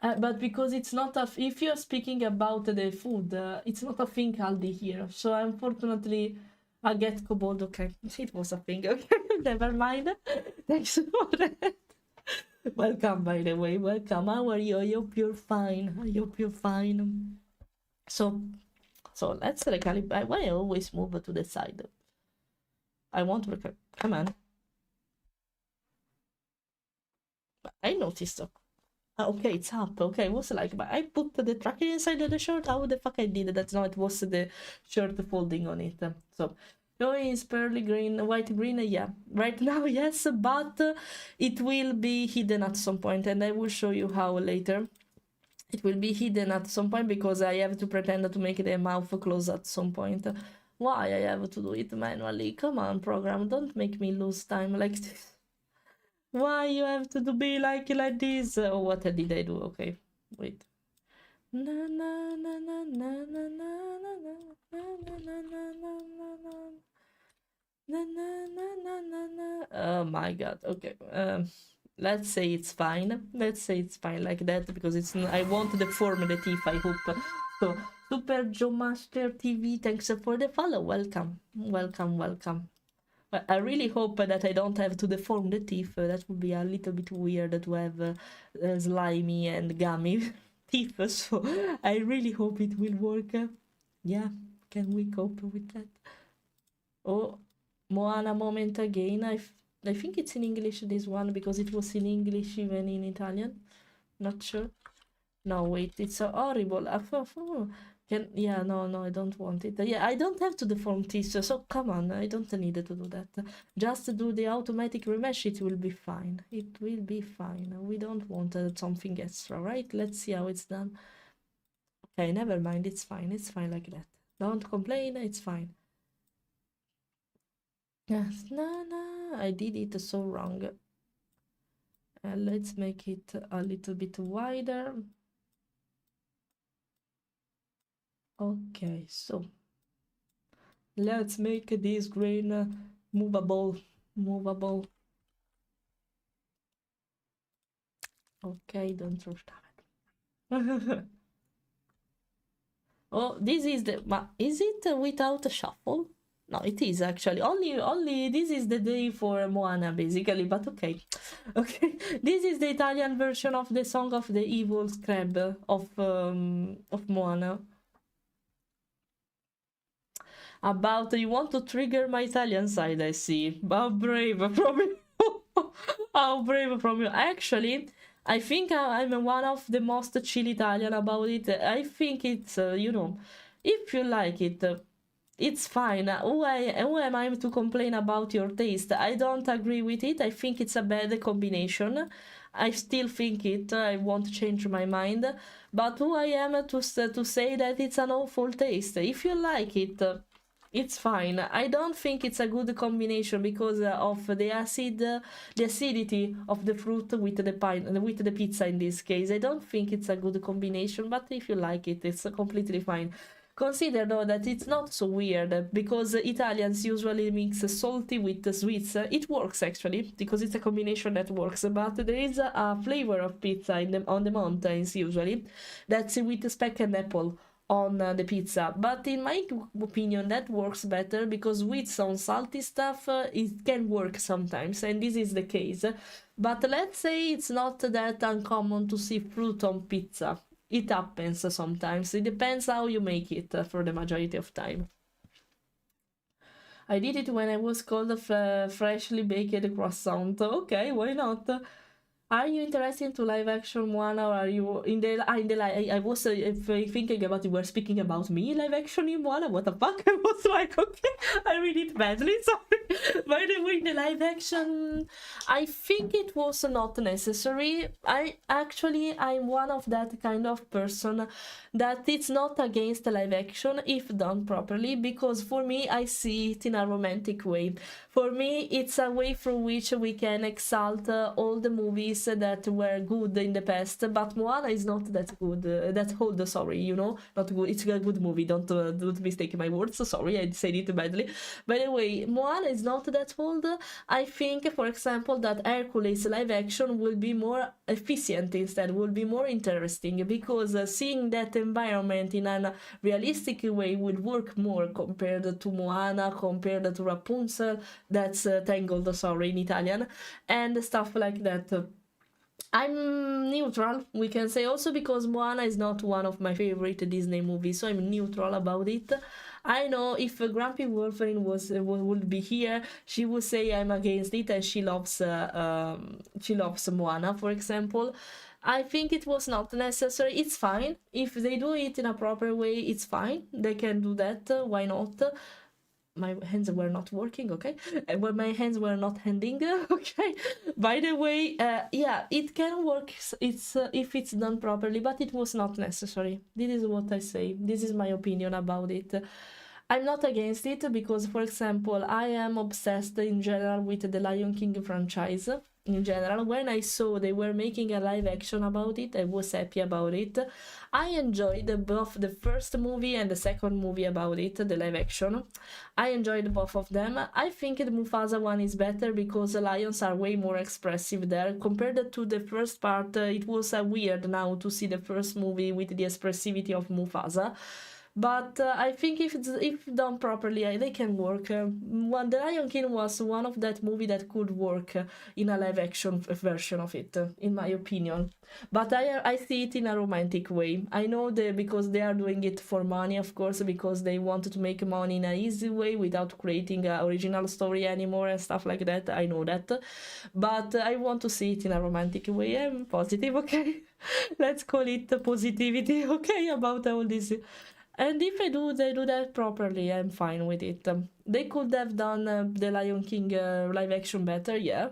But because it's not if you're speaking about the food, it's not a thing Aldi here. So unfortunately, I get kobold. Okay, it was a thing. Okay, never mind. Thanks for that. Welcome, by the way. Welcome. How are you? I hope you're fine. So let's recalibrate. Why I always move to the side? I want to come on. I noticed. Okay, it's up. Okay, it was like, but I put the tracker inside of the shirt. How the fuck I did that? No, it was the shirt folding on it. So, no, is pearly green, white green. Yeah, right now, yes, but it will be hidden at some point, and I will show you how later. It will be hidden at some point because I have to pretend to make the mouth close at some point. Why I have to do it manually? Come on, program, don't make me lose time like this. Why you have to be like this? Oh, what did I do? Okay, wait. Na na na na na na na na na na na na na na na na. Oh my god. Okay. Let's say it's fine. Let's say it's fine like that because it's. I want the form the teeth. I hope. So Super Joe Master TV. Thanks for the follow. Welcome. Welcome. Welcome. I really hope that I don't have to deform the teeth. That would be a little bit weird to have slimy and gummy teeth. So I really hope it will work. Yeah, can we cope with that? Oh, Moana moment again. I think it's in English, this one, because it was in English even in Italian. Not sure. No, wait, it's horrible. Yeah, no, I don't want it. Yeah, I don't have to deform teeth, so come on, I don't need to do that. Just do the automatic remesh, it will be fine. It will be fine. We don't want something extra, right? Let's see how it's done. Okay, never mind, it's fine like that. Don't complain, it's fine. Yes, no, I did it so wrong. Let's make it a little bit wider. Okay, so let's make this grain movable. Okay, don't rush that. Oh, this is is it without a shuffle? No, it is actually only this is the day for Moana basically, but okay. Okay, this is the Italian version of the song of the evil crab of Moana. About you want to trigger my Italian side, I see. How brave from you. How brave from you. Actually, I think I'm one of the most chill Italian about it. I think it's, you know, if you like it, it's fine. Who am I to complain about your taste? I don't agree with it. I think it's a bad combination. I still think it. I won't change my mind. But who I am to say that it's an awful taste? If you like it, it's fine. I don't think it's a good combination because of the acidity of the fruit with the pizza in this case. I don't think it's a good combination, but if you like it, it's completely fine. Consider though that it's not so weird because Italians usually mix salty with sweets. It works actually because it's a combination that works, but there is a flavor of pizza on the mountains usually that's with speck and apple on the pizza, but in my opinion that works better because with some salty stuff it can work sometimes, and this is the case. But let's say it's not that uncommon to see fruit on pizza. It happens sometimes. It depends how you make it for the majority of time. I did it when I was called a freshly baked croissant. Okay, why not? Are you interested to live action Moana, or are you in the live? I was thinking about you were speaking about me live action in Moana. What the fuck? I was like, okay, I read it badly. Sorry. By the way, the live action, I think it was not necessary. I'm one of that kind of person that it's not against live action if done properly, because for me I see it in a romantic way. For me, it's a way through which we can exalt all the movies that were good in the past, but Moana is not that good, that old, sorry, you know, not good. It's a good movie, don't mistake my words, sorry, I said it badly. By the way, Moana is not that old. I think, for example, that Hercules live action will be more efficient instead, will be more interesting, because seeing that environment in a realistic way will work more compared to Moana, compared to Rapunzel, that's Tangled, sorry, in Italian, and stuff like that. I'm neutral, we can say, also because Moana is not one of my favorite Disney movies, so I'm neutral about it. I know if Grumpy Wolverine would be here, she would say I'm against it, and she loves Moana, for example. I think it was not necessary. It's fine if they do it in a proper way. It's fine. They can do that. Why not? My hands were not working, okay? When my hands were not handing, okay? By the way, yeah, it can work. It's if it's done properly, but it was not necessary. This is what I say. This is my opinion about it. I'm not against it because, for example, I am obsessed in general with the Lion King franchise. In general, when I saw they were making a live action about it, I was happy about it. I enjoyed both the first movie and the second movie about it, the live action. I enjoyed both of them. I think the Mufasa one is better because the lions are way more expressive there. Compared to the first part, it was weird now to see the first movie with the expressivity of Mufasa. But I think if done properly, they can work. The Lion King was one of that movie that could work in a live action version of it, in my opinion. But I see it in a romantic way. I know because they are doing it for money, of course, because they wanted to make money in an easy way without creating an original story anymore and stuff like that. I know that. But I want to see it in a romantic way. I'm positive, okay? Let's call it positivity, okay, about all this. And if they do that properly, I'm fine with it. They could have done the Lion King live action better, yeah.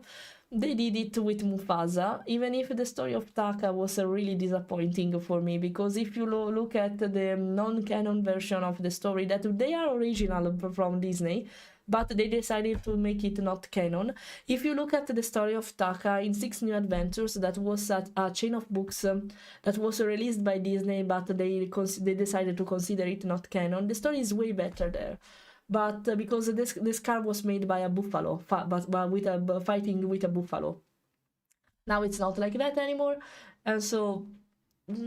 They did it with Mufasa, even if the story of Taka was really disappointing for me, because if you look at the non-canon version of the story, that they are original from Disney, but they decided to make it not canon. If you look at the story of Taka in 6 New Adventures, that was a chain of books that was released by Disney, but they decided to consider it not canon. The story is way better there. But because this car was made by a buffalo, but with fighting with a buffalo. Now it's not like that anymore, and so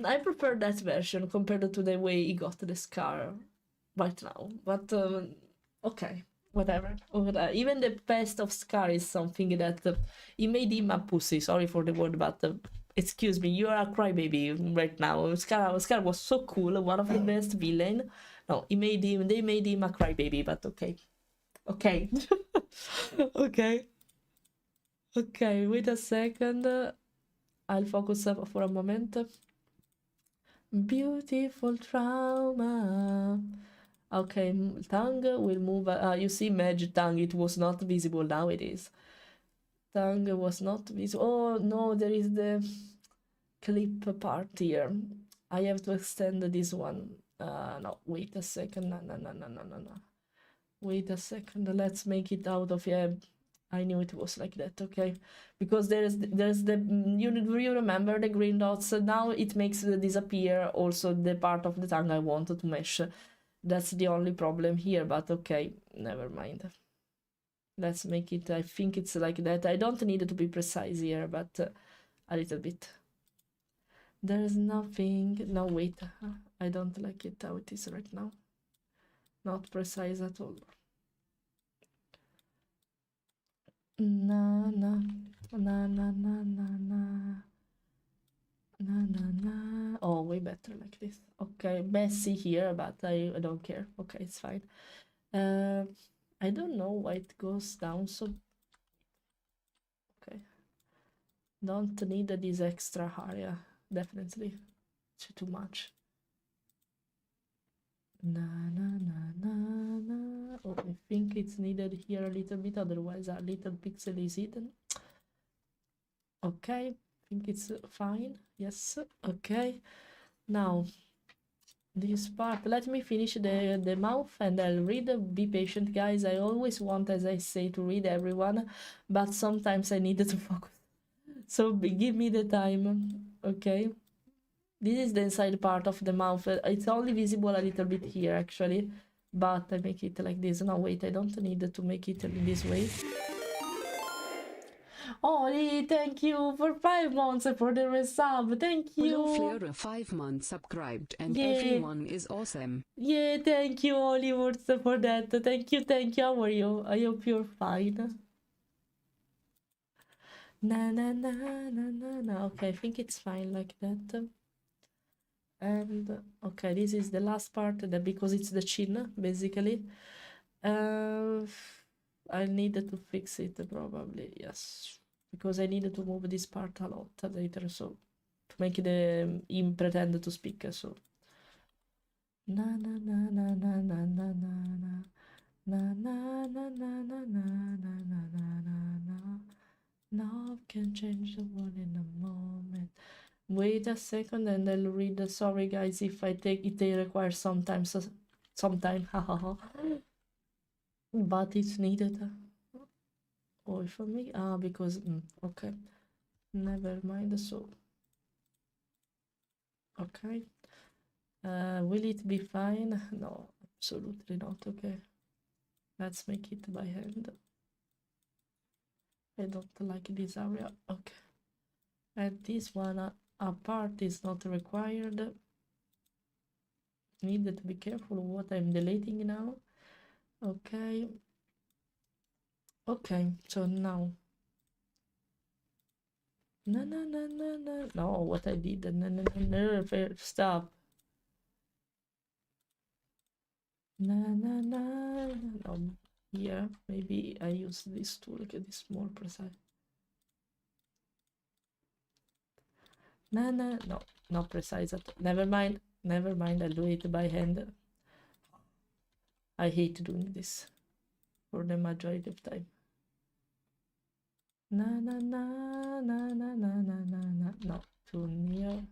I prefer that version compared to the way he got this car right now. But okay. Whatever. Even the best of Scar is something that it made him a pussy. Sorry for the word, but excuse me, you are a crybaby right now. Scar was so cool, one of the best villain. No, they made him a crybaby, but okay. Okay. Okay. Okay, wait a second. I'll focus for a moment. Beautiful trauma. Okay, tongue will move. You see, Mage tongue, it was not visible. Now it is. Tongue was not visible. Oh no, there is the clip part here. I have to extend this one. No, wait a second. No. Wait a second. Let's make it out of here. I knew it was like that. Okay, because there's the you remember the green dots. Now it makes disappear also the part of the tongue I wanted to mesh. That's the only problem here, but okay, never mind. Let's make it, I think it's like that. I don't need it to be precise here, but a little bit. There's nothing, no wait, I don't like it how it is right now. Not precise at all. Na. Oh, way better like this. Okay, messy here, but I don't care. Okay, it's fine. I don't know why it goes down so. Okay. Don't need this extra area. Definitely. Too much. Na. Oh, I think it's needed here a little bit, otherwise a little pixel is hidden. Okay. Think it's fine. Yes. Okay. Now this part, let me finish the mouth and I'll read. Be patient, guys. I always want, as I say, to read everyone, but sometimes I need to focus, so give me the time. Okay, this is the inside part of the mouth. It's only visible a little bit here actually, but I make it like this. No, wait, I don't need to make it this way. Ollie, thank you for 5 months for the resub. Thank you. Fleira 5 months subscribed and Yeah. everyone is awesome. Yeah, thank you, Ollie, for that. Thank you. How are you? I hope you're fine. Na na na na na na. Okay, I think it's fine like that. And okay, this is the last part that because it's the chin basically. I needed to fix it probably, yes, because I needed to move this part a lot later, so to make the him pretend to speak. So na na na na na na na na na na na na na na na na na na na. Love can change the world in a moment. Wait a second and I'll read the sorry guys if I take it, they require sometimes some time, hahaha. But it's needed. Or for me? Ah, because okay. Never mind. So okay. Will it be fine? No, absolutely not. Okay. Let's make it by hand. I don't like this area. Okay. And this one apart is not required. Need to be careful what I'm deleting now. Okay. Okay, so now. No, no, no, no, no. No, what I did. No, no, no, no. Stop. Na na na. No, here maybe I use this to look at this more precise. Na na. No, not precise at all. Never mind. Never mind. I'll do it by hand. I hate doing this for the majority of time. Na na na na na na na na na. No, too near.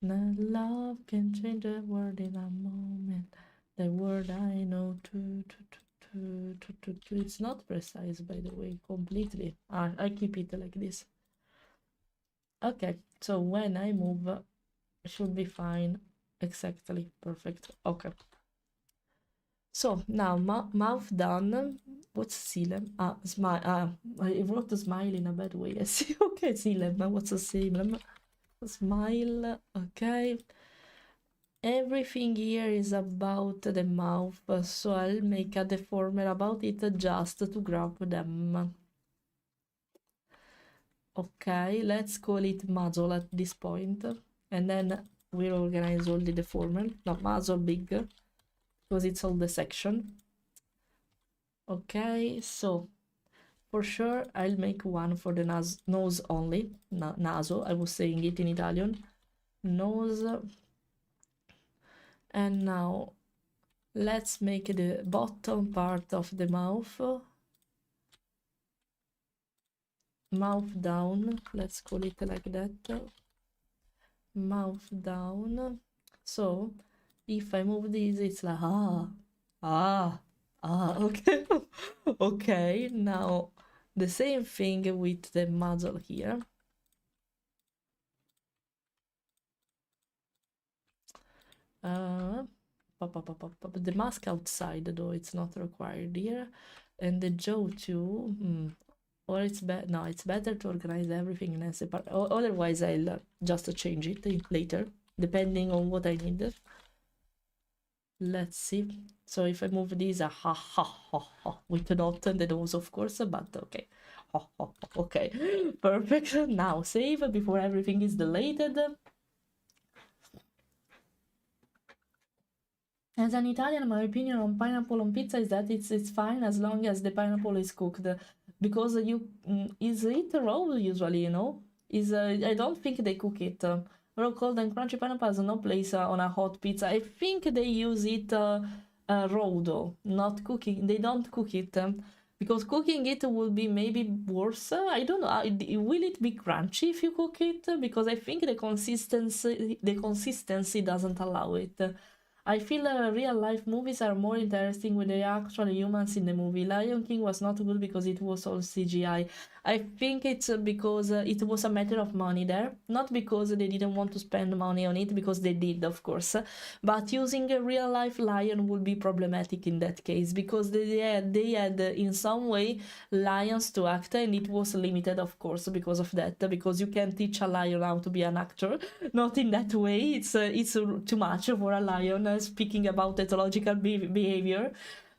Na love can change the world in a moment. The word I know to. It's not precise, by the way, completely. I keep it like this. Okay, so when I move, it should be fine. Exactly, perfect. Okay. So now mouth done. What's silem? Smile. I wrote smile in a bad way. I see. Okay, silem. What's a silem? Smile. Okay. Everything here is about the mouth, so I'll make a deformer about it just to grab them. Okay, let's call it muzzle at this point, and then we'll organize all the deformer. Not muzzle big, because it's all the section. Okay, so for sure I'll make one for the nose only. Naso, I was saying it in Italian. Nose. And now let's make the bottom part of the mouth. Mouth down, let's call it like that. Mouth down. So if I move this, it's like okay. Okay, now the same thing with the muzzle here. The mask outside, though, it's not required here. And the jaw too. Or it's no, it's better to organize everything in a separate. Otherwise, I'll just change it later, depending on what I need. Let's see. So if I move these, with the dot and the nose, of course, but okay. Okay, perfect. Now save before everything is deleted. As an Italian, my opinion on pineapple on pizza is that it's fine as long as the pineapple is cooked, because is it raw usually, you know? I don't think they cook it. Raw, cold and crunchy pineapple has no place on a hot pizza. I think they use it raw though, not cooking. They don't cook it because cooking it will be maybe worse. I don't know. Will it be crunchy if you cook it? Because I think the consistency doesn't allow it. I feel real life movies are more interesting with the actual humans in the movie. Lion King was not good because it was all CGI. I think it's because it was a matter of money there, not because they didn't want to spend money on it, because they did, of course. But using a real life lion would be problematic in that case, because they had in some way lions to act, and it was limited, of course, because of that. Because you can teach a lion how to be an actor, not in that way. It's too much for a lion. Speaking about ethological behavior,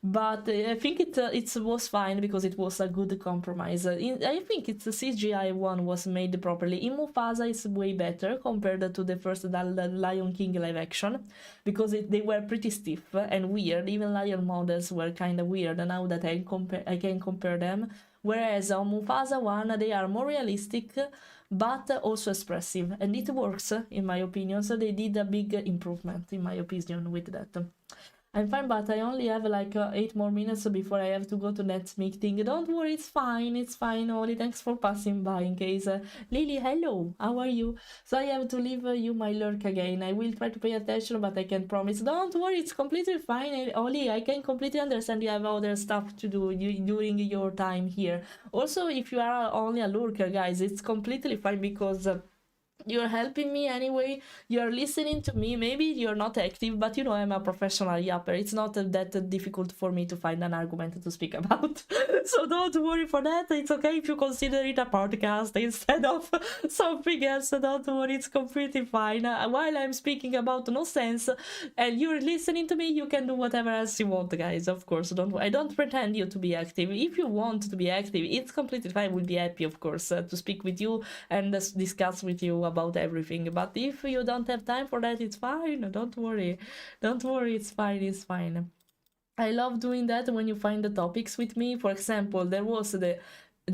but I think it was fine because it was a good compromise. I think it's the CGI one was made properly. In Mufasa, it's way better compared to the first the Lion King live action, because they were pretty stiff and weird. Even lion models were kind of weird. And now that I can compare them, whereas on Mufasa one they are more realistic, but also expressive, and it works in my opinion. So they did a big improvement in my opinion with that. I'm fine, but I only have like 8 more minutes before I have to go to next meeting. Don't worry, it's fine, Oli. Thanks for passing by in case. Lily, hello, how are you? So I have to leave you my lurk again. I will try to pay attention, but I can't promise. Don't worry, it's completely fine. Oli, I can completely understand you have other stuff to do during your time here. Also, if you are only a lurker, guys, it's completely fine because... you're helping me anyway, you're listening to me, maybe you're not active, but you know I'm a professional yapper. It's not that difficult for me to find an argument to speak about. So don't worry for that. It's okay if you consider it a podcast instead of something else. Don't worry, it's completely fine. While I'm speaking about no sense and you're listening to me, you can do whatever else you want, guys. Of course, I don't pretend you to be active. If you want to be active, it's completely fine. We'll be happy, of course, to speak with you and discuss with you about everything. But if you don't have time for that, it's fine. Don't worry, it's fine. I love doing that when you find the topics with me. For example, there was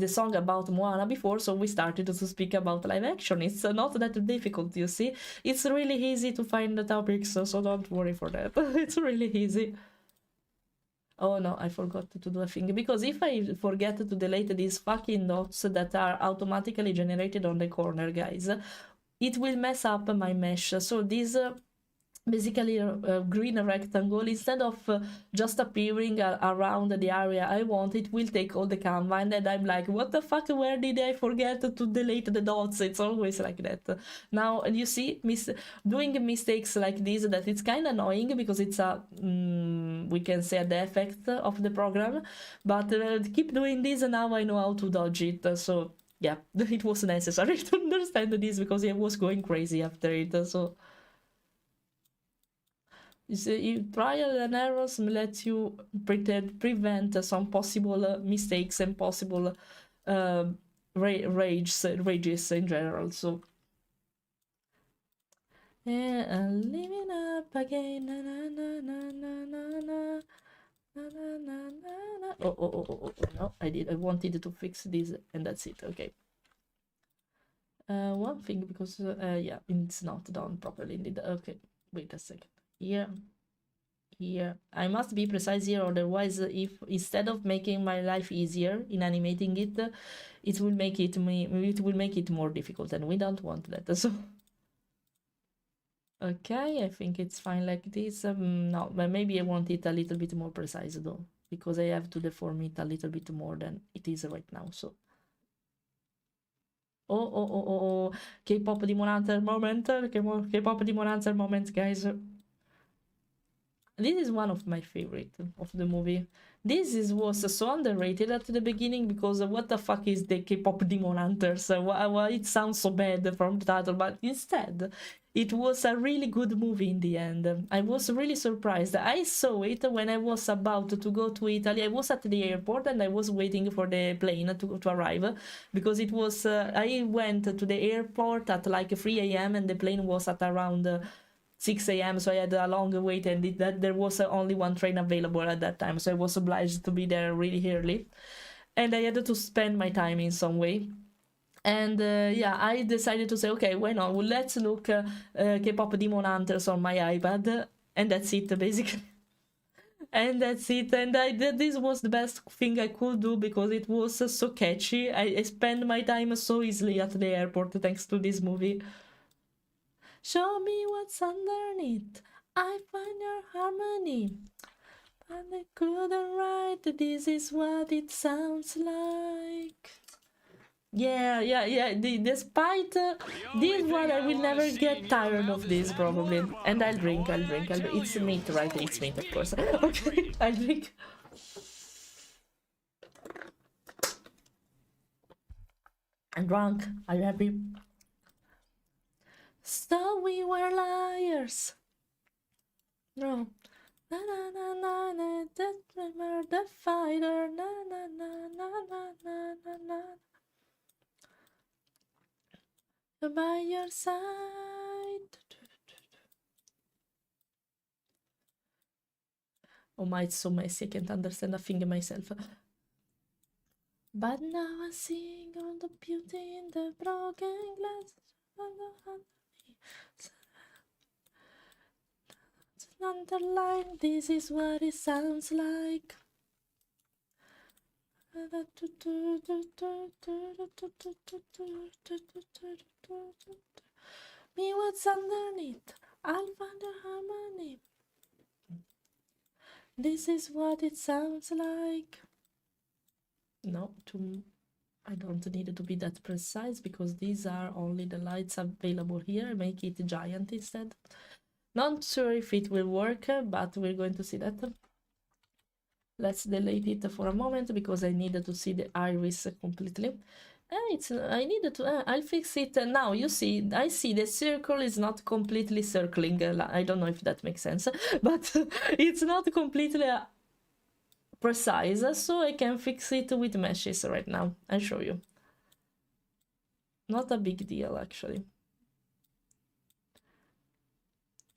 the song about Moana before, so we started to speak about live action. It's not that difficult, you see. It's really easy to find the topics, so don't worry for that. It's really easy. Oh no, I forgot to do a thing, because if I forget to delete these fucking dots that are automatically generated on the corner, guys, it will mess up my mesh. So this basically a green rectangle, instead of just appearing around the area I want, it will take all the canvas, and then I'm like, what the fuck, where did I forget to delete the dots? It's always like that. Now you see, doing mistakes like this, that it's kind of annoying, because it's a we can say a defect of the program, but keep doing this, and now I know how to dodge it. So yeah, it was necessary to understand this, because I was going crazy after it. So trial and errors let you prevent some possible mistakes and possible rages in general. So and living up again. Na, na, na, na, na, na, na. Na, na, na, na, na. Oh, no, I wanted to fix this, and that's it. Okay. One thing, because yeah, it's not done properly indeed. Okay, wait a second. Here I must be precise here, otherwise if instead of making my life easier in animating it, it will make it more difficult, and we don't want that. So okay, I think it's fine like this. No, but maybe I want it a little bit more precise though, because I have to deform it a little bit more than it is right now. So oh, K-pop Demon Hunter moment, K-pop Demon Hunter moment, guys. This is one of my favorite of the movie. This was so underrated at the beginning, because what the fuck is the K-pop Demon Hunters? Why it sounds so bad from the title, but instead it was a really good movie in the end. I was really surprised. I saw it when I was about to go to Italy. I was at the airport and I was waiting for the plane to arrive, because it was I went to the airport at like 3 a.m. and the plane was at around 6 a.m. so I had a long wait, and there was only one train available at that time, so I was obliged to be there really early, and I had to spend my time in some way. And yeah, I decided to say, okay, why not? Well, let's look K-pop Demon Hunters on my iPad, and that's it, basically. And that's it. And this was the best thing I could do, because it was so catchy. I spent my time so easily at the airport thanks to this movie. Show me what's underneath, I find your harmony, but I couldn't write, this is what it sounds like. Yeah, despite this one, I will never get tired of this, probably. And I'll drink. It's meat, right? It's meat, of course. Okay, I'll drink. I'm drunk, I'm happy. So we were liars. No, Na na na na na, that remember the fighter. Na na na na na na na na. By your side. Oh my, it's so messy. I can't understand a thing myself. But now I see all the beauty in the broken glass. Underline, this is what it sounds like. Me, what's underneath? I'll find a harmony. This is what it sounds like. No, I don't need it to be that precise because these are only the lights available here. Make it giant instead. Not sure if it will work, but we're going to see that. Let's delete it for a moment because I needed to see the iris completely. I'll fix it now. You see, I see the circle is not completely circling. I don't know if that makes sense, but it's not completely precise, so I can fix it with meshes right now. I'll show you. Not a big deal, actually.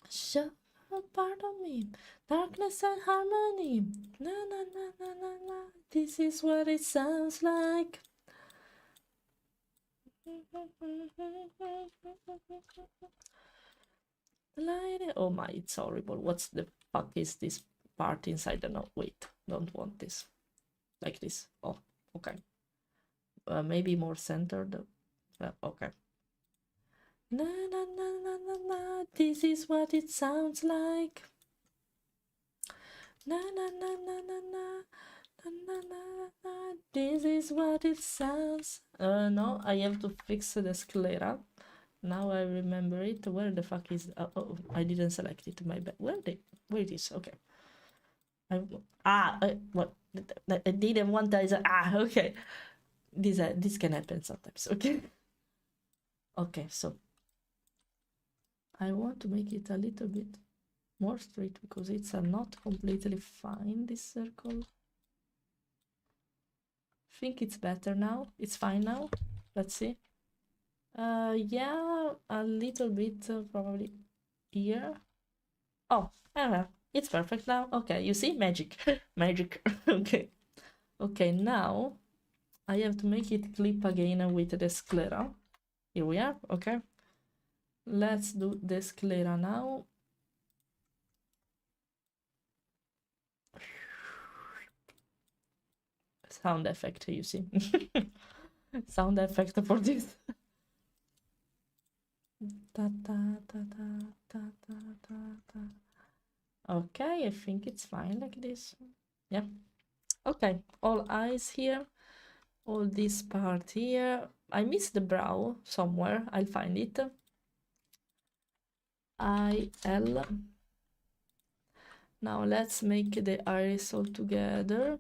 Show a part of me, darkness and harmony. Na na na na na na. This is what it sounds like. Oh my, it's horrible. What's the fuck is this part inside? No, wait, don't want this. Like this. Oh, okay. Maybe more centered. Okay. Na na na na na na. This is what it sounds like. Na na na na na na. Na, na, na, na. This is what it sounds. No, I have to fix the sclera. Now I remember it. Where the fuck is? Oh, I didn't select it. My bad. Where it is? Okay. What? I didn't want that. Okay. This can happen sometimes. Okay. Okay, so I want to make it a little bit more straight because it's not completely fine. This circle. Think it's better now. It's fine now. Let's see. Yeah, a little bit probably here. Oh, it's perfect now. Okay, you see, magic. Magic. Okay. Okay, now I have to make it clip again with the sclera. Here we are. Okay, let's do the sclera now. Sound effect, you see. Sound effect for this. Ta, ta, ta, ta, ta, ta, ta, ta. Okay, I think it's fine like this. Yeah. Okay, all eyes here. All this part here. I missed the brow somewhere. I'll find it. IL. Now let's make the iris all together.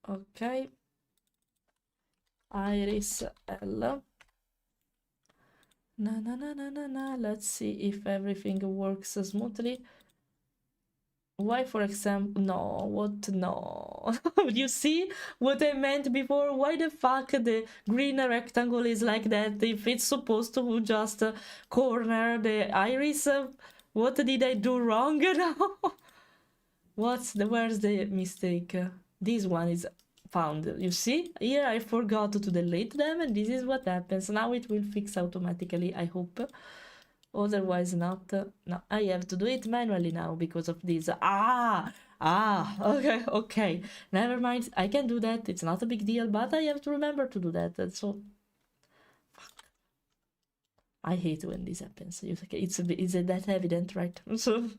Okay. Iris L. Na na na na na na. Let's see if everything works smoothly. Why, for example, no, what, no. You see what I meant before? Why the fuck the green rectangle is like that if it's supposed to just corner the iris? What did I do wrong now? Where's the mistake? This one is found. You see? Here I forgot to delete them and this is what happens. Now it will fix automatically, I hope. Otherwise not. No, I have to do it manually now because of this. Okay. Never mind. I can do that. It's not a big deal, but I have to remember to do that. So, fuck. I hate when this happens. It's that evident, right? So.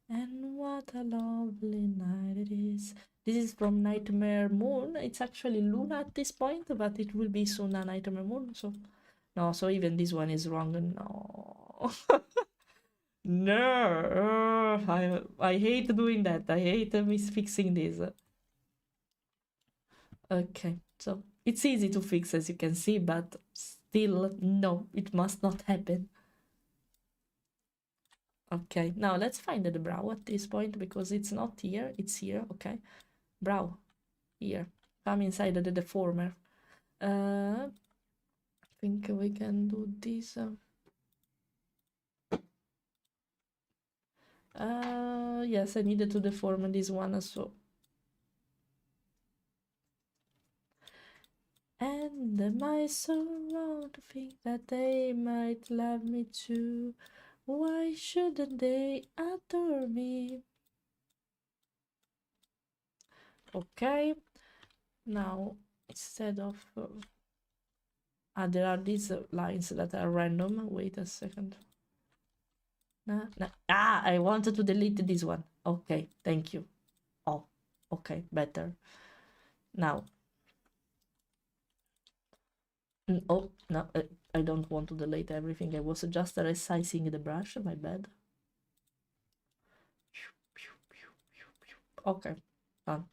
And what a lovely night it is. This is from Nightmare Moon. It's actually Luna at this point, but it will be soon a Nightmare Moon, so... No, so even this one is wrong. No. No. I hate doing that. I hate misfixing this. Okay, so it's easy to fix as you can see, but still, no, it must not happen. Okay, now let's find the brow at this point because it's not here, it's here. Okay, brow here. Come inside the deformer. I think we can do this. Yes, I needed to deform this one, so. And my sorrow to think that they might love me too. Why shouldn't they adore me? Okay, now instead of there are these lines that are random. Wait a second. Nah, nah. Ah, I wanted to delete this one. Okay, thank you. Oh, okay, better. Now. Oh, no, I don't want to delete everything. I was just resizing the brush, my bad. Okay, done.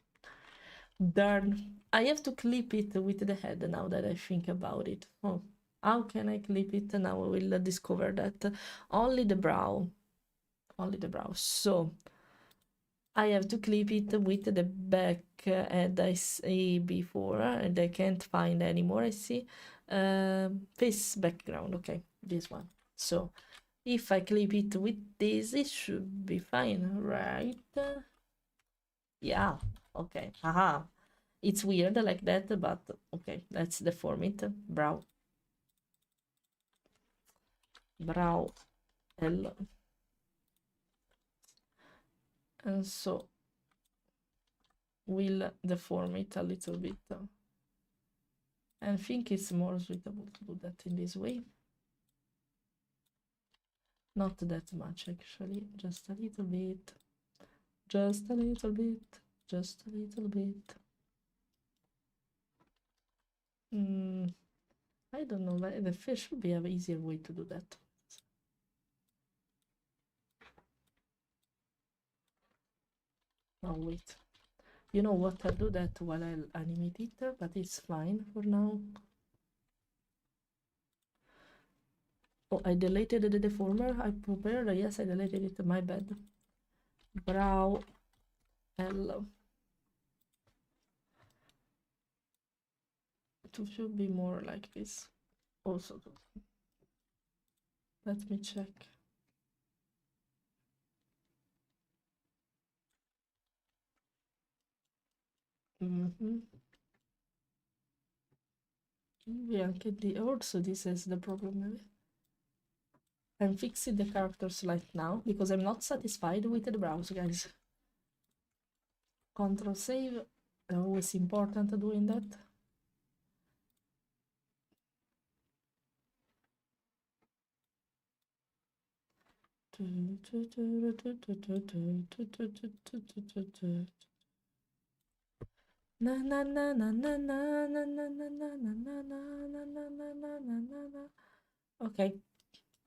Darn. I have to clip it with the head now that I think about it. Oh, how can I clip it? Now I will discover that. Only the brow. Only the brow. So, I have to clip it with the back and I see before and I can't find anymore. I see face background. Okay, this one. So if I clip it with this, it should be fine, right? Yeah, okay. Haha. It's weird like that, but okay, let's deform it. Brow. Brow L. And so we'll deform it a little bit. I think it's more suitable to do that in this way. Not that much actually, just a little bit. Just a little bit. Just a little bit. I don't know, the fish should be an easier way to do that. Oh wait. You know what, I'll do that while I'll animate it, but it's fine for now. Oh, I deleted the deformer. I prepared. Yes, I deleted it. My bad. Brow L. It should be more like this. Also, let me check. Yeah, also this is the problem maybe. I'm fixing the characters right now because I'm not satisfied with the browser, guys. Control save, always important doing that. Na na na na na na na na na na na na na na na na na. Okay,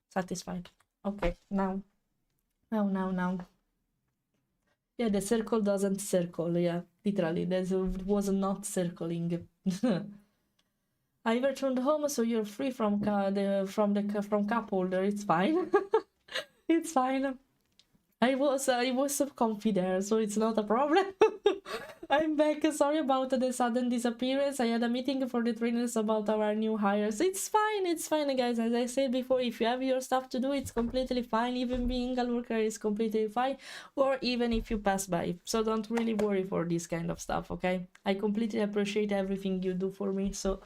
satisfied. Okay, now. Yeah, the circle doesn't circle. Yeah, literally, that was not circling. I returned home, so you're free from cup holder. It's fine. It's fine. I was so comfy there, so it's not a problem. I'm back. Sorry about the sudden disappearance. I had a meeting for the trainers about our new hires. It's fine, guys. As I said before, if you have your stuff to do, it's completely fine. Even being a lurker is completely fine, or even if you pass by. So don't really worry for this kind of stuff, okay? I completely appreciate everything you do for me, so...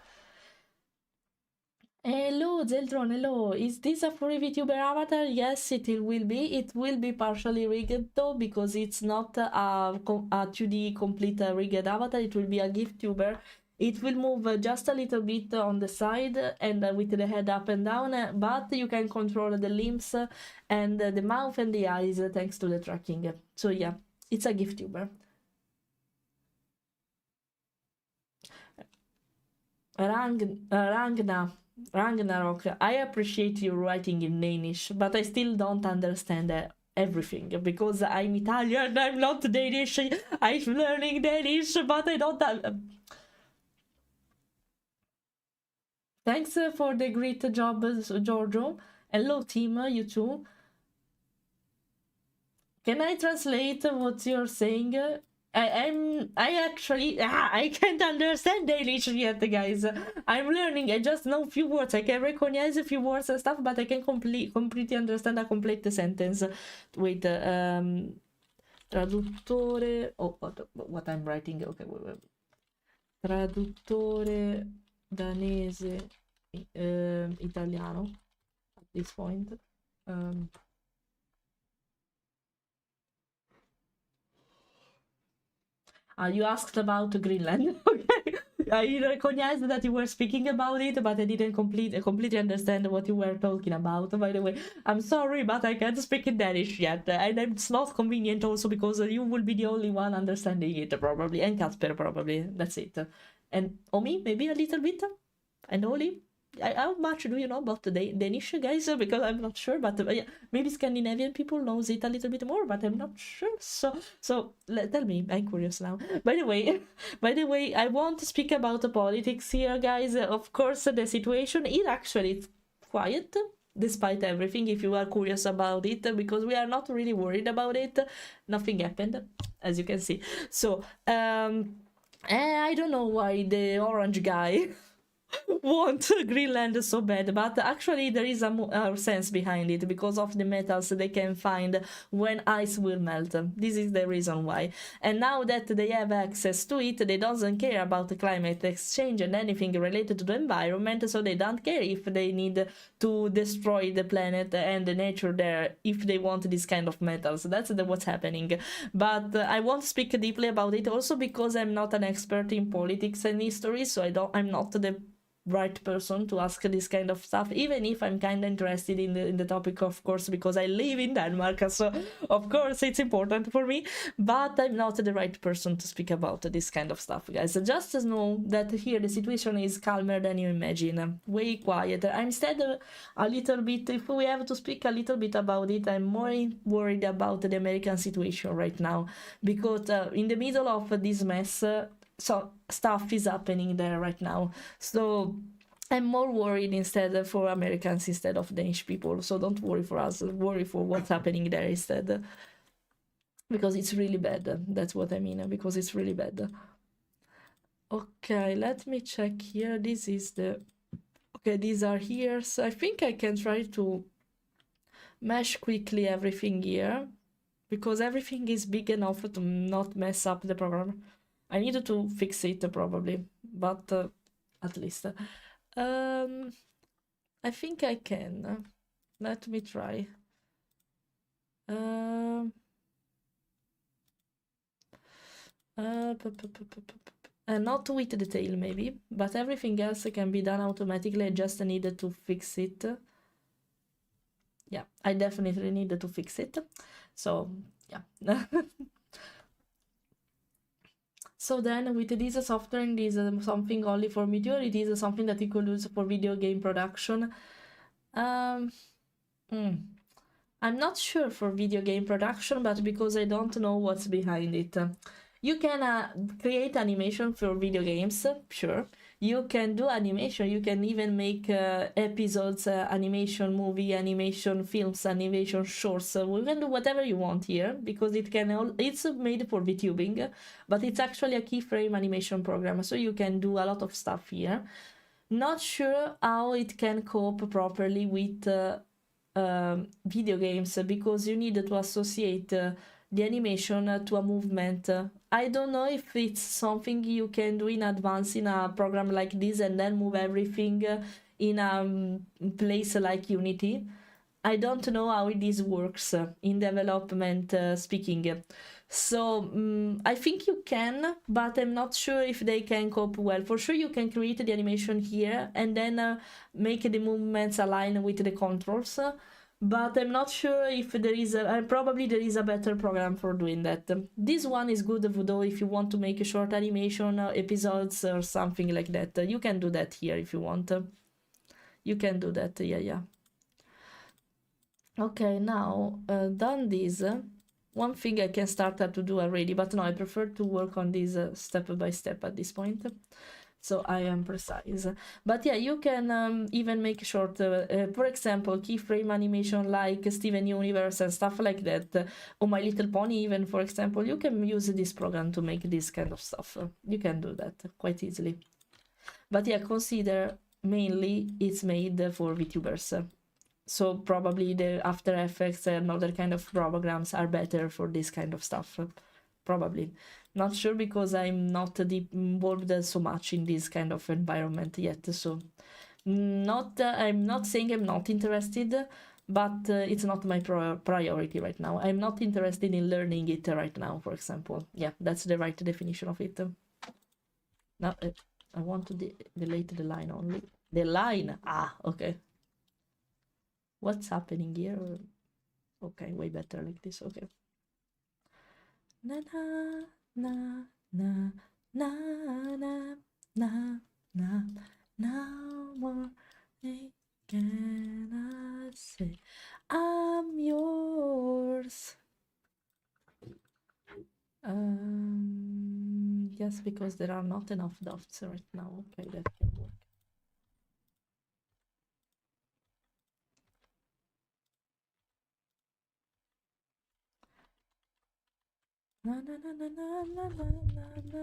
Hello, Zeldron, hello. Is this a furry VTuber avatar? Yes, it will be. It will be partially rigged though, because it's not a 2D complete rigged avatar. It will be a gift tuber. It will move just a little bit on the side and with the head up and down, but you can control the limbs and the mouth and the eyes thanks to the tracking. So yeah, it's a gift tuber. Ragnarok, I appreciate you writing in Danish, but I still don't understand everything because I'm Italian, I'm not Danish, I'm learning Danish, but I don't have... Thanks for the great job, Giorgio. Hello, team, you too. Can I translate what you're saying? I can't understand Danish yet, guys. I'm learning. I just know a few words. I can recognize a few words and stuff, but I can completely understand a complete sentence. Wait, traduttore. Oh, what I'm writing. Okay, wait. Traduttore danese, italiano. At this point. You asked about Greenland. Okay. I recognized that you were speaking about it, but I didn't completely understand what you were talking about. By the way, I'm sorry, but I can't speak in Danish yet, and it's not convenient also because you will be the only one understanding it probably, and Casper probably. That's it. And Omi, maybe a little bit, and Oli. How much do you know about the Danish, guys? Because I'm not sure, but yeah, maybe Scandinavian people knows it a little bit more, but I'm not sure. So tell me, I'm curious now. By the way, I want to speak about the politics here, guys. Of course, the situation is actually quiet despite everything. If you are curious about it, because we are not really worried about it, nothing happened, as you can see. So I don't know why the orange guy want Greenland so bad, but actually there is a sense behind it because of the metals they can find when ice will melt. This is the reason why. And now that they have access to it, they don't care about the climate exchange and anything related to the environment, so they don't care if they need to destroy the planet and the nature there if they want this kind of metals. That's what's happening. But I won't speak deeply about it also because I'm not an expert in politics and history, so I'm not the right person to ask this kind of stuff, even if I'm kind of interested in the topic, of course, because I live in Denmark, so of course it's important for me, but I'm not the right person to speak about this kind of stuff, guys. Just know that here the situation is calmer than you imagine, way quieter. I'm instead a little bit, if we have to speak a little bit about it, I'm more worried about the American situation right now, because in the middle of this mess, so stuff is happening there right now, so I'm more worried instead for Americans instead of Danish people. So don't worry for us, worry for what's happening there instead, because it's really bad. That's what I mean, because it's really bad. Okay, let me check here. This is the okay, these are here, so I think I can try to mesh quickly everything here, because everything is big enough to not mess up the program. I needed to fix it probably, but at least. I think I can. Let me try. Not with the tail maybe, but everything else can be done automatically. I just needed to fix it. Yeah, I definitely needed to fix it. So yeah. So then with this software, it is something only for video, it is something that you could use for video game production. I'm not sure for video game production, but because I don't know what's behind it. You can create animation for video games, sure. You can do animation, you can even make episodes, animation, movie, animation, films, animation, shorts. We can do whatever you want here, because it's made for VTubing, but it's actually a keyframe animation program, so you can do a lot of stuff here. Not sure how it can cope properly with video games, because you need to associate the animation to a movement. I don't know if it's something you can do in advance in a program like this and then move everything in a place like Unity. I don't know how this works in development speaking. So I think you can, but I'm not sure if they can cope well. For sure you can create the animation here and then make the movements align with the controls. But I'm not sure if there is probably there is a better program for doing that. This one is good though if you want to make a short animation episodes or something like that. You can do that here if you want. You can do that, yeah. Okay, now done this. One thing I can start to do already, but no, I prefer to work on this step by step at this point. so I am precise. But yeah, you can even make short, for example, keyframe animation like Steven Universe and stuff like that, or My Little Pony even, for example. You can use this program to make this kind of stuff. You can do that quite easily. But yeah, consider mainly it's made for VTubers. So probably the After Effects and other kind of programs are better for this kind of stuff. Probably. Not sure because I'm not deep involved so much in this kind of environment yet. So I'm not saying I'm not interested, but it's not my priority right now. I'm not interested in learning it right now, for example. Yeah, that's the right definition of it. Now I want to delete the line only. The line! Ah, okay. What's happening here? Okay, way better like this. Okay. Na na na na na na na na. No more can I say I'm yours. Yes, because there are not enough dots right now. Okay, that can work. Na na na na na na na na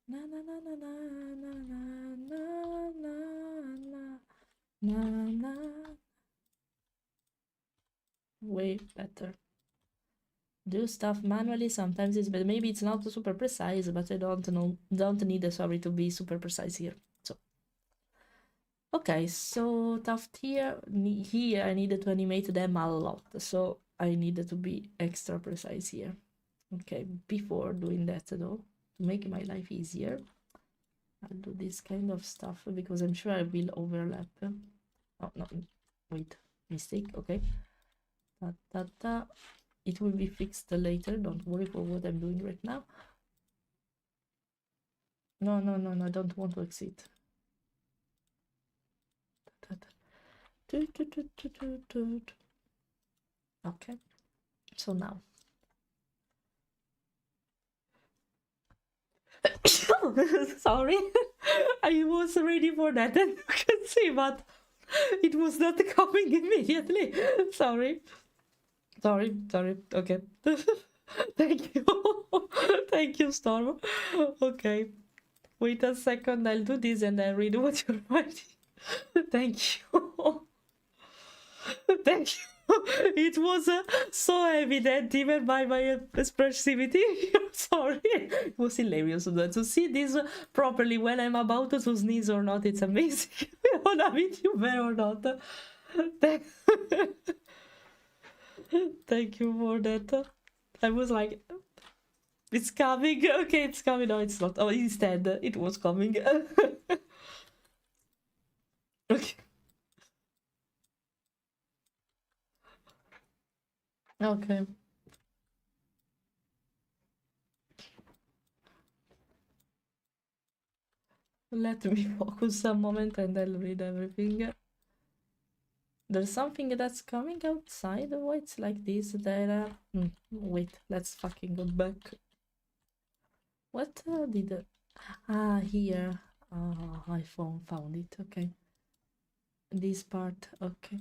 na na na na na na na na na. Way better. Do stuff manually sometimes it's better. Maybe it's not super precise, but I don't need the sorry to be super precise here. So okay, so Tuft here I needed to animate them a lot, so I needed to be extra precise here. Okay, before doing that though, to make my life easier, I'll do this kind of stuff because I'm sure I will overlap. Oh no, wait, mistake. Okay, it will be fixed later. Don't worry for what I'm doing right now. No, I don't want to exit. Okay, so now. Sorry, I was ready for that, and you can see, but it was not coming immediately. Sorry. Okay. Thank you. Thank you, Storm. Okay. Wait a second, I'll do this and I'll read what you're writing. Thank you. Thank you. It was so evident even by my expressivity. Sorry. It was hilarious to see this properly when I'm about to sneeze or not. It's amazing. On a Vtuber or not. Thank you for that. I was like, it's coming. Okay, it's coming. No, it's not. Oh, instead, it was coming. Okay. Okay. Let me focus a moment and I'll read everything. There's something that's coming outside. Why it's like this? There. Wait, let's fucking go back. What did? Ah, here. Oh, I found it. Okay. This part. Okay.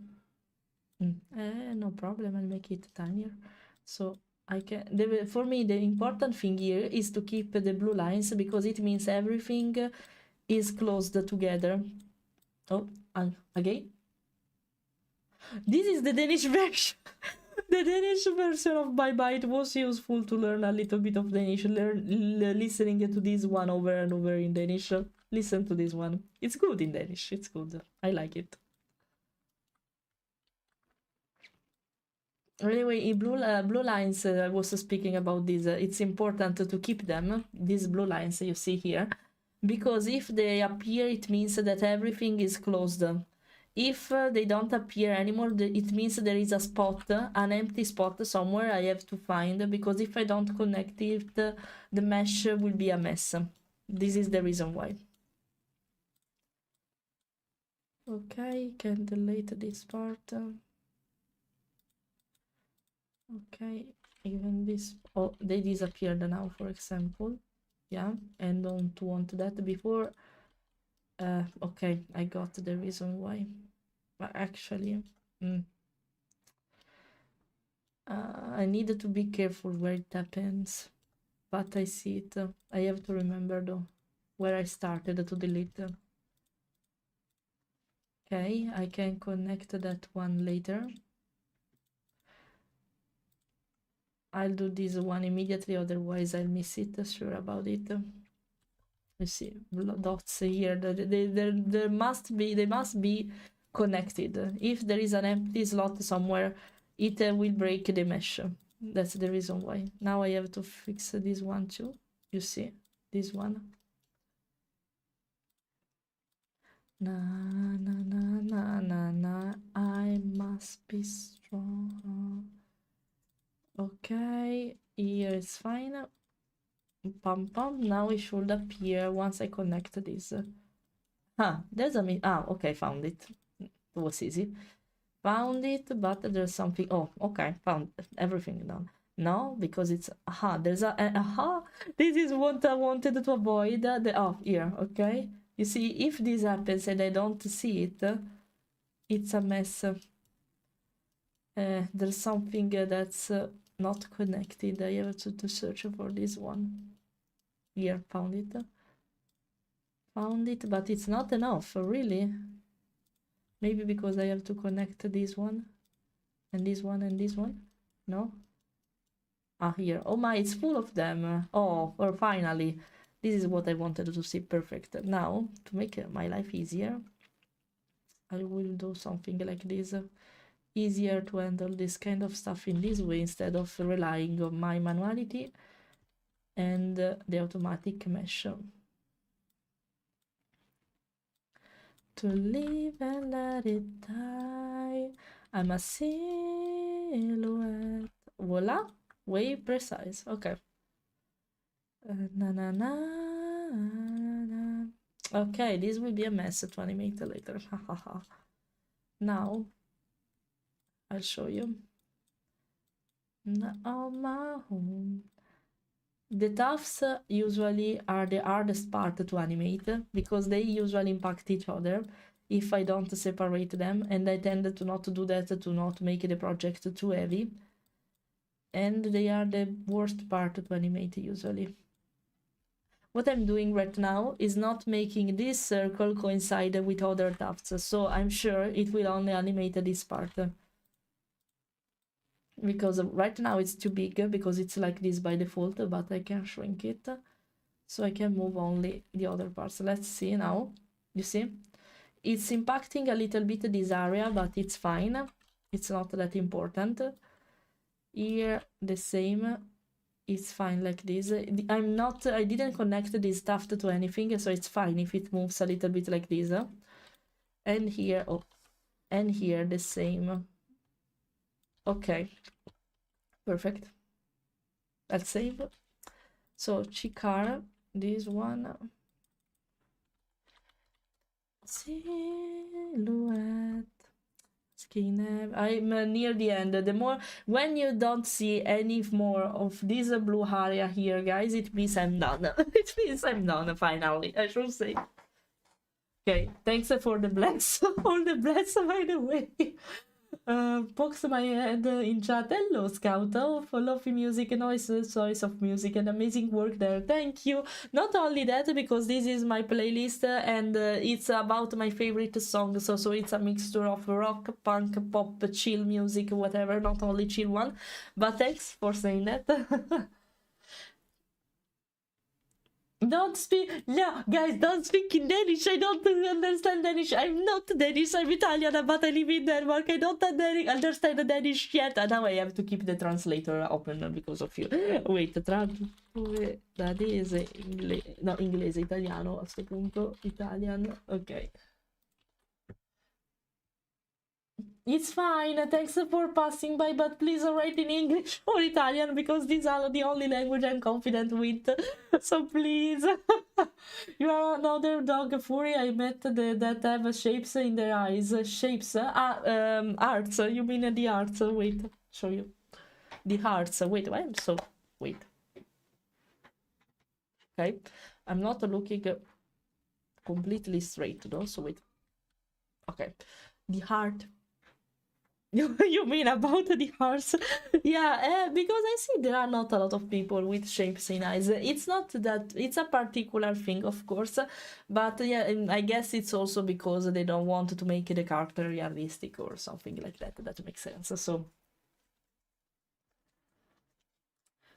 No problem. I'll make it tinier. So I can. For me, the important thing here is to keep the blue lines because it means everything is closed together. Oh, again. This is the Danish version. The Danish version of Bye Bye. It was useful to learn a little bit of Danish. Listening to this one over and over in Danish. Listen to this one. It's good in Danish. It's good. I like it. Anyway, in blue lines, I was speaking about this. It's important to keep them. These blue lines you see here, because if they appear, it means that everything is closed. If they don't appear anymore, it means there is a spot, an empty spot somewhere I have to find, because if I don't connect it, the mesh will be a mess. This is the reason why. Okay, can delete this part. Okay, even this, oh, they disappeared now, for example. Yeah, and don't want that before. Okay, I got the reason why. But actually, I needed to be careful where it happens. But I see it. I have to remember though where I started to delete. Okay, I can connect that one later. I'll do this one immediately, otherwise I'll miss it. Sure about it. You see dots here. There must be. They must be connected. If there is an empty slot somewhere, it will break the mesh. That's the reason why. Now I have to fix this one too. You see this one. Na na na na na na. I must be strong. Okay, here is fine. Pum pum. Now it should appear once I connect this. There's a okay, found it. It was easy. Found it, but there's something. Oh, okay, found everything done. No, because it's there's a This is what I wanted to avoid. Here, okay. You see, if this happens and I don't see it, it's a mess. There's something that's not connected. I have to search for this one. Here, found it. Found it, but it's not enough, really. Maybe because I have to connect this one, and this one, and this one. No? Here. Oh my, it's full of them. Oh, or finally. This is what I wanted to see. Perfect. Now, to make my life easier, I will do something like this. Easier to handle this kind of stuff in this way instead of relying on my manuality and the automatic mesh. To live and let it die. I'm a silhouette. Voila. Way precise. Okay. Na na na na. Okay, this will be a mess to animate later. Now, I'll show you. Now, my home. The tufts usually are the hardest part to animate because they usually impact each other if I don't separate them, and I tend to not do that to not make the project too heavy. And they are the worst part to animate usually. What I'm doing right now is not making this circle coincide with other tufts, so I'm sure it will only animate this part. Because right now it's too big because it's like this by default, but I can shrink it so I can move only the other parts. Let's see now. You see, it's impacting a little bit this area, but it's fine. It's not that important. Here the same. It's fine like this. I didn't connect this tuft to anything, so it's fine if it moves a little bit like this. And here, and here the same. Okay, perfect. Let's save. So Chikara, this one. Silhouette. Skin. I'm near the end. The more when you don't see any more of this blue area here, guys, it means I'm done. It means I'm done finally, I should say. Okay, thanks for the bless. All the bless, by the way. Pokes my head in chat. Hello, Scout. Oh, for lovely music, noise, choice of music, and amazing work there. Thank you. Not only that, because this is my playlist and it's about my favorite songs. So it's a mixture of rock, punk, pop, chill music, whatever. Not only chill one. But thanks for saying that. Don't speak. No, guys, don't speak in Danish. I don't understand Danish. I'm not Danish. I'm Italian, but I live in Denmark. I don't understand Danish yet. And now I have to keep the translator open because of you. Wait, danese, no, inglese, italiano a questo punto. Italian, ok. It's fine, thanks for passing by, but please write in English or Italian because these are the only language I'm confident with. So please. You are another dog furry I met that have shapes in their eyes. Shapes? Arts. You mean the arts? Wait, show you. The hearts. Wait, I'm so... Wait. okay? I'm not looking completely straight though, so wait. Okay, the heart. You mean about the hearts? Yeah, because I see there are not a lot of people with shapes in eyes. It's not that it's a particular thing, of course, but yeah, and I guess it's also because they don't want to make the character realistic or something like that. That makes sense. So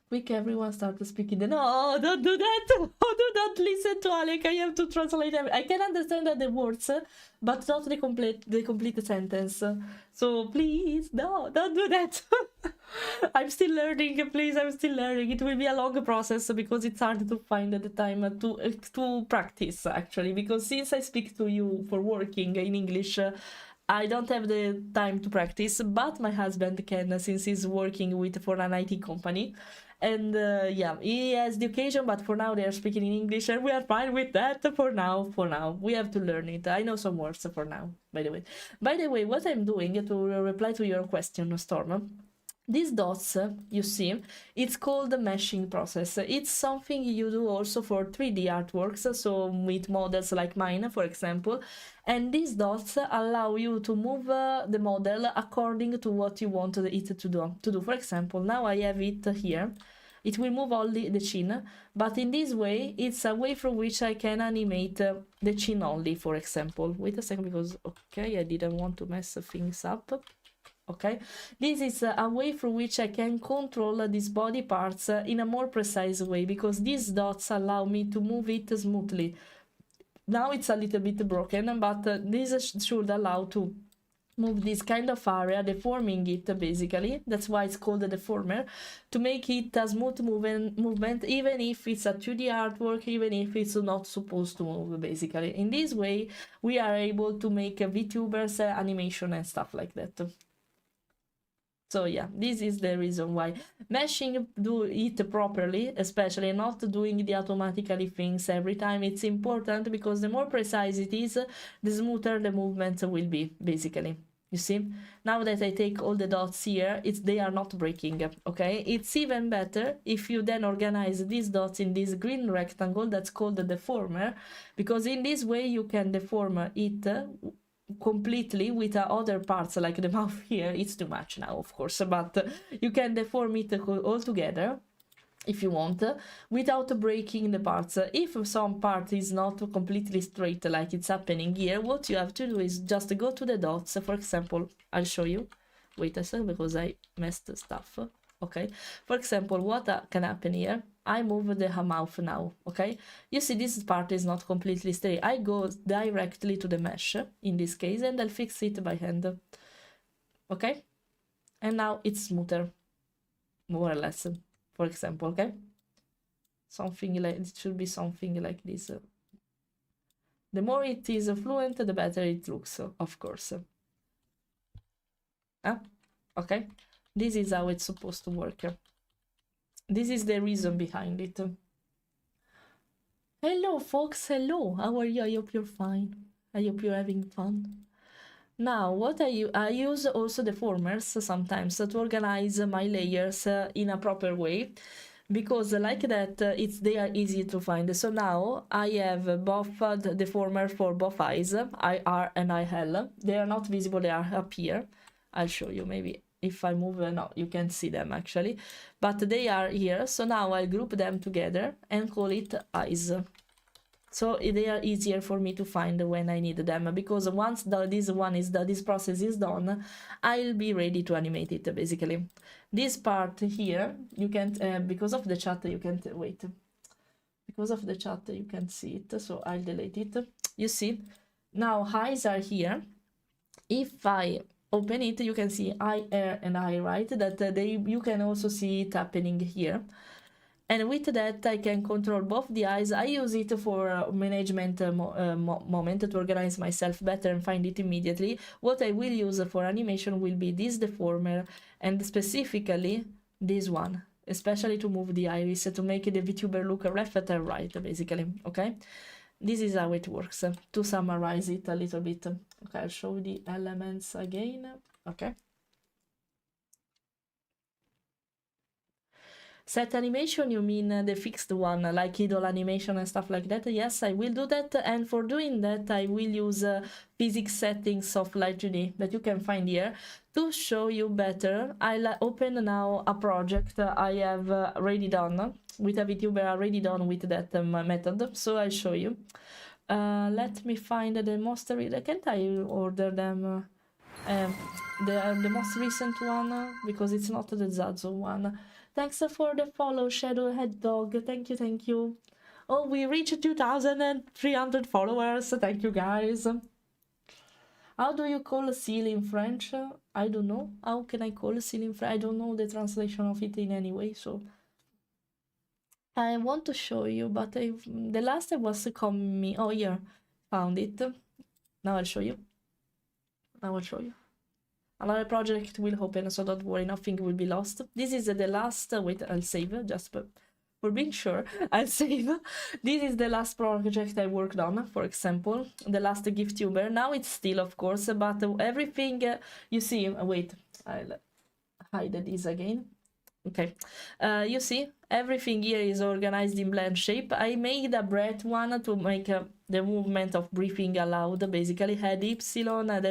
quick, everyone start speaking. No, don't do that. Oh, do not listen to Alec. I have to translate. I can understand the words, but not the complete sentence. So please, no, don't do that. I'm still learning. Please, I'm still learning. It will be a long process because it's hard to find the time to practice actually. Because since I speak to you for working in English. I don't have the time to practice, but my husband can since he's working for an IT company. And yeah, he has the occasion, but for now they are speaking in English and we are fine with that for now. We have to learn it. I know some words for now, by the way. By the way, what I'm doing to reply to your question, Storm, these dots, you see, it's called the meshing process. It's something you do also for 3D artworks, so with models like mine, for example. And these dots allow you to move the model according to what you want it to do. For example, now I have it here. It will move only the chin, but in this way, it's a way through which I can animate the chin only, for example. Wait a second, because, okay, I didn't want to mess things up. Okay, this is a way through which I can control these body parts in a more precise way, because these dots allow me to move it smoothly. Now it's a little bit broken, but this should allow to move this kind of area, deforming it basically. That's why it's called a deformer, to make it a smooth movement, even if it's a 2D artwork, even if it's not supposed to move basically. In this way, we are able to make VTubers animation and stuff like that. So yeah, this is the reason why meshing, do it properly, especially not doing the automatically things every time. It's important because the more precise it is, the smoother the movement will be, basically. You see, now that I take all the dots here, they are not breaking, okay? It's even better if you then organize these dots in this green rectangle that's called the deformer, because in this way you can deform it completely with other parts, like the mouth here. It's too much now, of course, but you can deform it all together if you want, without breaking the parts. If some part is not completely straight like it's happening here, what you have to do is just go to the dots. For example, I'll show you. Wait a second, because I messed stuff. Okay, for example, what can happen here, I move the mouth now. Okay, you see this part is not completely straight. I go directly to the mesh in this case and I'll fix it by hand. Okay, and now it's smoother, more or less, for example. Okay, something like it should be something like this. The more it is fluent, the better it looks, of course. Okay, this is how it's supposed to work. This is the reason behind it. Hello, folks. Hello. How are you? I hope you're fine. I hope you're having fun. Now, what I use also deformers sometimes to organize my layers in a proper way, because like that, they are easy to find. So now I have both the deformer for both eyes, IR and IL. They are not visible. They are up here. I'll show you maybe. If I move, no, you can see them actually, but they are here. So now I group them together and call it eyes. So they are easier for me to find when I need them, because once this process is done, I'll be ready to animate it basically. This part here, you can't, because of the chat, you can't, wait. Because of the chat, you can't see it, so I'll delete it. You see, now eyes are here. If I open it, you can see eye, air, and eye, right? That you can also see it happening here. And with that, I can control both the eyes. I use it for management moment to organize myself better and find it immediately. What I will use for animation will be this deformer, and specifically this one, especially to move the iris, to make the VTuber look left and right, basically, okay? This is how it works. To summarize it a little bit. Okay, I'll show the elements again. Okay. Set animation, you mean the fixed one, like idle animation and stuff like that? Yes, I will do that, and for doing that, I will use physics settings of Light 2D that you can find here to show you better. I'll open now a project I have already done with a VTuber already done with that method, so I'll show you. Let me find the most, can't I order them? The most recent one, because it's not the Zazu one. Thanks for the follow, Shadowhead Dog. Thank you, thank you. Oh, we reached 2,300 followers. Thank you, guys. How do you call seal in French? I don't know. How can I call seal in French? I don't know the translation of it in any way, so... I want to show you, but the last was coming. Oh, here. Found it. Now I'll show you. Another project will open, so don't worry, nothing will be lost. This is the last, wait, I'll save, just for being sure, I'll save. This is the last project I worked on, for example, the last Vtuber. Now it's still, of course, but everything, you see, wait, I'll hide this again. Okay, you see, everything here is organized in blend shape. I made a breath one to make the movement of breathing allowed, basically, head epsilon,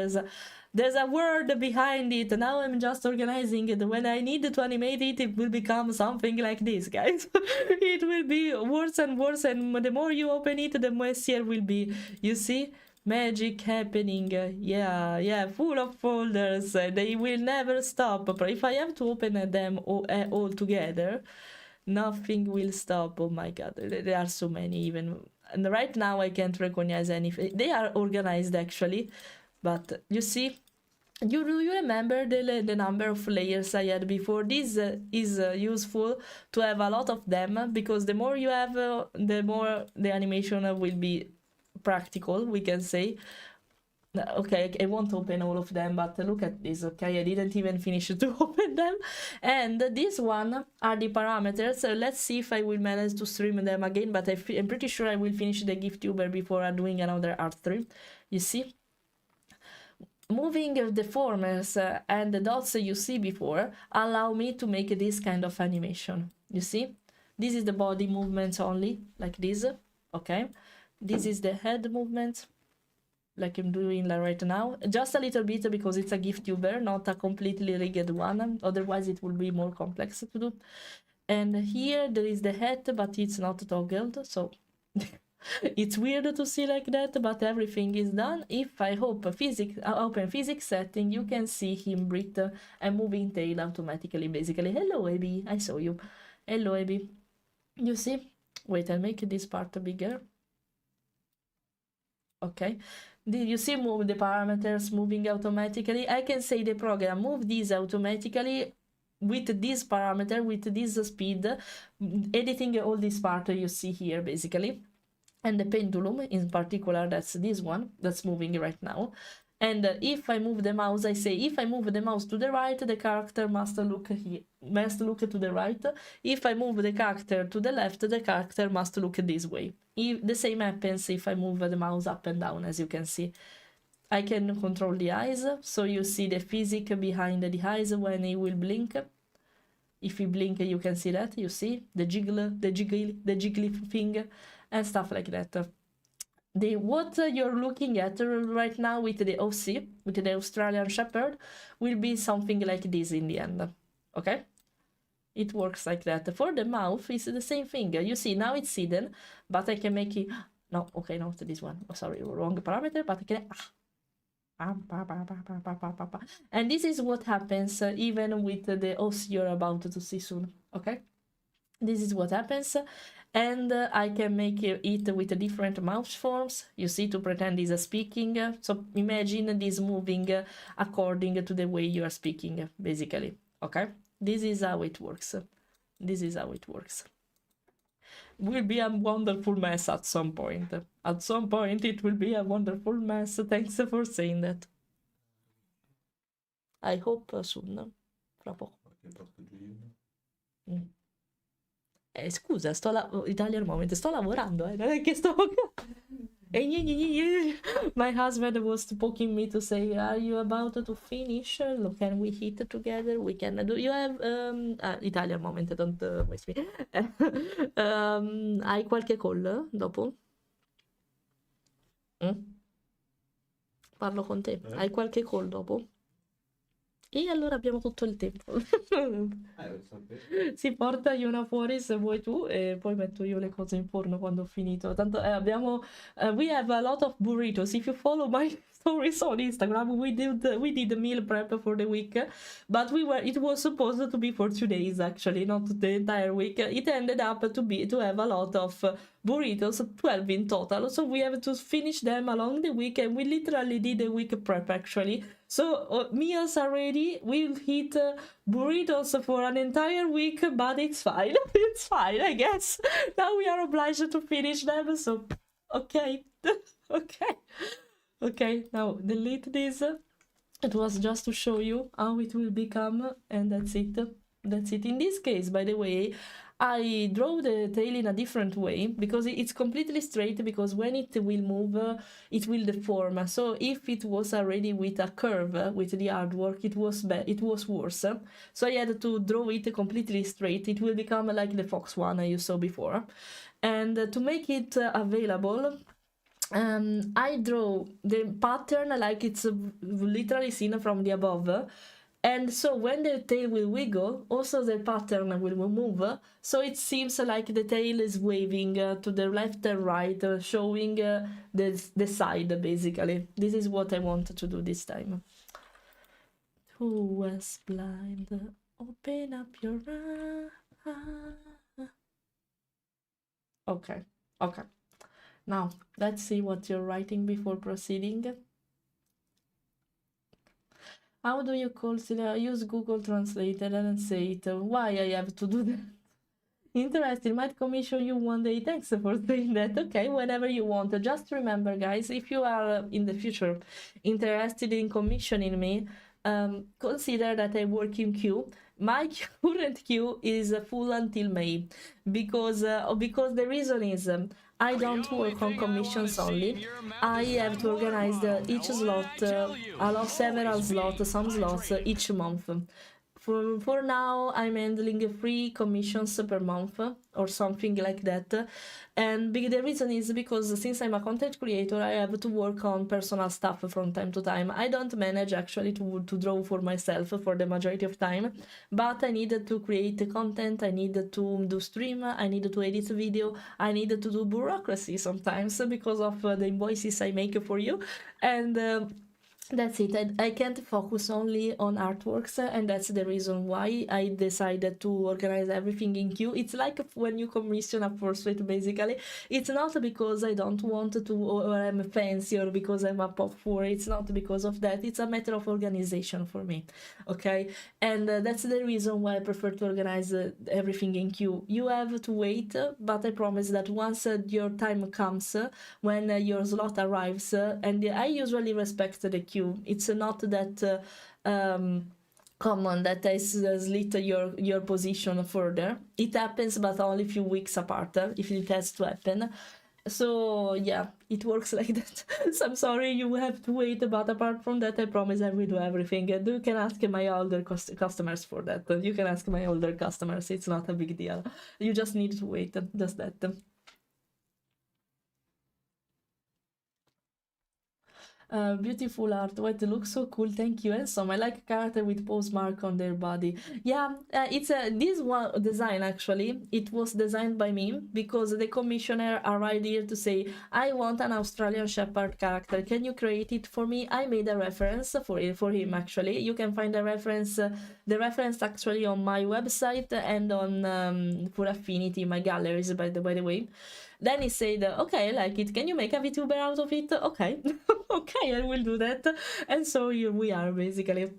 there's a word behind it. Now I'm just organizing it. When I need to animate it, it will become something like this, guys. It will be worse and worse, and the more you open it, the messier it will be. You see? Magic happening. Yeah, full of folders. They will never stop. But if I have to open them all together, nothing will stop. Oh my god, there are so many even. And right now I can't recognize anything. They are organized actually. But you see, you remember the number of layers I had before? This is useful to have a lot of them, because the more you have, the more the animation will be practical, we can say. Okay, I won't open all of them, but look at this, okay? I didn't even finish to open them. And this one are the parameters. Let's see if I will manage to stream them again, but I'm pretty sure I will finish the Vtuber before doing another art stream. You see? Moving the formers and the dots you see before allow me to make this kind of animation. You see? This is the body movements only, like this, okay? This is the head movement, like I'm doing right now. Just a little bit, because it's a Vtuber, not a completely rigged one. Otherwise it will be more complex to do. And here there is the head, but it's not toggled, so... It's weird to see like that, but everything is done. If I open physics setting, you can see him breathe and moving tail automatically, basically. Hello, Abby, I saw you. Hello, Abby. You see? Wait, I'll make this part bigger. Okay. You see move the parameters moving automatically? I can say the program move these automatically with this parameter, with this speed, editing all this part you see here, basically. And the pendulum in particular, that's this one that's moving right now. And if I move the mouse, I say if I move the mouse to the right, the character must look here, must look to the right. If I move the character to the left, the character must look this way. The same happens if I move the mouse up and down, as you can see. I can control the eyes, so you see the physics behind the eyes when he will blink. If you blink, you can see that, you see the jiggly thing. And stuff like that. What you're looking at right now with the Aussie, with the Australian Shepherd, will be something like this in the end. Okay? It works like that. For the mouth, it's the same thing. You see, now it's hidden, but I can make it... No, okay, not this one. Oh, sorry, wrong parameter, but I can... And this is what happens even with the Aussie you're about to see soon. Okay? This is what happens. And I can make it with different mouth forms, you see, to pretend is speaking. So imagine this moving according to the way you are speaking, basically. Okay? This is how it works. This is how it works. Will be a wonderful mess at some point. At some point it will be a wonderful mess. Thanks for saying that. I hope soon. Fra poco. Scusa, Italian moment, sto lavorando, non è che sto... My husband was poking me to say, "Are you about to finish? Look, can we hit together? We can do. You have Italian moment, don't waste me. Hai qualche call dopo? Mm? Parlo con te. Hai qualche call dopo? E allora abbiamo tutto il tempo. Lo sapevo. Si porta una fuori se vuoi tu e poi metto io le cose in forno quando ho finito. Tanto abbiamo we have a lot of burritos. If you follow my stories on Instagram, we did a meal prep for the week, but it was supposed to be for 2 days actually, not the entire week. It ended up to have a lot of burritos, 12 in total. So we have to finish them along the week, and we literally did a week prep actually. So meals are ready. We'll eat burritos for an entire week, but it's fine. It's fine, I guess. Now we are obliged to finish them. So, okay, okay, okay. Now delete this. It was just to show you how it will become, and that's it. That's it. In this case, by the way, I draw the tail in a different way because it's completely straight, because when it will move, it will deform. So if it was already with a curve with the artwork, it was worse. So I had to draw it completely straight. It will become like the fox one you saw before. And to make it available, I draw the pattern like it's literally seen from the above. And so when the tail will wiggle, also the pattern will move. So it seems like the tail is waving to the left and right, showing the side, basically. This is what I want to do this time. Who was blind? Open up your eyes. Okay, okay. Now, let's see what you're writing before proceeding. How do you call use Google Translator and say it? Why I have to do that? Interesting, might commission you one day. Thanks for saying that. Okay, whenever you want. Just remember, guys, if you are in the future interested in commissioning me, consider that I work in queue. My current queue is full until May, because the reason is I don't work on commissions only. I have to organize each slot, allow several slots, some slots each month. For now, I'm handling 3 commissions per month or something like that. And the reason is because since I'm a content creator, I have to work on personal stuff from time to time. I don't manage actually to draw for myself for the majority of time, but I need to create content, I need to do stream, I need to edit video, I need to do bureaucracy sometimes because of the invoices I make for you. And that's it. I can't focus only on artworks, and that's the reason why I decided to organize everything in queue. It's like when you commission a fursuit, basically. It's not because I don't want to, or I'm fancy, or because I'm a pop for. It's not because of that. It's a matter of organization for me, okay? And that's the reason why I prefer to organize everything in queue. You have to wait, but I promise that once your time comes, when your slot arrives, and I usually respect the queue. It's not that common that I slit your position further. It happens, but only a few weeks apart, if it has to happen. So yeah, it works like that. So I'm sorry you have to wait, but apart from that, I promise I will do everything. You can ask my older customers for that. You can ask my older customers. It's not a big deal. You just need to wait. Just that. Beautiful art. What, it looks so cool. Thank you. And some I like character with postmark on their body. Yeah, it's this one design actually. It was designed by me because the commissioner arrived here to say, I want an Australian Shepherd character. Can you create it for me? I made a reference for him actually. You can find the reference actually on my website and on for Affinity, my galleries by the way. Then he said, okay, I like it. Can you make a VTuber out of it? Okay. Okay, I will do that. And so here we are, basically.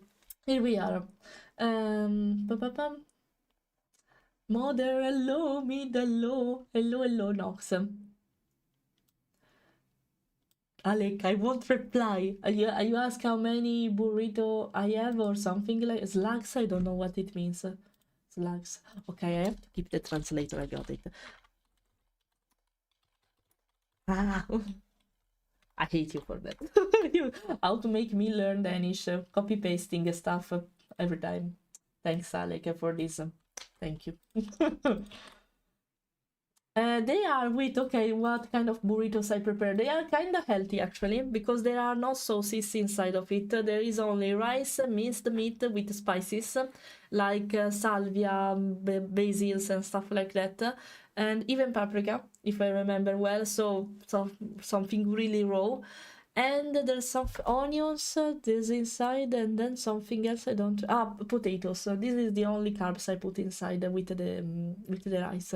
Here we are. Mother, hello, me, hello, Nox. Alec, I won't reply. You ask how many burrito I have or something like slugs? I don't know what it means. Slugs. Okay, I have to keep the translator. I got it. Ah. I hate you for that. How to make me learn Danish, copy pasting stuff every time. Thanks, Alec, for this. Thank you. They are with, okay, what kind of burritos I prepare? They are kind of healthy actually, because there are no sauces inside of it. There is only rice, minced meat with spices like salvia, basils and stuff like that, and even paprika, if I remember well. So something really raw. And there's some onions, this inside, and then something else I don't. Potatoes. So this is the only carbs I put inside with the rice.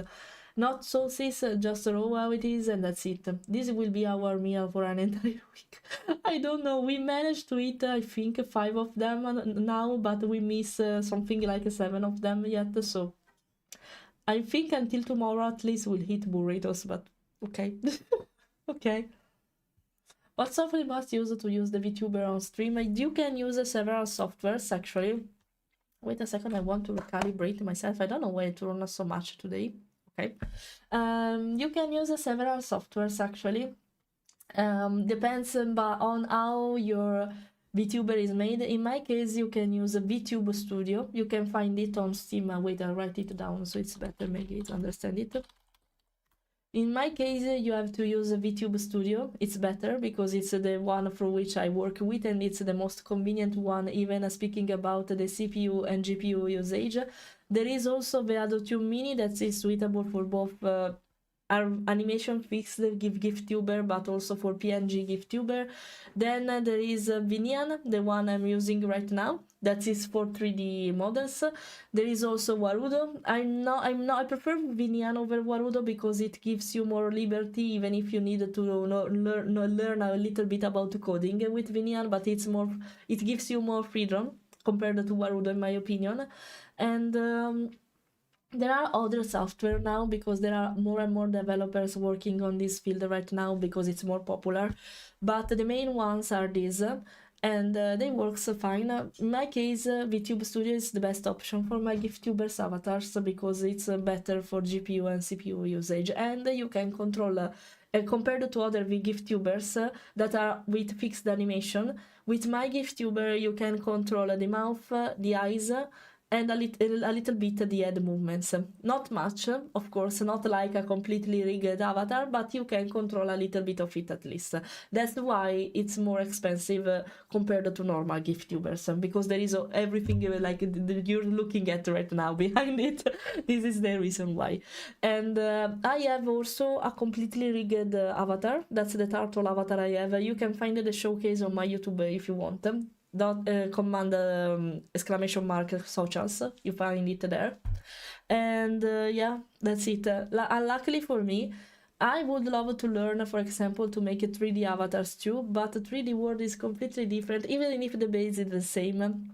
Not sauces, just raw how it is, and that's it. This will be our meal for an entire week. I don't know, we managed to eat, I think, 5 of them now, but we miss something like 7 of them yet, so I think until tomorrow at least we'll eat burritos, but okay. Okay. What software must use to use the VTuber on stream? You can use several softwares actually. Wait a second, I want to recalibrate myself. I don't know why it runs so much today. Okay. You can use several softwares actually. Depends on how your VTuber is made. In my case, you can use a VTube Studio. You can find it on Steam. Wait, I'll write it down so it's better maybe to understand it. In my case, you have to use a VTube Studio. It's better because it's the one for which I work with, and it's the most convenient one, even speaking about the CPU and GPU usage. There is also the Vtuber Mini that is suitable for both animation fixed GIFtuber, but also for PNG GIFtuber. Then there is Vinian, the one I'm using right now. That is for 3D models. There is also Warudo. I prefer Vinian over Warudo because it gives you more liberty, even if you need to learn a little bit about coding with Vinian, but it gives you more freedom compared to Warudo, in my opinion. And there are other software now because there are more and more developers working on this field right now because it's more popular. But the main ones are these, and they work so fine. In my case, VTube Studio is the best option for my GIFtubers avatars because it's better for GPU and CPU usage, and you can control compared to other GIFtubers that are with fixed animation. With my GIFtuber, you can control the mouth, the eyes, and a little bit the head movements. Not much, of course, not like a completely rigged avatar, but you can control a little bit of it at least. That's why it's more expensive compared to normal GIFtubers, because there is everything like you're looking at right now behind it. This is the reason why. And I have also a completely rigged avatar. That's the turtle avatar I have. You can find the showcase on my YouTube if you want them. Command exclamation mark socials, you find it there. And yeah, that's it. Luckily for me, I would love to learn, for example, to make a 3D avatars too, but the 3D world is completely different. Even if the base is the same,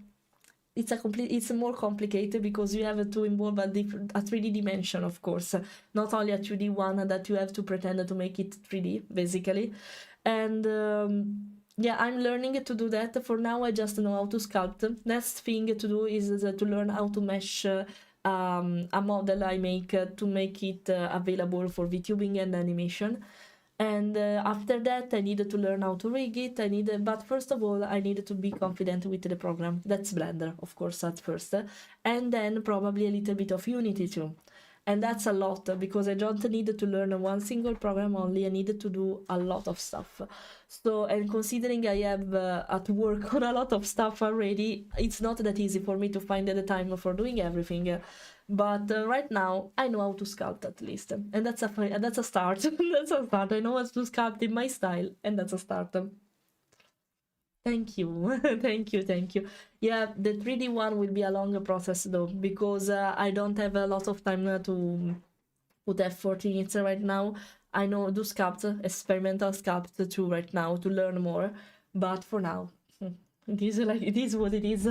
it's more complicated because you have to involve a 3D dimension, of course, not only a 2D one that you have to pretend to make it 3D basically. And yeah, I'm learning to do that. For now, I just know how to sculpt. Next thing to do is to learn how to mesh a model I make to make it available for VTubing and animation. And after that, I needed to learn how to rig it. But first of all, I needed to be confident with the program. That's Blender, of course, at first. And then probably a little bit of Unity too. And that's a lot because I don't need to learn one single program only. I needed to do a lot of stuff. So, and considering I have at work on a lot of stuff already, it's not that easy for me to find the time for doing everything. But right now, I know how to sculpt at least. And that's a start. That's a start. I know how to sculpt in my style. And that's a start. Thank you. Thank you. Yeah, the 3D one will be a longer process though, because I don't have a lot of time to put effort in it right now. I know do sculpt, experimental sculpt too right now to learn more, but for now, it is what it is.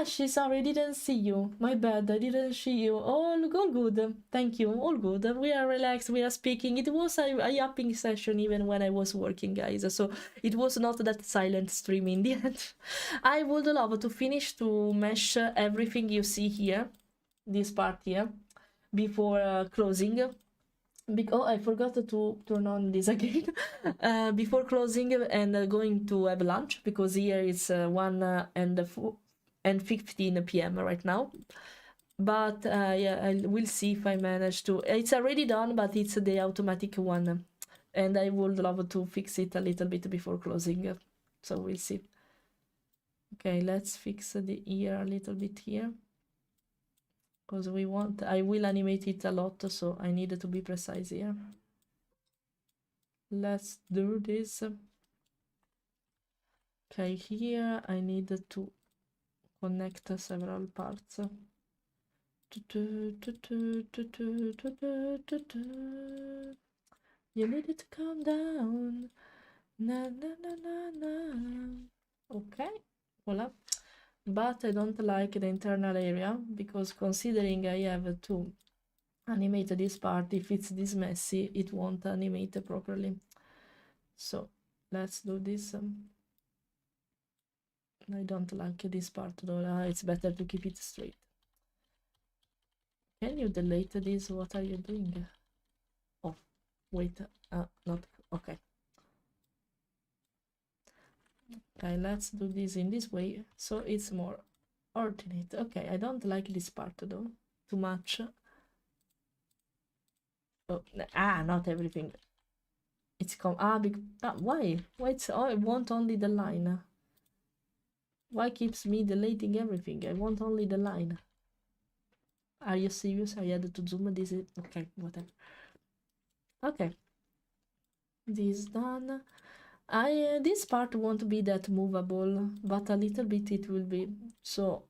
She sorry, didn't see you. My bad, I didn't see you. All good. Thank you. All good. We are relaxed. We are speaking. It was a yapping session even when I was working, guys. So it was not that silent stream in the end. I would love to finish to mesh everything you see here, this part here, before closing. Oh, I forgot to turn on this again before closing and going to have lunch, because here it's 1 and 15 p.m. right now. But yeah, I will see if I manage to. It's already done, but it's the automatic one, and I would love to fix it a little bit before closing. So we'll see. Okay, let's fix the ear a little bit here, because I will animate it a lot, so I need to be precise here. Let's do this. Okay, here I need to connect several parts. You need to calm down. Na na na na na. Okay, voila. But I don't like the internal area, because considering I have to animate this part, if it's this messy, it won't animate properly. So let's do this. I don't like this part though. It's better to keep it straight. Can you delete this? What are you doing? Oh, wait. Not okay. Okay, let's do this in this way, so it's more ordinate. Okay, I don't like this part though, too much. Oh, not everything. It's why? I want only the line. Why keeps me deleting everything? I want only the line. Are you serious? I had to zoom this. Okay, whatever. Okay, this done. This part won't be that movable, but a little bit it will be. So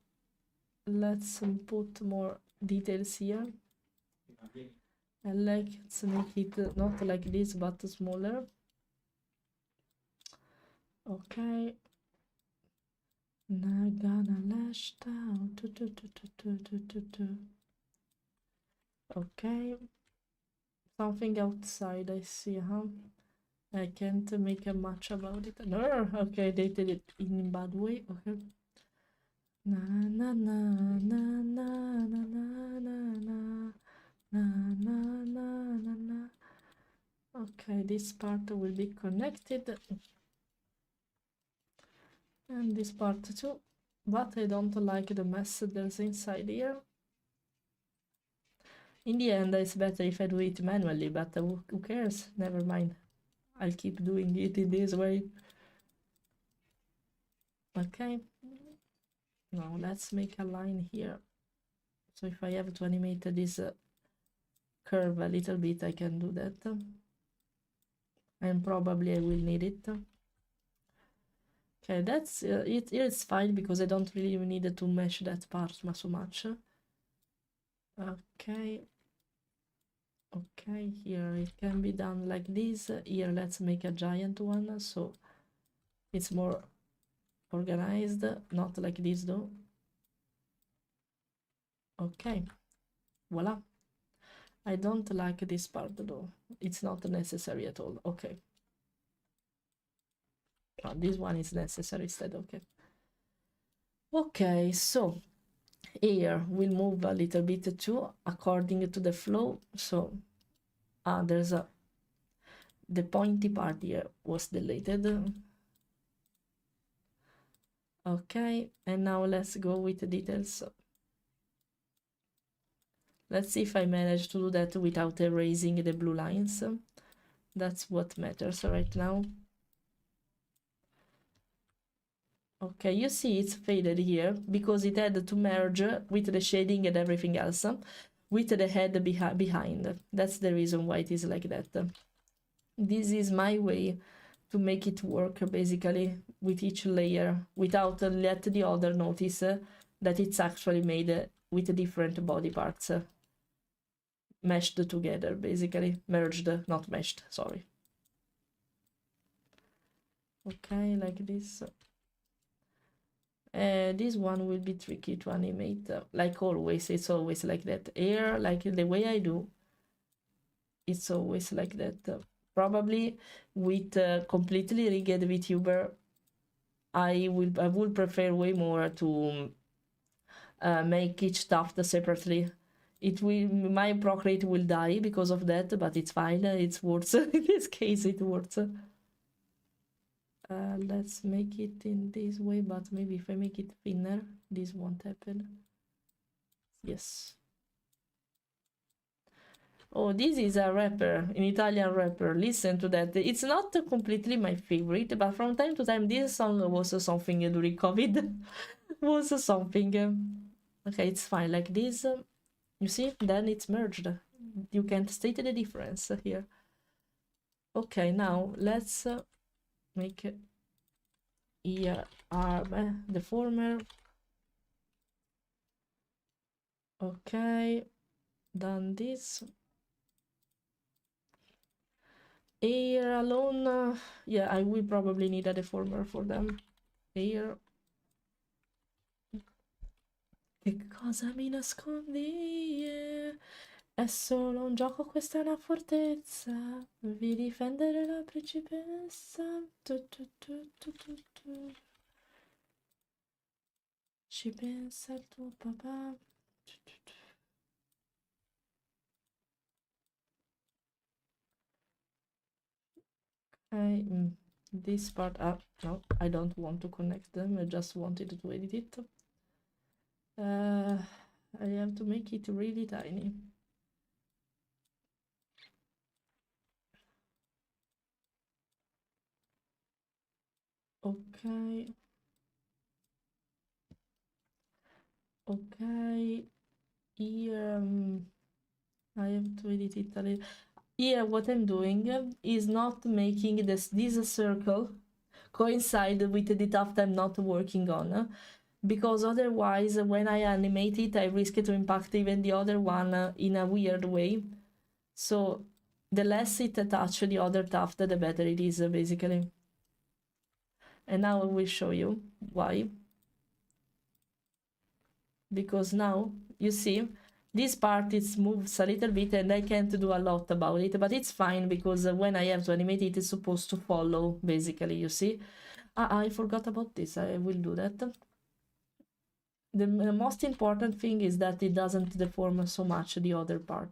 let's put more details here. And let's make it not like this, but smaller. Okay. Now gonna lash down. Okay. Something outside, I see, huh? I can't make a much about it. No, okay, they did it in a bad way. Okay. Na na na na na na na na na na na na na. Okay, this part will be connected, and this part too. But I don't like the mess there's inside here. In the end, it's better if I do it manually, but who cares? Never mind. I'll keep doing it in this way. Okay. Now let's make a line here. So if I have to animate this curve a little bit, I can do that. And probably I will need it. Okay, that's it. It's fine, because I don't really need to mesh that part so much. Okay. Okay, here it can be done like this. Here let's make a giant one, so it's more organized, not like this though. Okay, voila. I don't like this part though. It's not necessary at all. Okay. Oh, this one is necessary instead. Okay. Okay, so here we'll move a little bit too, according to the flow. So there's the pointy part here was deleted. Okay, and now let's go with the details. Let's see if I manage to do that without erasing the blue lines. That's what matters right now. Okay, you see it's faded here because it had to merge with the shading and everything else with the head behind. That's the reason why it is like that. This is my way to make it work basically with each layer without let the other notice that it's actually made with different body parts meshed together, basically merged, not meshed, sorry. Okay, like this. This one will be tricky to animate, like always. It's always like that. Here, like the way I do, it's always like that. Probably with completely rigged Vtuber, I would prefer way more to make each tuft separately it will, my procreate will die because of that, but it's fine. It's worth. In this case, it works. Let's make it in this way, but maybe if I make it thinner, this won't happen. Yes. Oh, this is a rapper, an Italian rapper. Listen to that. It's not completely my favorite, but from time to time, this song was something during COVID. Was something. Okay, it's fine like this. You see, then it's merged. You can't state the difference here. Okay, now let's make ear, arm, the former. Okay, done this. Air alone, yeah, I will probably need a deformer for them. Air. Che cosa mi nascondi? È solo un gioco, questa è una fortezza. Vi difendere la principessa. Tu, tu, tu, tu, tu, tu. Ci pensa il tuo papà. Tu, tu, tu. This part up. No, I don't want to connect them. I just wanted to edit it. I have to make it really tiny. Okay. Okay. Here, I have to edit it a little. Here, what I'm doing is not making this circle coincide with the tuft I'm not working on, because otherwise, when I animate it, I risk to impact even the other one in a weird way. So, the less it touches the other tuft, the better it is, basically. And now I will show you why. Because now, you see, this part it moves a little bit and I can't do a lot about it, but it's fine because when I have to animate it, it's supposed to follow, basically, you see. I forgot about this, I will do that. The most important thing is that it doesn't deform so much the other part,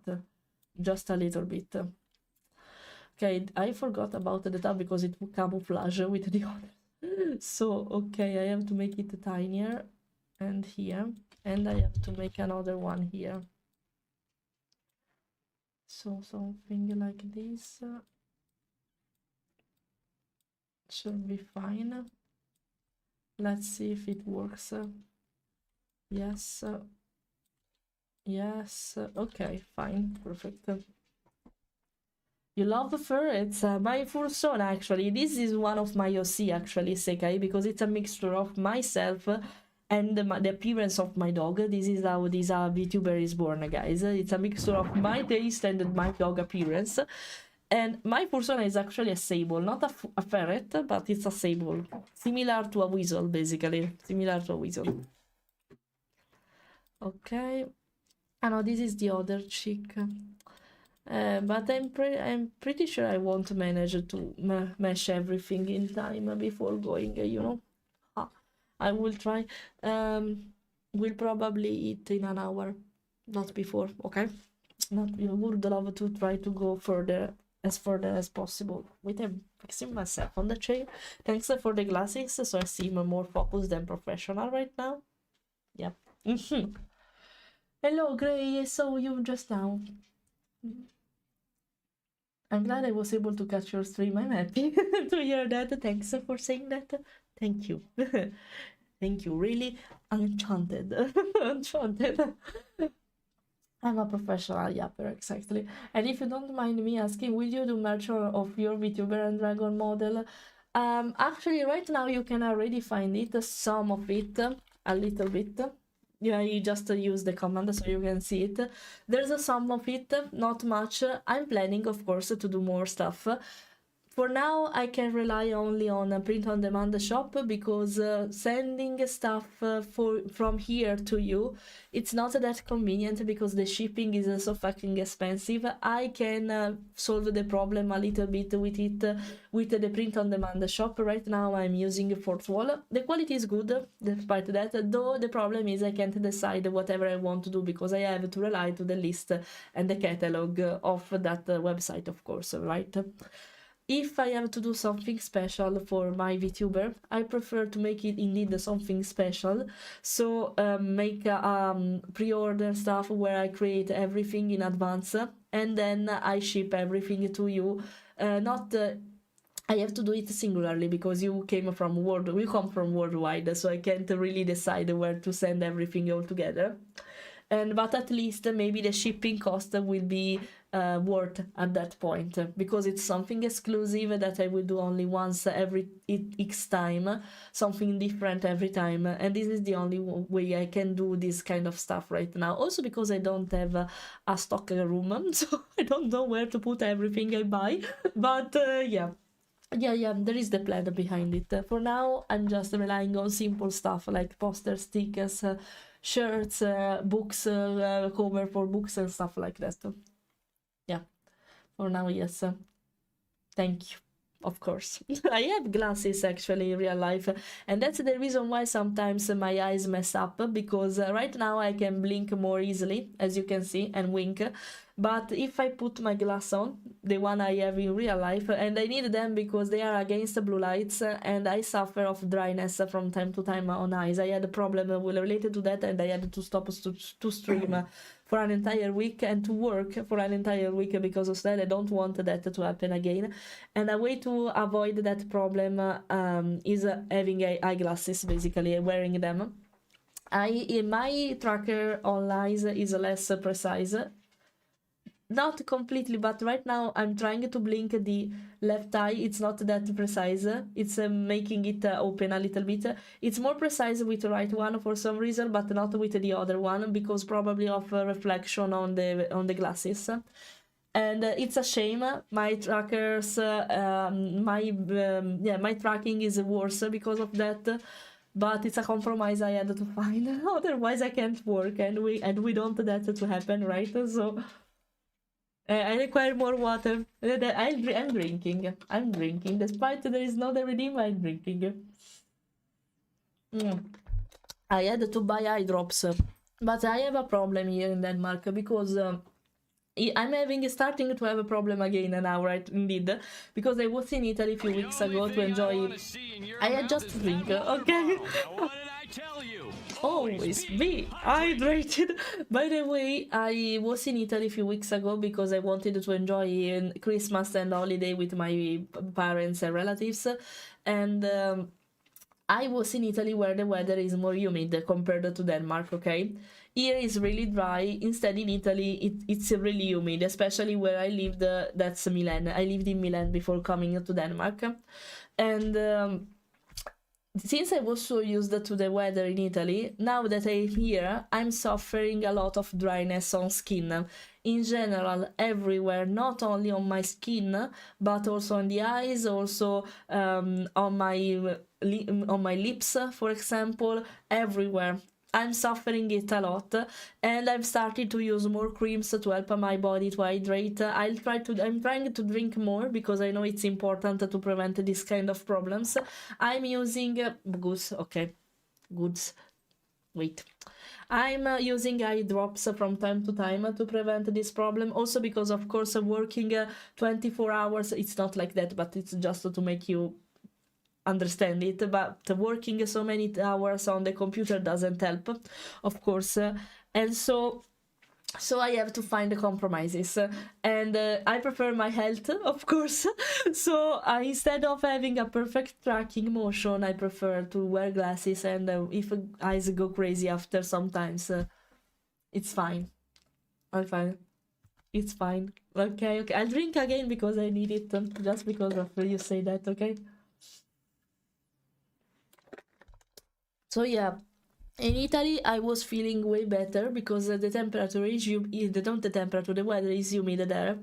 just a little bit. Okay, I forgot about the tab because it would camouflage with the other. So, okay, I have to make it tinier and here. And I have to make another one here. So something like this should be fine. Let's see if it works. Yes. Yes. Okay, fine. Perfect. You love fur? It's my fursona, actually. This is one of my OC, actually, Sekai, because it's a mixture of myself and the appearance of my dog. This is how this Vtuber is born, guys. It's a mixture of my taste and my dog appearance. And my persona is actually a sable, not a ferret, but it's a sable. Similar to a weasel, basically. Similar to a weasel. Okay. Ah no, this is the other chick. But I'm pretty sure I won't manage to mesh everything in time before going, you know. I will try. We'll probably eat in an hour, not before, okay? Not, you would love to try to go further as possible. Wait, I'm fixing myself on the chair. Thanks for the glasses, so I seem more focused and professional right now. Yep. Hello, Gray. I saw you just now. I'm glad I was able to catch your stream. I'm happy to hear that. Thanks for saying that. Thank you. Thank you. Really enchanted. Enchanted. I'm a professional yapper, exactly. And if you don't mind me asking, will you do merch of your VTuber and Dragon model? Actually, right now you can already find it, some of it, a little bit. Yeah, you just use the command so you can see it. There's some of it, not much. I'm planning, of course, to do more stuff. for now I can rely only on a print on demand shop, because sending stuff from here to you, it's not that convenient because the shipping is so fucking expensive. I can solve the problem a little bit with it with the print on demand shop. Right now I'm using fourth wall. The quality is good despite that, though the problem is I can't decide whatever I want to do because I have to rely to the list and the catalog of that website, of course, right? If I have to do something special for my VTuber, I prefer to make it indeed something special. So make pre-order stuff where I create everything in advance and then I ship everything to you. I have to do it singularly because you come from worldwide, so I can't really decide where to send everything all together. But at least maybe the shipping cost will be worth at that point, because it's something exclusive that I will do only once every X time, something different every time, and this is the only way I can do this kind of stuff right now. Also because I don't have a stock room, so I don't know where to put everything I buy, but yeah, there is the plan behind it. For now, I'm just relying on simple stuff like posters, stickers, shirts, books, cover for books and stuff like that. Yeah, for now, yes. Thank you. Of course. I have glasses actually in real life, and that's the reason why sometimes my eyes mess up, because right now I can blink more easily, as you can see, and wink. But if I put my glass on, the one I have in real life, and I need them because they are against blue lights, and I suffer of dryness from time to time on eyes. I had a problem related to that, and I had to stop to stream for an entire week and to work for an entire week because of that. I don't want that to happen again. And a way to avoid that problem is having eyeglasses, basically, wearing them. My tracker on eyes is less precise. Not completely, but right now I'm trying to blink the left eye. It's not that precise. It's making it open a little bit. It's more precise with the right one for some reason, but not with the other one because probably of reflection on the glasses. And it's a shame. My trackers, my tracking is worse because of that. But it's a compromise I had to find. Otherwise, I can't work, and we don't want that to happen, right? So. I require more water. I'm drinking. Despite there is no redeem, I'm drinking. I had to buy eye drops. But I have a problem here in Denmark because I'm starting to have a problem again now, right? Indeed. Because I was in Italy a few weeks ago to enjoy. I had just to drink, okay? Always be hydrated. By the way, I was in Italy a few weeks ago because I wanted to enjoy Christmas and holiday with my parents and relatives, and I was in Italy where the weather is more humid compared to Denmark, okay? Here is really dry. Instead, in Italy, it's really humid, especially where I lived. That's Milan. I lived in Milan before coming to Denmark, and since I was so used to the weather in Italy, now that I'm here, I'm suffering a lot of dryness on skin. In general, everywhere, not only on my skin, but also on the eyes, also on my lips, for example, everywhere. I'm suffering it a lot, and I've started to use more creams to help my body to hydrate. I'm trying to drink more because I know it's important to prevent this kind of problems. I'm using I'm using eye drops from time to time to prevent this problem. Also because, of course, working 24 hours, it's not like that, but it's just to make you understand it, but working so many hours on the computer doesn't help, of course, and so I have to find the compromises, and I prefer my health, of course. So instead of having a perfect tracking motion, I prefer to wear glasses, and if eyes go crazy after sometimes, it's fine. I'm fine. It's fine. Okay, I'll drink again because I need it, just because of you say that, okay? So yeah, in Italy I was feeling way better because the temperature is the weather is humid there.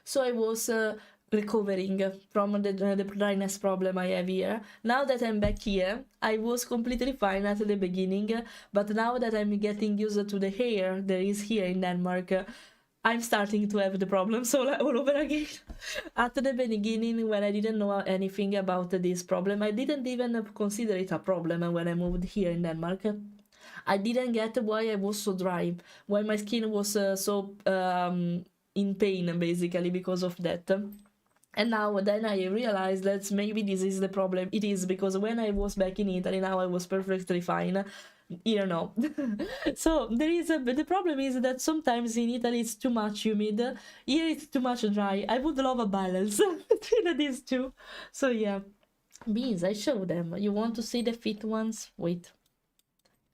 So I was recovering from the dryness problem I have here. Now that I'm back here, I was completely fine at the beginning, but now that I'm getting used to the hair there is here in Denmark, I'm starting to have the problems all over again. At the beginning, when I didn't know anything about this problem, I didn't even consider it a problem when I moved here in Denmark. I didn't get why I was so dry, why my skin was so in pain, basically, because of that. And now then I realized that maybe this is the problem. It is because when I was back in Italy, now I was perfectly fine. Here no. So there is the problem is that sometimes in Italy it's too much humid. Here it's too much dry. I would love a balance between these two. So yeah. Beans, I show them. You want to see the fit ones? Wait.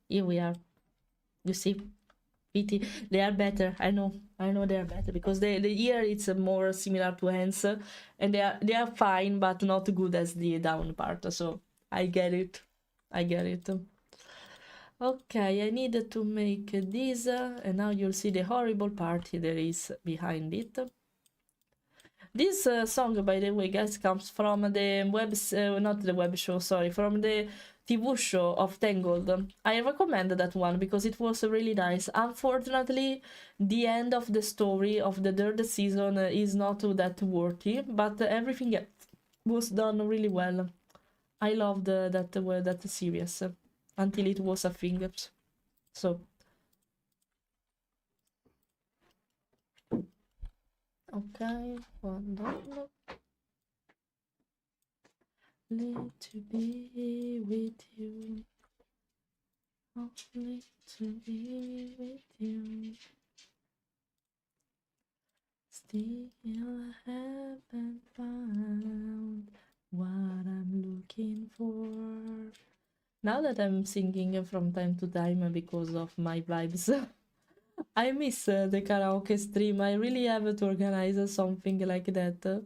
Here we are. You see? Fitty. They are better. I know they are better because the ear it's more similar to hands, and they are fine but not good as the down part. So I get it. Okay, I needed to make this, and now you'll see the horrible part there is behind it. This song, by the way, guys, comes from the not the web show, sorry, from the TV show of Tangled. I recommend that one because it was really nice. Unfortunately, the end of the story of the third season is not that worthy, but everything else was done really well. I loved that series until it was a thing. So okay, hold on. Only to be with you. Only to be with you. Still I haven't found what I'm looking for. Now that I'm singing from time to time because of my vibes, I miss the karaoke stream. I really have to organize something like that.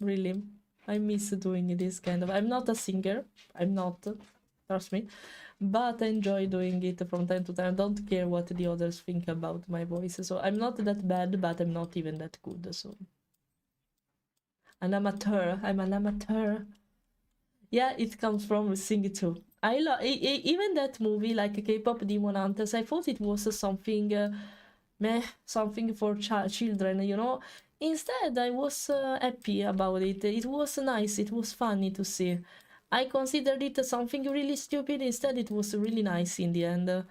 Really. I miss doing this kind of... I'm not a singer. I'm not. Trust me. But I enjoy doing it from time to time. I don't care what the others think about my voice. So I'm not that bad, but I'm not even that good. So an amateur. I'm an amateur. Yeah, it comes from Sing too. I love even that movie, like K-pop Demon Hunters. I thought it was something, something for children, you know. Instead, I was happy about it. It was nice. It was funny to see. I considered it something really stupid. Instead, it was really nice in the end.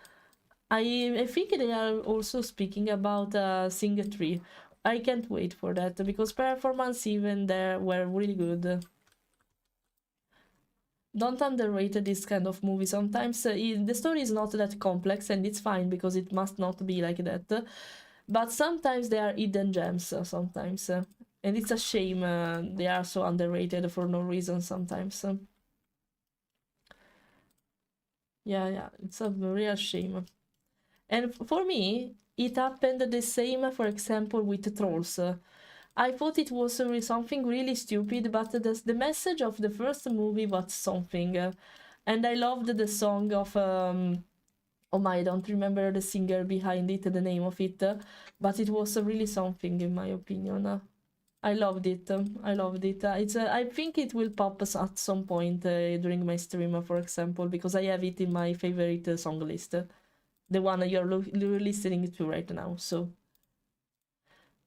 I think they are also speaking about Sing 3. I can't wait for that because performance even there were really good. Don't underrate this kind of movie. Sometimes the story is not that complex and it's fine because it must not be like that. But sometimes they are hidden gems sometimes. And it's a shame they are so underrated for no reason sometimes. Yeah, it's a real shame. And for me, it happened the same, for example, with Trolls. I thought it was something really stupid, but the message of the first movie was something. And I loved the song of... oh my, I don't remember the singer behind it, the name of it. But it was really something, in my opinion. I loved it. I loved it. I think it will pop at some point during my stream, for example, because I have it in my favorite song list. The one you're listening to right now, so...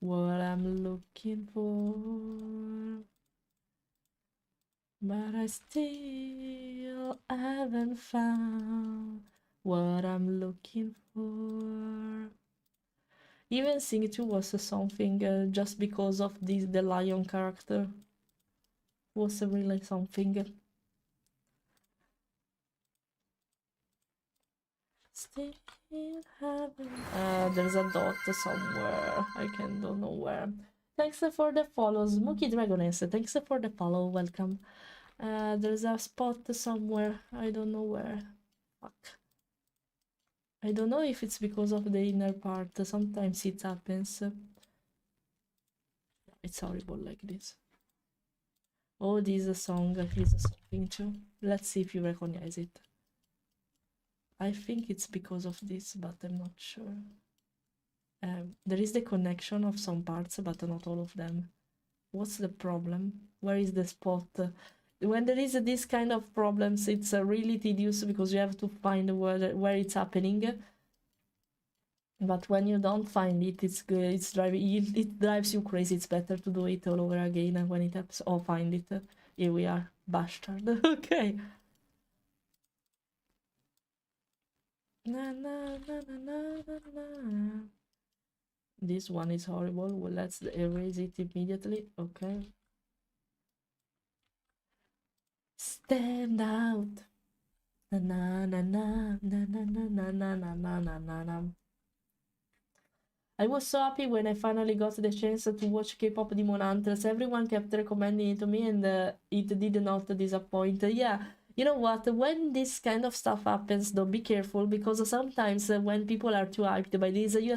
What I'm looking for, but I still haven't found what I'm looking for. Even Sing 2 was something just because of the lion character. Was really something. Still haven't... there's a dot somewhere. I don't know where. Thanks for the follows. Mookie Dragoness, thanks for the follow. Welcome. There's a spot somewhere. I don't know where. Fuck. I don't know if it's because of the inner part. Sometimes it happens. It's horrible like this. Oh, this song is something too. Let's see if you recognize it. I think it's because of this, but I'm not sure. There is the connection of some parts, but not all of them. What's the problem? Where is the spot? When there is this kind of problems, it's really tedious because you have to find where it's happening. But when you don't find it, it's good. It drives you crazy. It's better to do it all over again when it happens. Oh, find it. Here we are, bastard. Okay. Na, na, na, na, na, na, na. This one is horrible. Well, let's erase it immediately. Okay. Stand out. Na na na na na na na na na na na na na. I was so happy when I finally got the chance to watch K-pop Demon Hunters. Everyone kept recommending it to me, and it did not disappoint. Yeah, you know what? When this kind of stuff happens, though, be careful, because sometimes when people are too hyped by this, you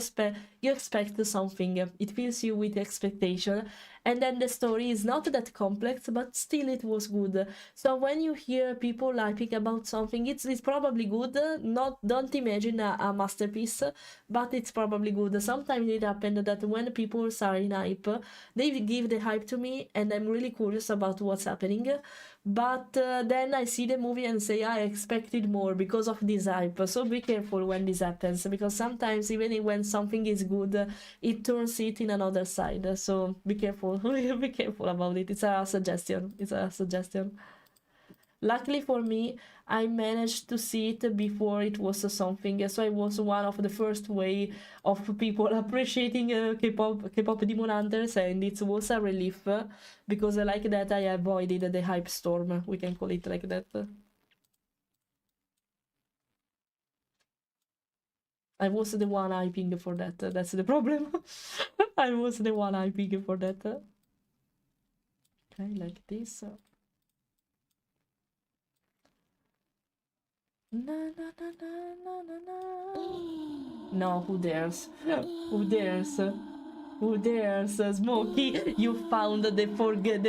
expect something. It fills you with expectation, and then the story is not that complex, but still it was good. So when you hear people hyping about something, it's probably good. Don't imagine a masterpiece, but it's probably good. Sometimes it happened that when people are in hype, they give the hype to me, and I'm really curious about what's happening. But then I see the movie and say I expected more because of this hype. So be careful when this happens, because sometimes even when something is good, it turns it in another side. So be careful. Be careful about it. It's a suggestion. It's a suggestion. Luckily for me, I managed to see it before it was something, so I was one of the first way of people appreciating K-pop Demon Hunters, and it was a relief because I like that I avoided the hype storm. We can call it like that. I was the one hyping for that. That's the problem. I was the one hyping for that. Okay, like this. Na, na, na, na, na, na. No, who dares? Who dares? Who dares? Smokey, you found the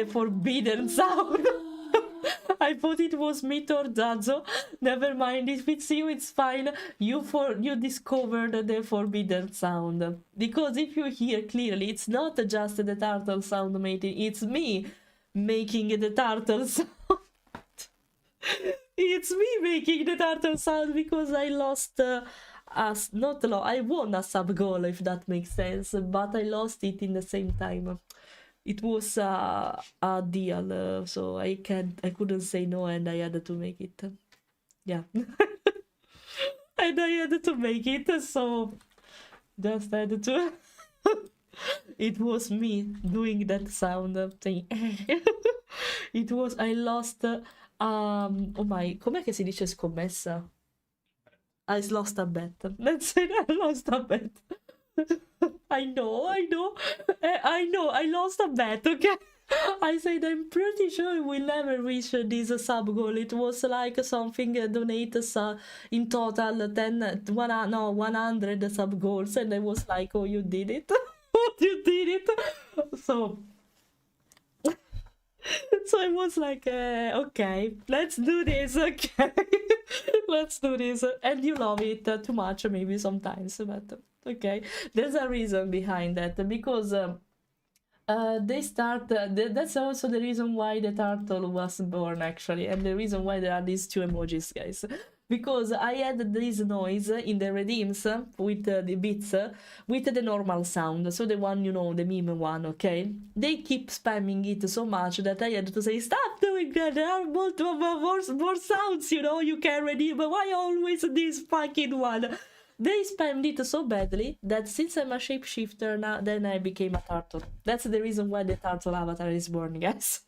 forbidden sound. I thought it was me or Dazo. Never mind, if it's you, it's fine. You discovered the forbidden sound. Because if you hear clearly, it's not just the turtle sound making, it's me making the turtle sound. It's me making the turtle sound because I lost I won a sub goal, if that makes sense, but I lost it in the same time. It was a deal, so I couldn't say no, and I had to make it. Yeah. And I had to make it, so just had to. It was me doing that sound thing. It was, I lost. Oh my, com'è che si dice scommessa? I lost a bet. Let's say I lost a bet. I know, I lost a bet, okay? I said I'm pretty sure we'll never reach this sub goal. It was like something donate in total 100 sub goals, and I was like, oh, you did it. You did it. So I was like, okay, let's do this, okay. Let's do this. And you love it too much, maybe sometimes, but okay. There's a reason behind that, because they start, that's also the reason why the turtle was born, actually, and the reason why there are these two emojis, guys. Because I had this noise in the redeems with the beats with the normal sound, so the one, you know, the meme one, okay? They keep spamming it so much that I had to say, stop doing that, there are more sounds, you know, you can redeem, but why always this fucking one? They spammed it so badly that since I'm a shapeshifter now, then I became a turtle. That's the reason why the turtle avatar is born, guys.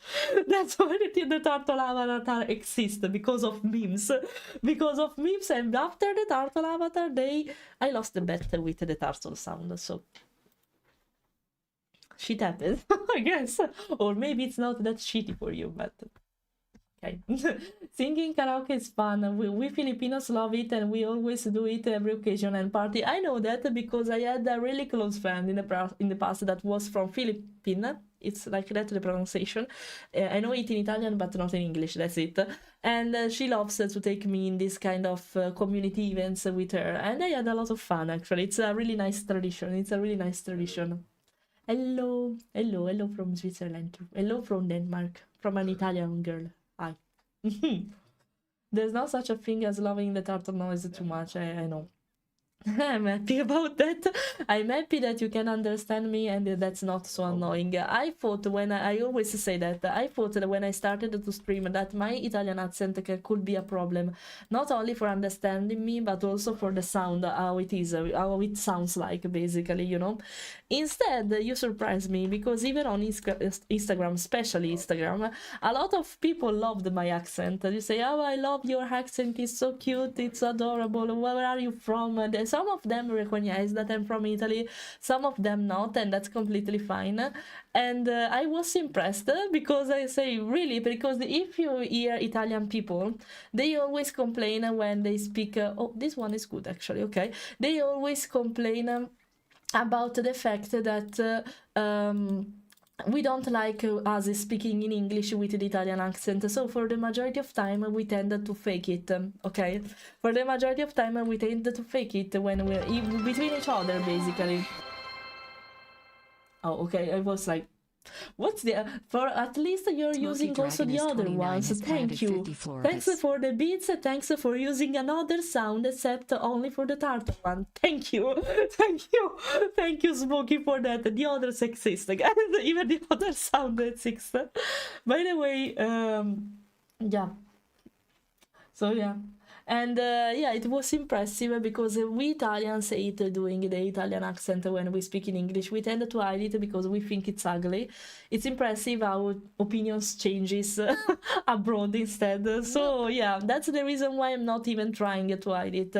That's why the turtle avatar exists, because of memes. Because of memes, and after the turtle avatar, I lost the bet with the turtle sound, so shit happens, I guess. Or maybe it's not that shitty for you, but okay. Singing karaoke is fun. We Filipinos love it, and we always do it every occasion and party. I know that because I had a really close friend in the past that was from Philippines. It's like that, the pronunciation. I know it in Italian, but not in English. That's it. And she loves to take me in this kind of community events with her, and I had a lot of fun. Actually, it's a really nice tradition. Hello, hello, hello from Switzerland too. Hello from Denmark, from an Italian girl. Hi. There's not such a thing as loving the turtle noise too much, I know. I'm happy about that. I'm happy that you can understand me and that's not so annoying. I thought when I always say that, I thought that when I started to stream that my Italian accent could be a problem, not only for understanding me, but also for the sound, how it is, how it sounds like, basically, you know. Instead, you surprised me because even on Instagram, especially Instagram, a lot of people loved my accent. You say, oh, I love your accent, it's so cute, it's adorable, where are you from? And some of them recognize that I'm from Italy, some of them not, and that's completely fine. And I was impressed because I say, really, because if you hear Italian people, they always complain when they speak, oh, this one is good actually, okay. They always complain about the fact that we don't like us speaking in English with the Italian accent, so for the majority of time we tend to fake it, okay? For the majority of time we tend to fake it when we're between each other, basically. Oh, okay, I was like, what's the... For at least you're using also the other ones, thank you. Thanks for the beats, thanks for using another sound except only for the turtle one. Thank you, thank you Smokey for that. The others exist, guys, even the other sound exists. By the way, yeah. So yeah. And yeah, it was impressive because we Italians hate doing the Italian accent when we speak in English. We tend to hide it because we think it's ugly. It's impressive how opinions changes abroad instead. So yeah, that's the reason why I'm not even trying to hide it.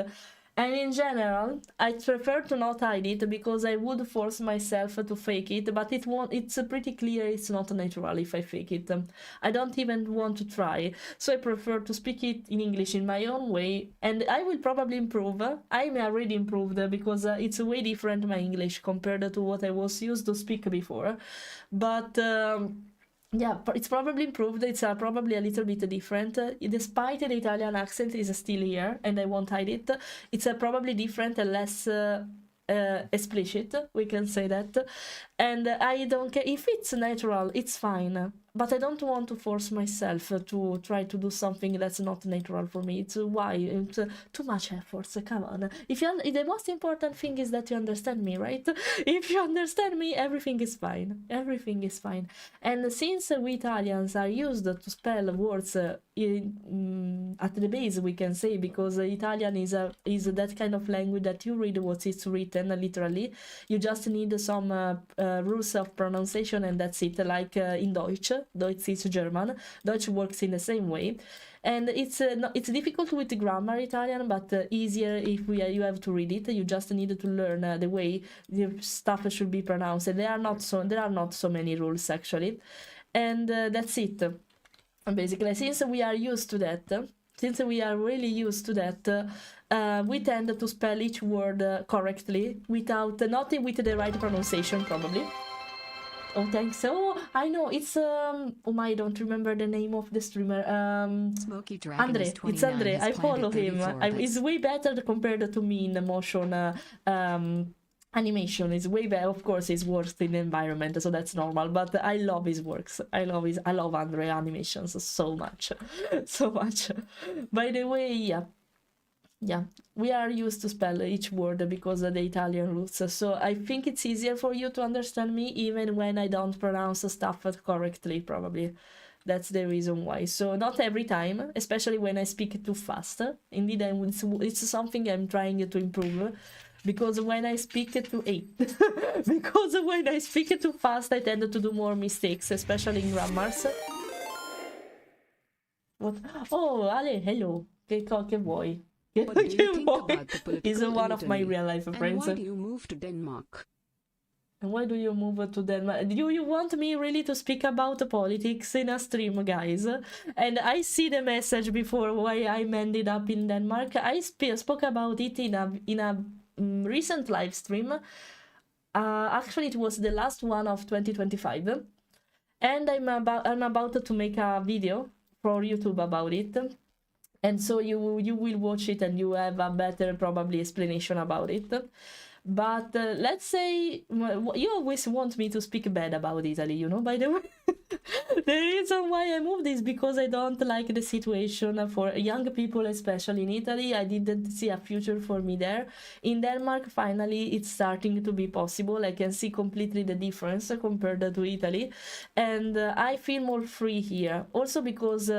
And in general, I prefer to not hide it because I would force myself to fake it, but it's pretty clear it's not natural if I fake it. I don't even want to try, so I prefer to speak it in English in my own way, and I will probably improve. I'm already improved because it's way different my English compared to what I was used to speak before, but yeah, it's probably improved. It's probably a little bit different. Despite the Italian accent is still here, and I won't hide it. It's probably different and less explicit, we can say that. And I don't care if it's natural, it's fine. But I don't want to force myself to try to do something that's not natural for me. It's why it's too much effort. Come on. If the most important thing is that you understand me, right? If you understand me, everything is fine. Everything is fine. And since we Italians are used to spell words at the base, we can say, because Italian is that kind of language that you read what is written literally. You just need some rules of pronunciation, and that's it. Like in Deutsch is German. Deutsch works in the same way, and it's difficult with the grammar Italian, but easier if you have to read it. You just need to learn the way the stuff should be pronounced. And there are not so many rules actually, and that's it. Basically, since we are used to that, since we are really used to that, we tend to spell each word correctly without not with the right pronunciation probably. Oh, thanks. Oh, I know. It's I don't remember the name of the streamer. Smoky Dragon Andre. is 29, It's Andre. he's I follow him. 34, It's way better compared to me in the motion animation. Is way better. Of course, it's worse in the environment, so that's normal. But I love his works. I love Andre animations so much, so much. By the way, yeah, we are used to spell each word because of the Italian roots, so I think it's easier for you to understand me even when I don't pronounce stuff correctly, probably. That's the reason why. So not every time, especially when I speak too fast. Indeed, it's something I'm trying to improve, because when I speak because when I speak too fast, I tend to do more mistakes, especially in grammars. What? Oh, Ale, hello. Che vuoi? What do you think about the political Is one of my Italy? real life And friends. why do you move to Denmark? And why do you move to Denmark? Do you want me really to speak about politics in a stream, guys? And I see the message before why I ended up in Denmark. I spoke about it in a recent live stream. Actually, it was the last one of 2025, and I'm about to make a video for YouTube about it. And so you will watch it and you have a better probably explanation about it. But let's say you always want me to speak bad about Italy, you know, by the way. The reason why I moved is because I don't like the situation for young people, especially in Italy. I didn't see a future for me there. In Denmark, finally, it's starting to be possible. I can see completely the difference compared to Italy. And I feel more free here. Also because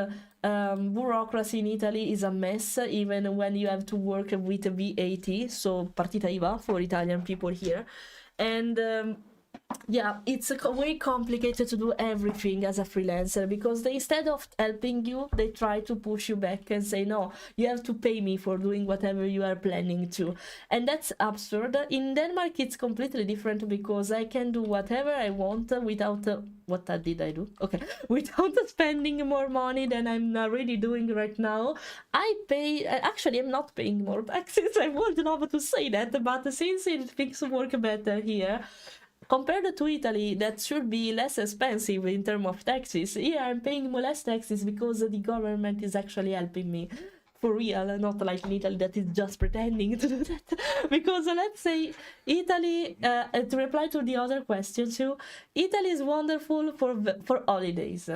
bureaucracy in Italy is a mess, even when you have to work with VAT, so partita IVA for Italian people here. And yeah, it's way complicated to do everything as a freelancer, because they, instead of helping you, they try to push you back and say, no, you have to pay me for doing whatever you are planning to. And that's absurd. In Denmark, it's completely different, because I can do whatever I want without what did I do? Okay, without spending more money than I'm already doing right now. I pay, actually, I'm not paying more taxes. I would love to say that, but since things work better here, compared to Italy, that should be less expensive in terms of taxes. Here I'm paying more less taxes because the government is actually helping me. For real, not like in Italy that is just pretending to do that. Because let's say Italy, to reply to the other question too, Italy is wonderful for holidays.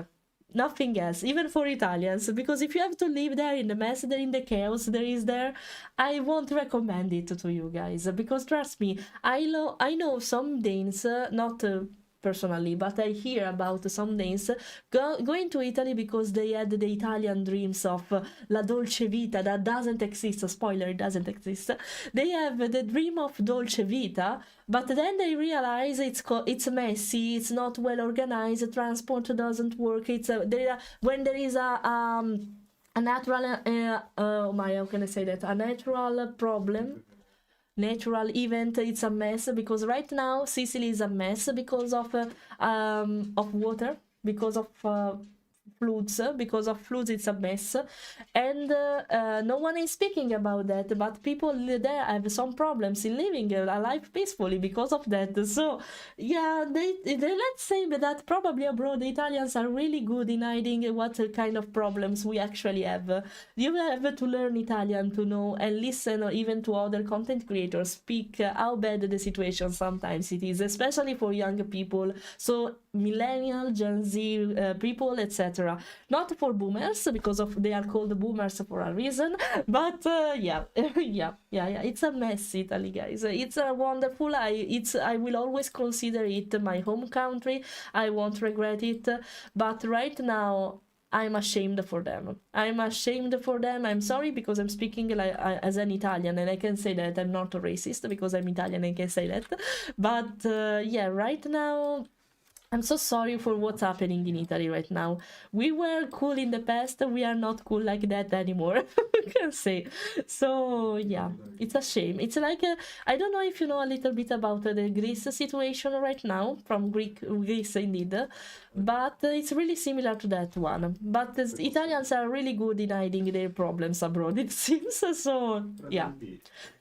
Nothing else, even for Italians, because if you have to live there in the mess, there in the chaos there is there, I won't recommend it to you guys, because trust me, I know some Danes, not personally, but I hear about some Danes going to Italy because they had the Italian dreams of la dolce vita that doesn't exist. Spoiler, it doesn't exist. They have the dream of dolce vita, but then they realize it's messy, it's not well organized, transport doesn't work. When there is a natural how can I say that, a natural problem, natural event, it's a mess, because right now Sicily is a mess because of water, because of floods. Because of floods, it's a mess, and no one is speaking about that, but people there have some problems in living a life peacefully because of that. So yeah, they let's say that probably abroad the Italians are really good in hiding what kind of problems we actually have. You have to learn Italian to know and listen, or even to other content creators speak how bad the situation sometimes it is, especially for young people, so millennial, Gen Z people, etc. Not for boomers, because they are called boomers for a reason, but yeah. It's a mess, Italy, guys. It's a wonderful. I will always consider it my home country. I won't regret it, but right now I'm ashamed for them. I'm sorry, because I'm speaking like as an Italian, and I can say that I'm not a racist because I'm Italian. I can say that, but yeah, right now I'm so sorry for what's happening in Italy right now. We were cool in the past, we are not cool like that anymore, I can say. So yeah, it's a shame. It's like, I don't know if you know a little bit about the Greece situation right now, from Greece indeed, but it's really similar to that one. But the Italians are really good in hiding their problems abroad, it seems. So yeah.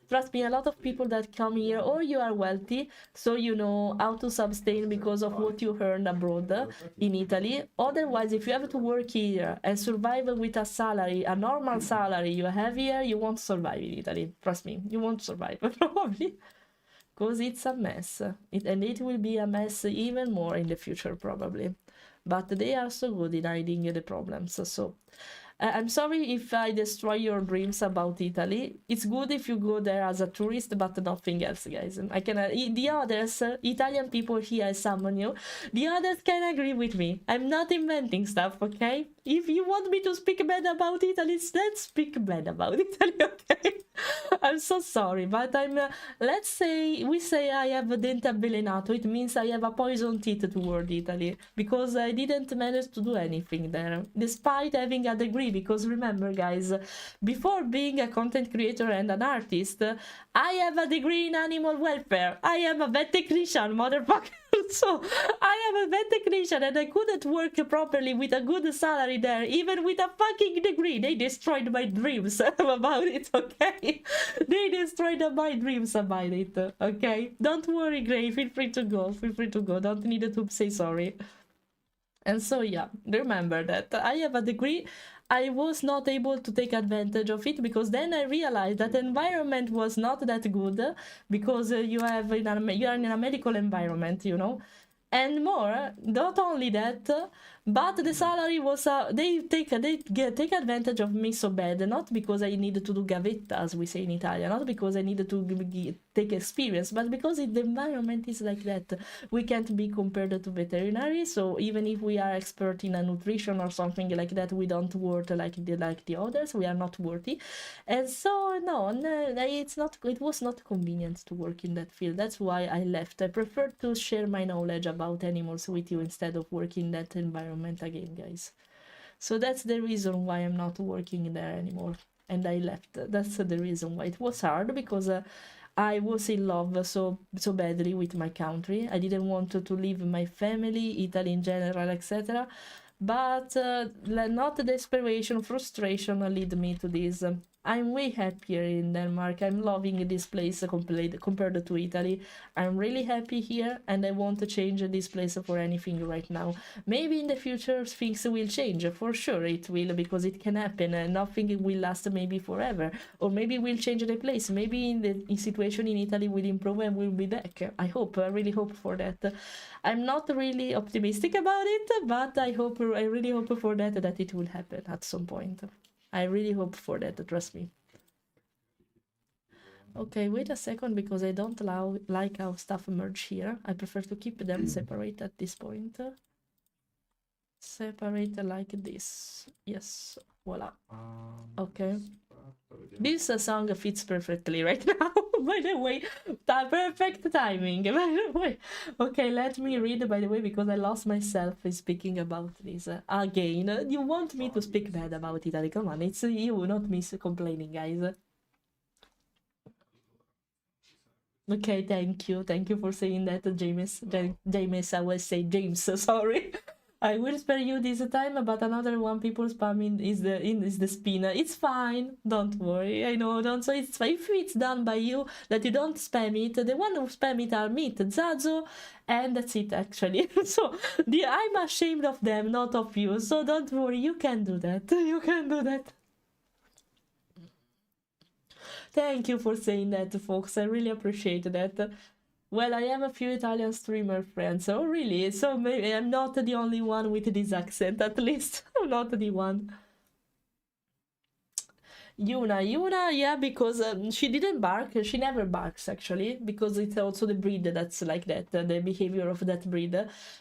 Trust me, a lot of people that come here, or you are wealthy, so you know how to sustain because of what you earned abroad in Italy. Otherwise, if you have to work here and survive with a salary, a normal salary you have here, you won't survive in Italy. Trust me, you won't survive, probably. Because it's a mess. And it will be a mess even more in the future, probably. But they are so good in hiding the problems, so... I'm sorry if I destroy your dreams about Italy. It's good if you go there as a tourist, but nothing else, guys. I can. The others, Italian people here, I summon you. The others can agree with me. I'm not inventing stuff, okay? If you want me to speak bad about Italy, let's speak bad about Italy, okay? I'm so sorry, but let's say, we say I have a dente avvelenato. It means I have a poison teeth toward Italy, because I didn't manage to do anything there, despite having a degree. Because remember, guys, before being a content creator and an artist, I have a degree in animal welfare. I am a vet technician, motherfucker. So I am a vet technician, and I couldn't work properly with a good salary there, even with a fucking degree. They destroyed my dreams about it, okay? They destroyed my dreams about it, okay? Don't worry, Gray, feel free to go, don't need to say sorry. And so yeah, remember that I have a degree, I was not able to take advantage of it, because then I realized that the environment was not that good, because you are in a medical environment, you know. And more, not only that, but the salary was they take advantage of me so bad, not because I needed to do gavetta, as we say in Italian, not because I needed to take experience, but because the environment is like that. We can't be compared to veterinary, so even if we are expert in a nutrition or something like that, we don't work like the others. We are not worthy, and so no, it was not convenient to work in that field. That's why I left. I prefer to share my knowledge about animals with you instead of working in that environment again, guys. So that's the reason why I'm not working there anymore, and I left. That's the reason why. It was hard because I was in love so badly with my country. I didn't want to leave my family, Italy in general, etc. But not desperation, frustration lead me to this. I'm way happier in Denmark. I'm loving this place compared to Italy. I'm really happy here, and I won't change this place for anything right now. Maybe in the future things will change. For sure it will, because it can happen. Nothing will last maybe forever. Or maybe we'll change the place. Maybe the situation in Italy will improve and we'll be back. I really hope for that. I'm not really optimistic about it, but I really hope for that it will happen at some point. I really hope for that, trust me. Okay, wait a second, because I don't like how stuff merge here. I prefer to keep them separate at this point. Separate like this. Yes, voila. Okay. This song fits perfectly right now, by the way. Perfect timing, by the way. Okay, let me read, by the way, because I lost myself speaking about this. Again, you want me to speak bad about Italy? Come on, it's you, not me complaining, guys. Okay, thank you. Thank you for saying that, James. James, I will say James, sorry. I will spare you this time, but another one people spamming is the spin. It's fine, don't worry. I know, don't. So it's fine. If it's done by you, that you don't spam it. The one who spam it are me, Zazo, and that's it actually. So I'm ashamed of them, not of you. So don't worry, you can do that. You can do that. Thank you for saying that, folks. I really appreciate that. Well, I have a few Italian streamer friends. Oh, really? So maybe I'm not the only one with this accent, at least. I'm not the one. Yuna, yeah, because she didn't bark. She never barks, actually, because it's also the breed that's like that, the behavior of that breed.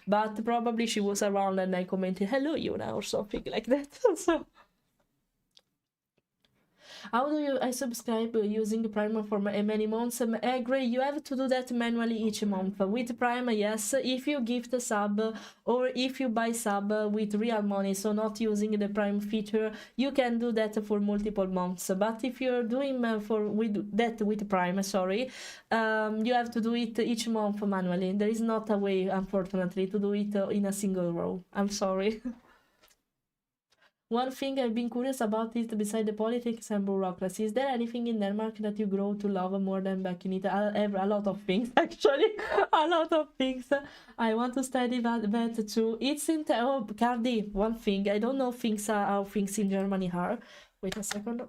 But probably she was around and I commented, hello, Yuna, or something like that. So... How do I subscribe using Prime for many months? Gray, you have to do that manually each month. With Prime, yes, if you gift a sub or if you buy sub with real money, so not using the Prime feature, you can do that for multiple months. But if you're doing with Prime, sorry, you have to do it each month manually. There is not a way, unfortunately, to do it in a single row. I'm sorry. One thing I've been curious about is, beside the politics and bureaucracy, is there anything in Denmark that you grow to love more than back in Italy? A lot of things, actually. A lot of things. I want to study that too. It's in... Oh, Cardi, one thing. I don't know how things in Germany are. Wait a second.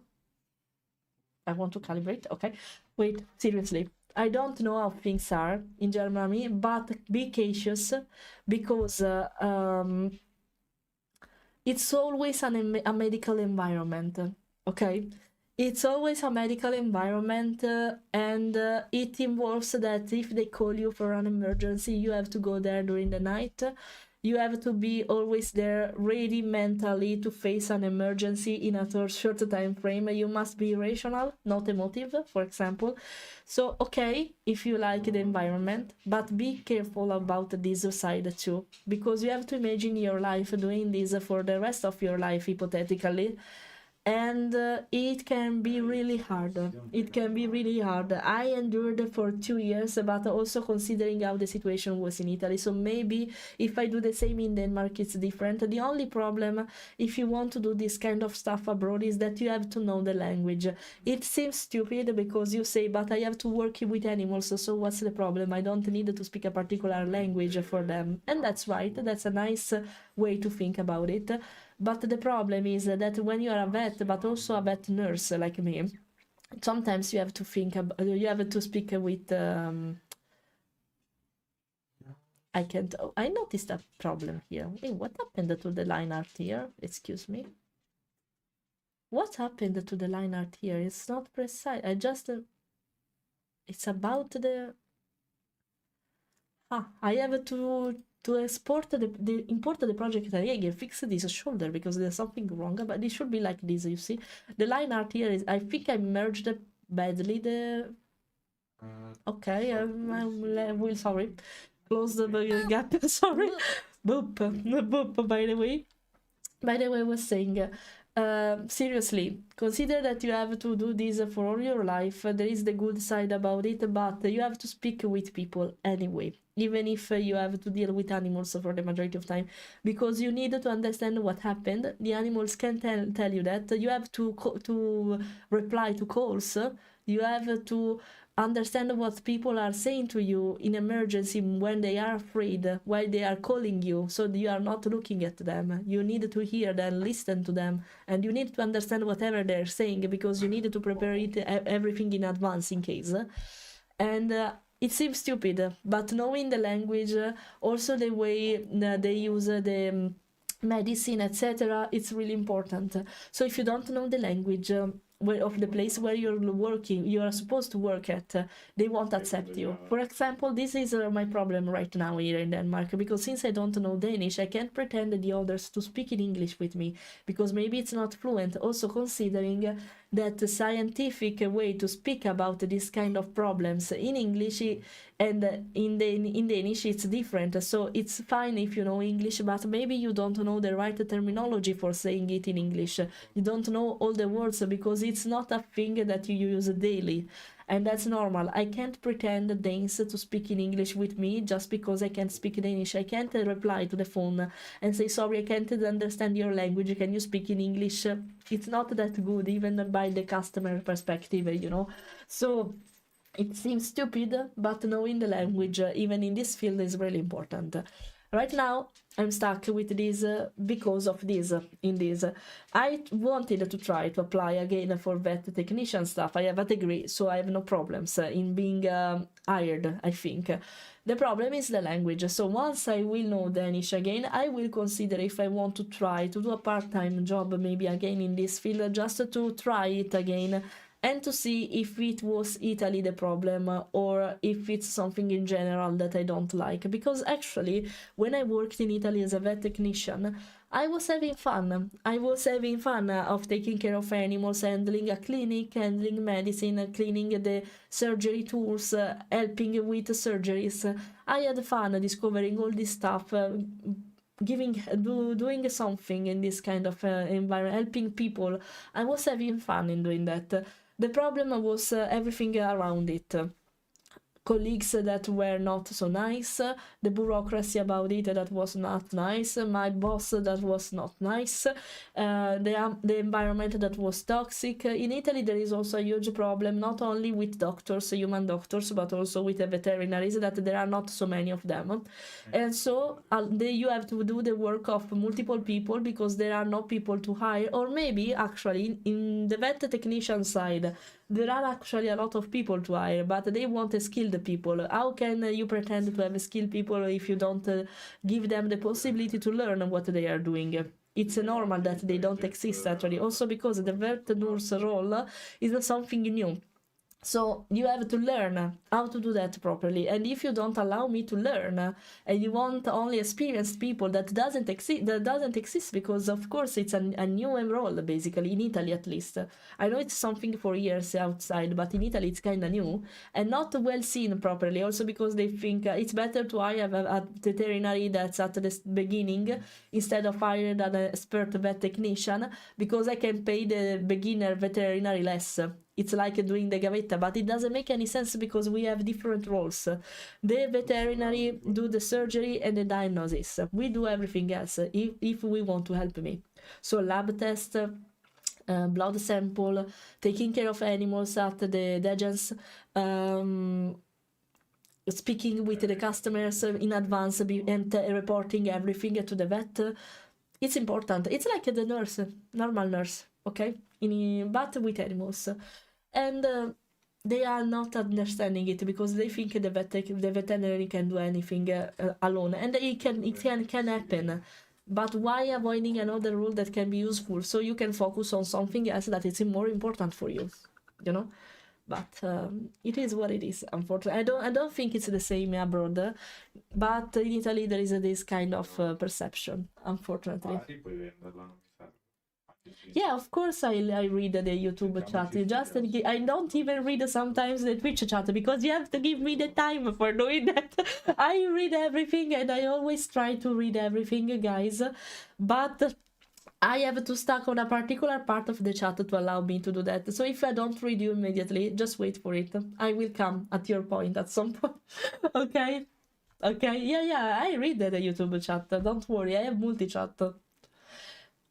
I want to calibrate. Okay. Wait, seriously. I don't know how things are in Germany, but be cautious, because... it's always a medical environment, okay? It's always a medical environment, and it involves that if they call you for an emergency, you have to go there during the night. You have to be always there, ready mentally to face an emergency in a short time frame. You must be rational, not emotive, for example. So, okay, if you like the environment, but be careful about this side too, because you have to imagine your life doing this for the rest of your life, hypothetically. And it can be really hard. It can be really hard. I endured for 2 years, but also considering how the situation was in Italy. So maybe if I do the same in Denmark, it's different. The only problem, if you want to do this kind of stuff abroad, is that you have to know the language. It seems stupid because you say, but I have to work with animals, so what's the problem? I don't need to speak a particular language for them. And that's right. That's a nice way to think about it. But the problem is that when you are a vet, but also a vet nurse like me, sometimes you have to you have to speak with I noticed a problem here. Hey, what happened to the line art here? Excuse me. What happened to the line art here? It's not precise. I just it's about the I have to export the import the project area and fix this shoulder because there's something wrong, but it should be like this. You see, the line art here is, I think I merged badly the okay, I will, sorry, close the gap. Sorry. Boop. Boop. By the way, I was saying, seriously, consider that you have to do this for all your life. There is the good side about it, but you have to speak with people anyway, even if you have to deal with animals for the majority of time, because you need to understand what happened. The animals can tell you that. You have to reply to calls. You have to understand what people are saying to you in emergency when they are afraid, while they are calling you, so you are not looking at them. You need to hear them, listen to them, and you need to understand whatever they're saying, because you need to prepare everything in advance in case. And it seems stupid, but knowing the language, also the way they use the medicine, etc., it's really important. So if you don't know the language of the place where you're working, you are supposed to work at, they won't accept you. For example, this is my problem right now here in Denmark, because since I don't know Danish, I can't pretend the others to speak in English with me, because maybe it's not fluent. Also considering that the scientific way to speak about this kind of problems in English and in Danish it's different. So it's fine if you know English, but maybe you don't know the right terminology for saying it in English. You don't know all the words because it's not a thing that you use daily. And that's normal. I can't pretend Danes to speak in English with me just because I can't speak Danish. I can't reply to the phone and say, sorry, I can't understand your language. Can you speak in English? It's not that good, even by the customer perspective, you know. So it seems stupid, but knowing the language, even in this field, is really important. Right now, I'm stuck with this because of this. I wanted to try to apply again for vet technician stuff. I have a degree, so I have no problems in being hired, I think. The problem is the language. So once I will know Danish again, I will consider if I want to try to do a part-time job, maybe again in this field, just to try it again and to see if it was Italy the problem or if it's something in general that I don't like. Because actually, when I worked in Italy as a vet technician, I was having fun. I was having fun of taking care of animals, handling a clinic, handling medicine, cleaning the surgery tools, helping with surgeries. I had fun discovering all this stuff, doing something in this kind of environment, helping people. I was having fun in doing that. The problem was everything around it. Colleagues that were not so nice, the bureaucracy about it that was not nice, my boss that was not nice, the environment that was toxic. In Italy there is also a huge problem, not only with doctors, human doctors, but also with the veterinaries, that there are not so many of them. And so you have to do the work of multiple people because there are no people to hire. Or maybe actually in the vet technician side, there are actually a lot of people to hire, but they want skilled people. How can you pretend to have skilled people if you don't give them the possibility to learn what they are doing? It's normal that they don't exist actually, also because the vet nurse role is something new. So you have to learn how to do that properly. And if you don't allow me to learn, and you want only experienced people, that doesn't exist, because of course it's a new role, basically, in Italy at least. I know it's something for years outside, but in Italy it's kind of new and not well seen properly, also because they think it's better to hire a veterinary that's at the beginning instead of hiring an expert vet technician, because I can pay the beginner veterinary less. It's like doing the gavetta, but it doesn't make any sense because we have different roles. The veterinary do the surgery and the diagnosis. We do everything else if we want to help me. So lab test, blood sample, taking care of animals at the agents, speaking with the customers in advance and reporting everything to the vet. It's important. It's like the nurse, normal nurse, okay? But with animals. And they are not understanding it because they think the veterinary can do anything alone, and it can happen. But why avoiding another rule that can be useful so you can focus on something else that is more important for you, you know? But it is what it is. Unfortunately, I don't think it's the same abroad, but in Italy there is this kind of perception, unfortunately. Yeah, of course I read the YouTube chat. I don't even read sometimes the Twitch chat because you have to give me the time for doing that. I read everything and I always try to read everything, guys. But I have to stuck on a particular part of the chat to allow me to do that. So if I don't read you immediately, just wait for it. I will come at your point at some point. Okay? Okay, yeah, I read the YouTube chat. Don't worry, I have multi-chat.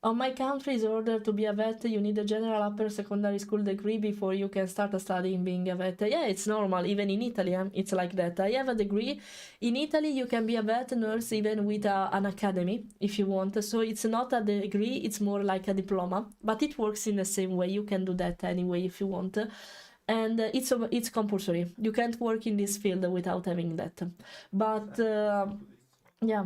On my country, in order to be a vet, you need a general upper secondary school degree before you can start studying being a vet. Yeah, it's normal. Even in Italy, it's like that. I have a degree. In Italy, you can be a vet nurse even with an academy if you want. So it's not a degree, it's more like a diploma. But it works in the same way. You can do that anyway if you want. And it's compulsory. You can't work in this field without having that. But yeah.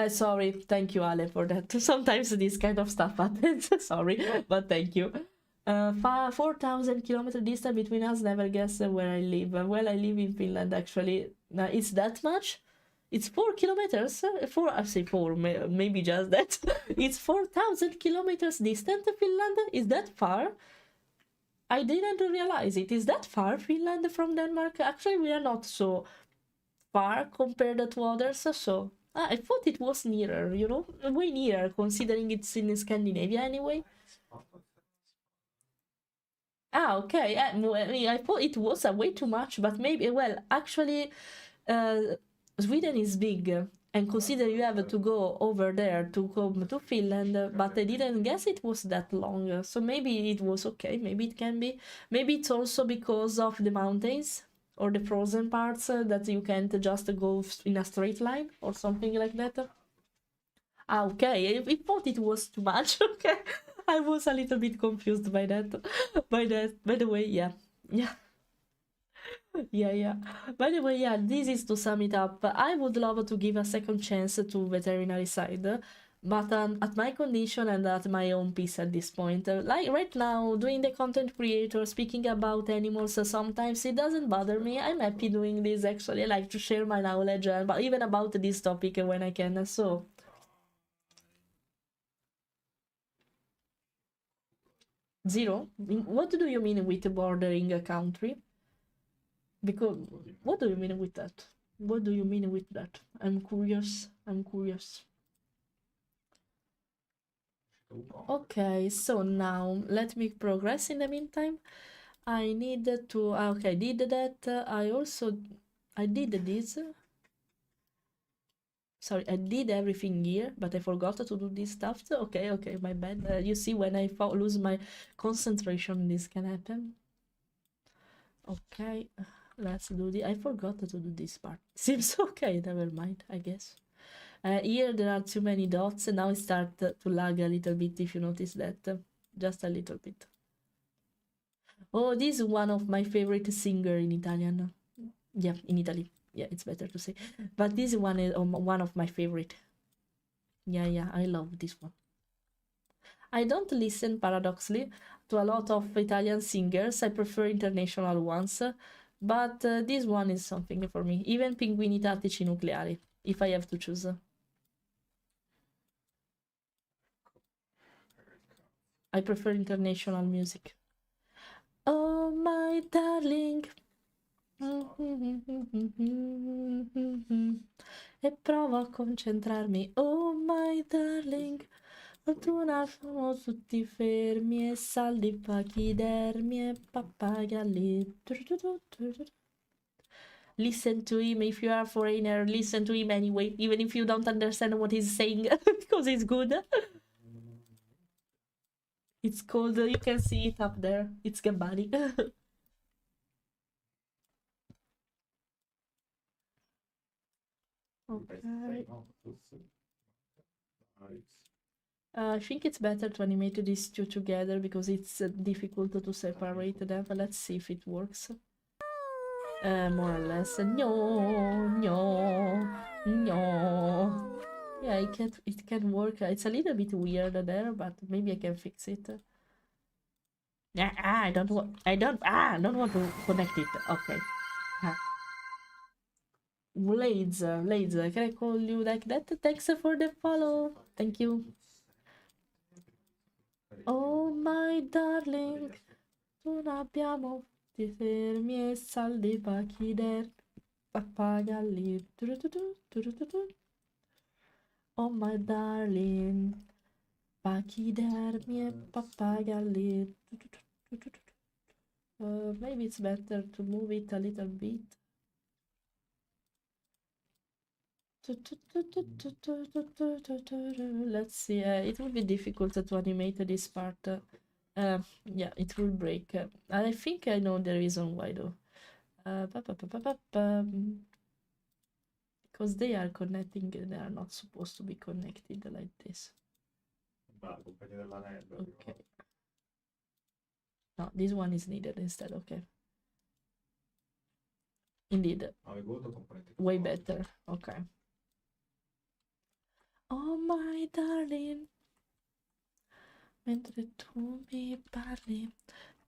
Sorry, thank you, Ale, for that. Sometimes this kind of stuff happens. Sorry, but thank you. 4,000 kilometer distance between us. Never guess where I live. Well, I live in Finland, actually. It's that much? It's 4 kilometers? I say 4, maybe just that. It's 4,000 kilometers distant, Finland? Is that far? I didn't realize it. Is that far, Finland, from Denmark? Actually, we are not so far compared to others, so... I thought it was nearer, you know? Way nearer, considering it's in Scandinavia anyway. Okay. I thought it was way too much, but maybe... Well, actually, Sweden is big, and consider you have to go over there to come to Finland, but I didn't guess it was that long, so maybe it was okay, maybe it can be. Maybe it's also because of the mountains or the frozen parts that you can't just go in a straight line or something like that. Okay, I thought it was too much. Okay, I was a little bit confused by that. By the way, yeah. Yeah. By the way, yeah, this is to sum it up. I would love to give a second chance to veterinary side, but at my condition and at my own pace at this point. Like right now, doing the content creator, speaking about animals, sometimes it doesn't bother me. I'm happy doing this, actually. I like to share my knowledge, but even about this topic when I can, so... Zero? What do you mean with bordering a country? Because what do you mean with that? What do you mean with that? I'm curious. Okay, so now let me progress in the meantime. I need to... Okay, I did that. I did this. Sorry, I did everything here, but I forgot to do this stuff. Okay, my bad. You see, when I lose my concentration, this can happen. Okay, let's do the... I forgot to do this part. Seems okay, never mind, I guess. Here there are too many dots, and now it starts to lag a little bit, if you notice that. Just a little bit. Oh, this is one of my favorite singer in Italian. Yeah, in Italy. Yeah, it's better to say. But this one is one of my favorite. Yeah, I love this one. I don't listen, paradoxically, to a lot of Italian singers. I prefer international ones. But this one is something for me. Even Pinguini Tattici Nucleari, if I have to choose. I prefer international music. Oh, my darling. E provo a concentrarmi. Oh, my darling. Fortuna sono tutti fermi e saldi pachidermi e pappagalli. Listen to him. If you are a foreigner, listen to him anyway, even if you don't understand what he's saying, because it's good. It's called, you can see it up there, it's Gambari. Okay. I think it's better to animate these two together because it's difficult to separate them. But let's see if it works. More or less. No, no, no. Yeah, it can work. It's a little bit weird there, but maybe I can fix it. Yeah, I don't want to connect it. Okay. Blades, can I call you like that? Thanks for the follow. Thank you. Oh my darling, non abbiamo di fermi e saldi pachider, pappagalli. Oh my darling, pachidermi e pappagalli. Maybe it's better to move it a little bit. Let's see. It will be difficult to animate this part. Yeah, it will break. I think I know the reason why though. Because they are connecting, they are not supposed to be connected like this. Okay. No, this one is needed instead. Okay. Indeed. Way better. Okay. Oh my darling, mentre tu mi parli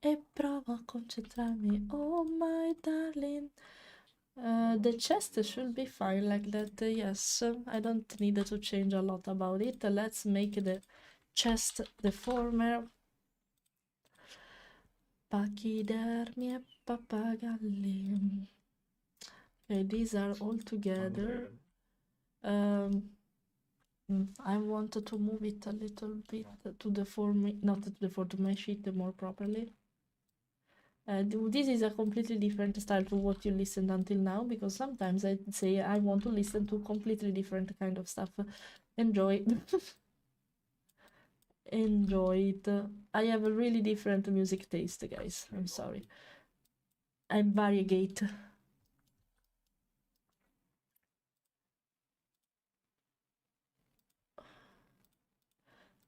e provo a concentrarmi. Oh my darling. The chest should be fine like that. Yes, I don't need to change a lot about it. Let's make the chest deformer. Pachidermi e pappagalli. Okay, these are all together. I wanted to move it a little bit to deform it, not to deform, to mesh it more properly. This is a completely different style to what you listened until now, because sometimes I say I want to listen to completely different kind of stuff. Enjoy. Enjoy it. I have a really different music taste, guys. I'm sorry. I'm variegate.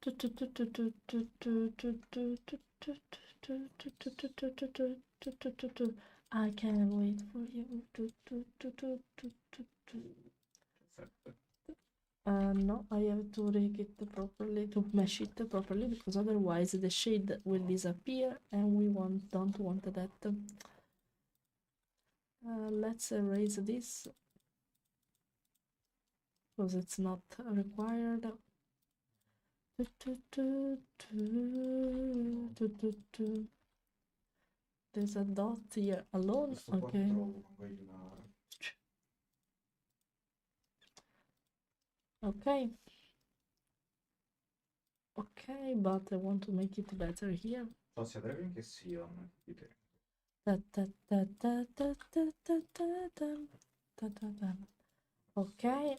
I can't wait for you. No, I have to rig it properly, to mesh it properly, because otherwise the shade will disappear and we don't want that. Let's erase this, because it's not required. There's a dot here alone. Okay. Okay. Okay, but I want to make it better here. Okay. Okay.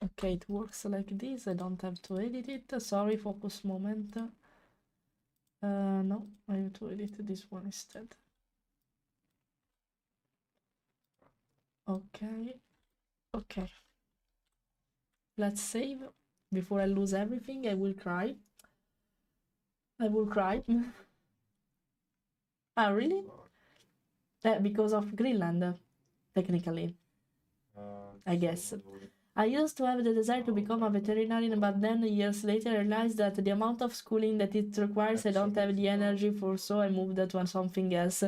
Okay, it works like this. I don't have to edit it. Sorry, focus moment. No, I have to edit this one instead. Okay. Okay. Let's save. Before I lose everything, I will cry. I will cry. Ah, really? Because of Greenland, technically. I guess. I used to have the desire to become a veterinarian, but then years later I realized that the amount of schooling that it requires, I don't have the energy for, so I moved to something else.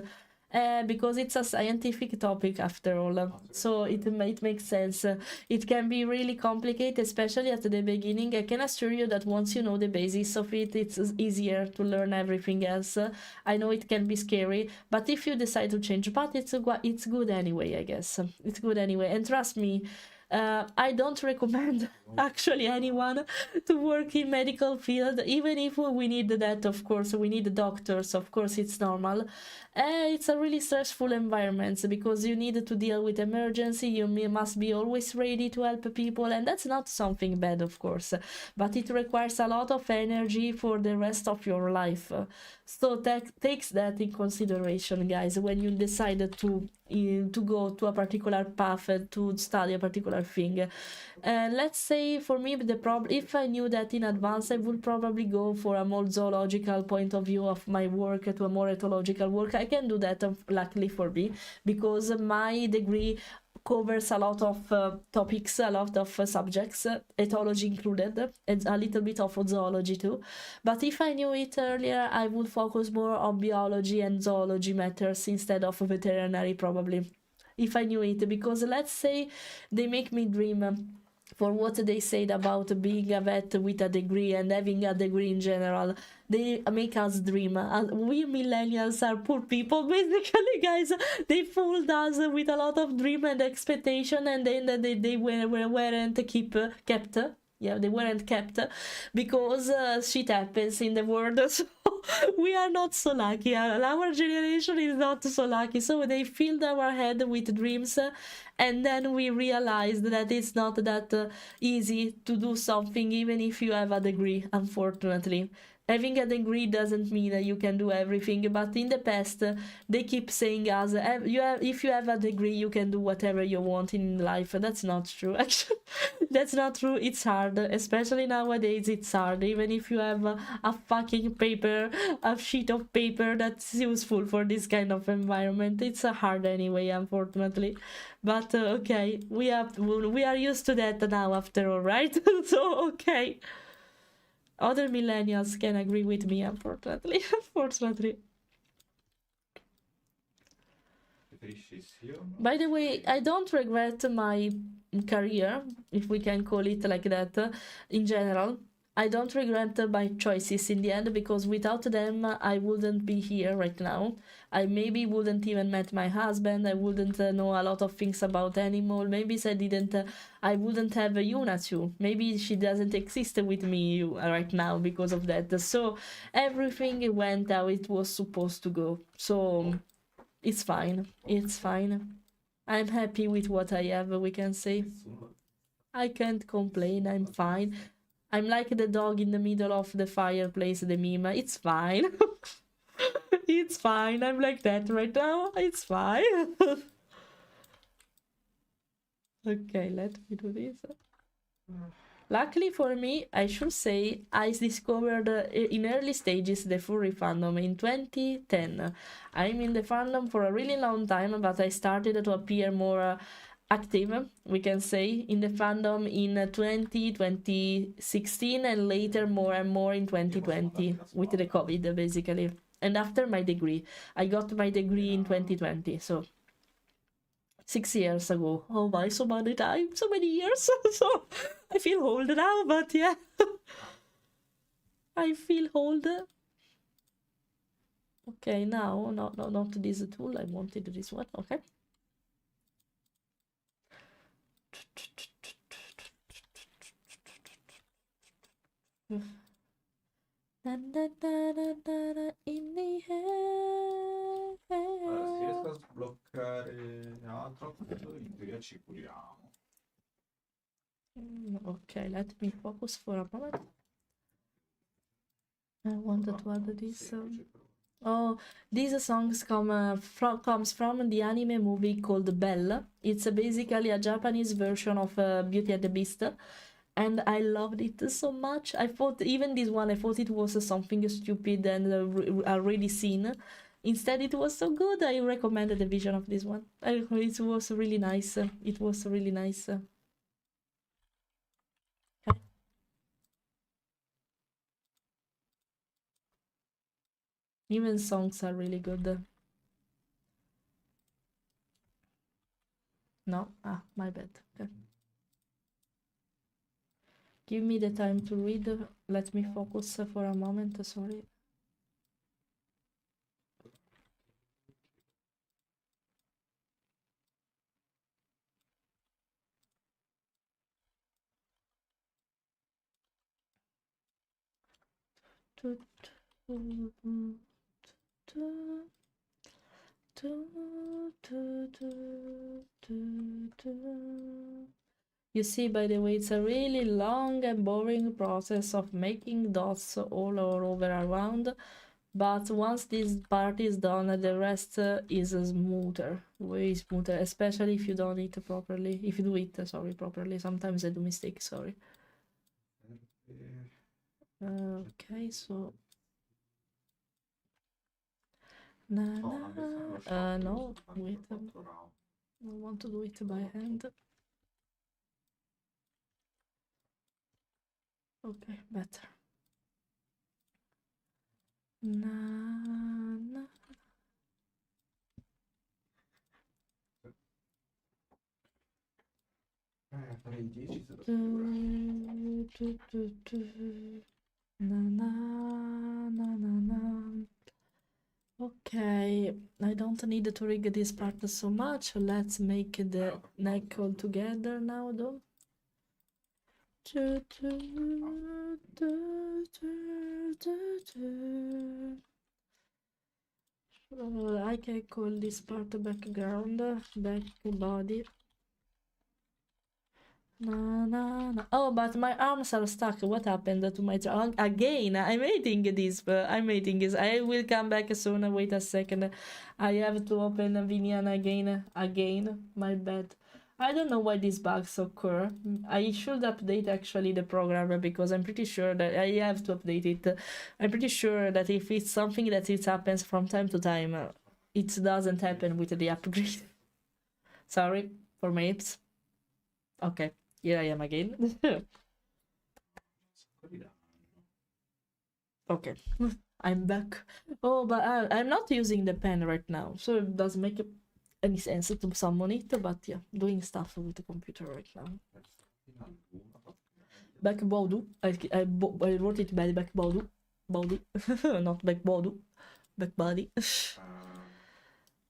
Because it's a scientific topic after all, so it makes sense. It can be really complicated, especially at the beginning. I can assure you that once you know the basis of it, it's easier to learn everything else. I know it can be scary, but if you decide to change path, it's good anyway, I guess. It's good anyway, and trust me, I don't recommend actually anyone to work in medical field, even if we need that. Of course, we need doctors. Of course, it's normal. It's a really stressful environment because you need to deal with emergency. You must be always ready to help people, and that's not something bad, of course, but it requires a lot of energy for the rest of your life. So takes that in consideration, guys, when you decide to go to a particular path, to study a particular thing. Let's say for me, the problem, if I knew that in advance, I would probably go for a more zoological point of view of my work to a more ethological work. I can do that, luckily for me, because my degree covers a lot of topics, a lot of subjects, ethology included, and a little bit of zoology too. But if I knew it earlier, I would focus more on biology and zoology matters instead of veterinary, probably, if I knew it. Because let's say they make me dream for what they said about being a vet with a degree and having a degree in general. They make us dream. We millennials are poor people, basically, guys. They fooled us with a lot of dream and expectation, and then they weren't kept. Yeah, they weren't kept because shit happens in the world. So we are not so lucky. Our generation is not so lucky. So they filled our head with dreams, and then we realized that it's not that easy to do something, even if you have a degree, unfortunately. Having a degree doesn't mean that you can do everything, but in the past, they keep saying us, if you have a degree, you can do whatever you want in life. That's not true, actually. That's not true. It's hard, especially nowadays. It's hard, even if you have a fucking paper, a sheet of paper that's useful for this kind of environment. It's hard anyway, unfortunately. But okay, we are used to that now, after all, right? So okay. Other millennials can agree with me, unfortunately. Unfortunately. By the way, I don't regret my career, if we can call it like that, in general. I don't regret my choices in the end, because without them, I wouldn't be here right now. I maybe wouldn't even met my husband. I wouldn't know a lot of things about animal. Maybe I wouldn't have Yuna too. Maybe she doesn't exist with me right now because of that. So everything went how it was supposed to go. So it's fine. It's fine. I'm happy with what I have, we can say. I can't complain. I'm fine. I'm like the dog in the middle of the fireplace, the meme. It's fine. It's fine. I'm like that right now. It's fine. Okay, let me do this. Luckily for me, I should say, I discovered in early stages the furry fandom in 2010. I'm in the fandom for a really long time, but I started to appear more active, we can say, in the fandom in 2016, and later more and more in 2020 with the COVID, basically. And after my degree, I got my degree in 2020, so 6 years ago. Oh my, so many times, so many years. So I feel old now, but yeah. I feel old. Okay, now, not this tool. I wanted this one. Okay. In the Allora, se riesco a sbloccare altro, in teoria ci curiamo. Okay, let me focus for a moment. I wanted to add this. Oh, these songs comes from the anime movie called Belle. It's basically a Japanese version of Beauty and the Beast, and I loved it so much. I thought even this one, I thought it was something stupid and already seen. Instead, it was so good. I recommended the vision of this one. It was really nice. It was really nice. Okay. Even songs are really good. No? Ah, my bad. Okay. Give me the time to read. Let me focus for a moment. Sorry. You see, by the way, it's a really long and boring process of making dots all over around, but once this part is done, the rest is smoother, way smoother, especially if you don't eat properly, if you do it, sorry, properly. Sometimes I do mistakes, sorry. Okay, so... no, wait, I want to do it by hand. Okay, better. Farei 10 se Okay, I don't need to rig this part so much. Let's make the neck all together now, though. I can call this part background, back body. Oh, but my arms are stuck. What happened to my again? I'm hating this. I'm hating this. I will come back soon. Wait a second. I have to open Vinian again. My bad. I don't know why these bugs occur. I should update actually the program because I'm pretty sure that I have to update it. I'm pretty sure that if it's something that it happens from time to time, it doesn't happen with the upgrade. Sorry for my hips. Okay. Here I am again. Okay, I'm back. Oh, but I'm not using the pen right now, so it doesn't make any sense to summon it, but yeah, doing stuff with the computer right now. Back Baudu. I wrote it by back Baudu. Baudu. Not back Baudu. Back body.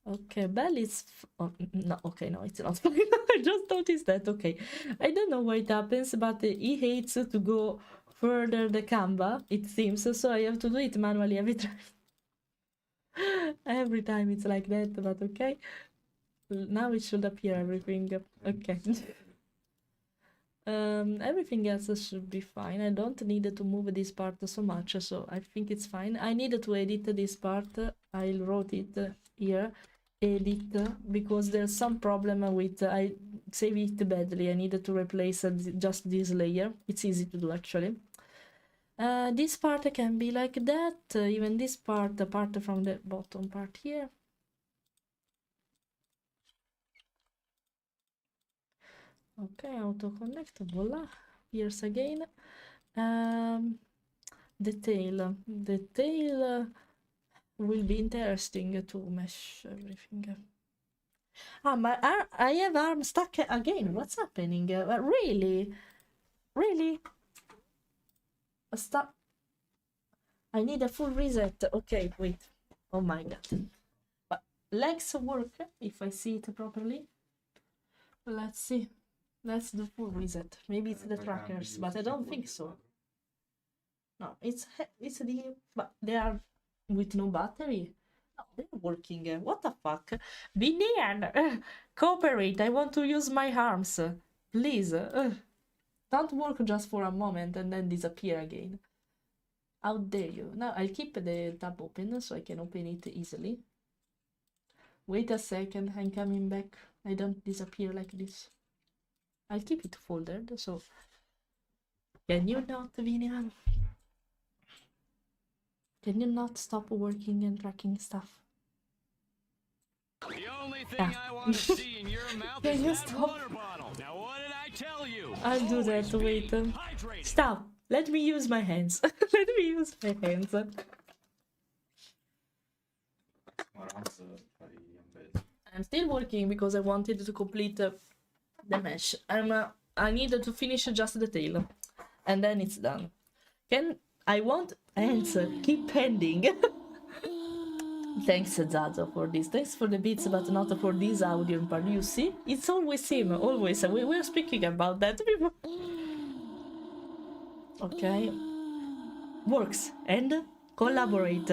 Okay, Bell is... oh, no, okay, no, it's not fine. I just noticed that, okay. I don't know why it happens, but he hates to go further the Canva, it seems, so I have to do it manually every time. Every time it's like that, but okay. Now it should appear everything. Okay. Everything else should be fine. I don't need to move this part so much, so I think it's fine. I need to edit this part. I wrote it here. Edit, because there's some problem with I save it badly. I needed to replace just this layer. It's easy to do actually. This part can be like that, even this part apart from the bottom part here. Okay, auto connect, voila, here's again. The tail will be interesting to mesh everything. Ah, I have arm stuck again. What's happening? Really? Stop. I need a full reset. Okay, wait. Oh my god. But legs work if I see it properly. Let's see. Let's do full reset. Maybe it's the trackers, but I don't think so. No, it's the... but they are with no battery. No, they're working. What the fuck? Vinian! Cooperate. I want to use my arms. Please. Don't work just for a moment and then disappear again. How dare you? Now I'll keep the tab open so I can open it easily. Wait a second, I'm coming back. I don't disappear like this. I'll keep it folded, so... Can you not, Vinian? Can you not stop working and tracking stuff? The only thing I want to see in your mouth Can is you that stop? water bottle. Now what did I tell you? I'll do that, wait. Hydrated. Stop! Let me use my hands. Let me use my hands. I'm still working because I wanted to complete the mesh. I needed to finish just the tail. And then it's done. I want hands keep pending. Thanks, Zazo, for this. Thanks for the beats, but not for this audio part. You see? It's always him, always. We were speaking about that before. Okay. works and collaborate.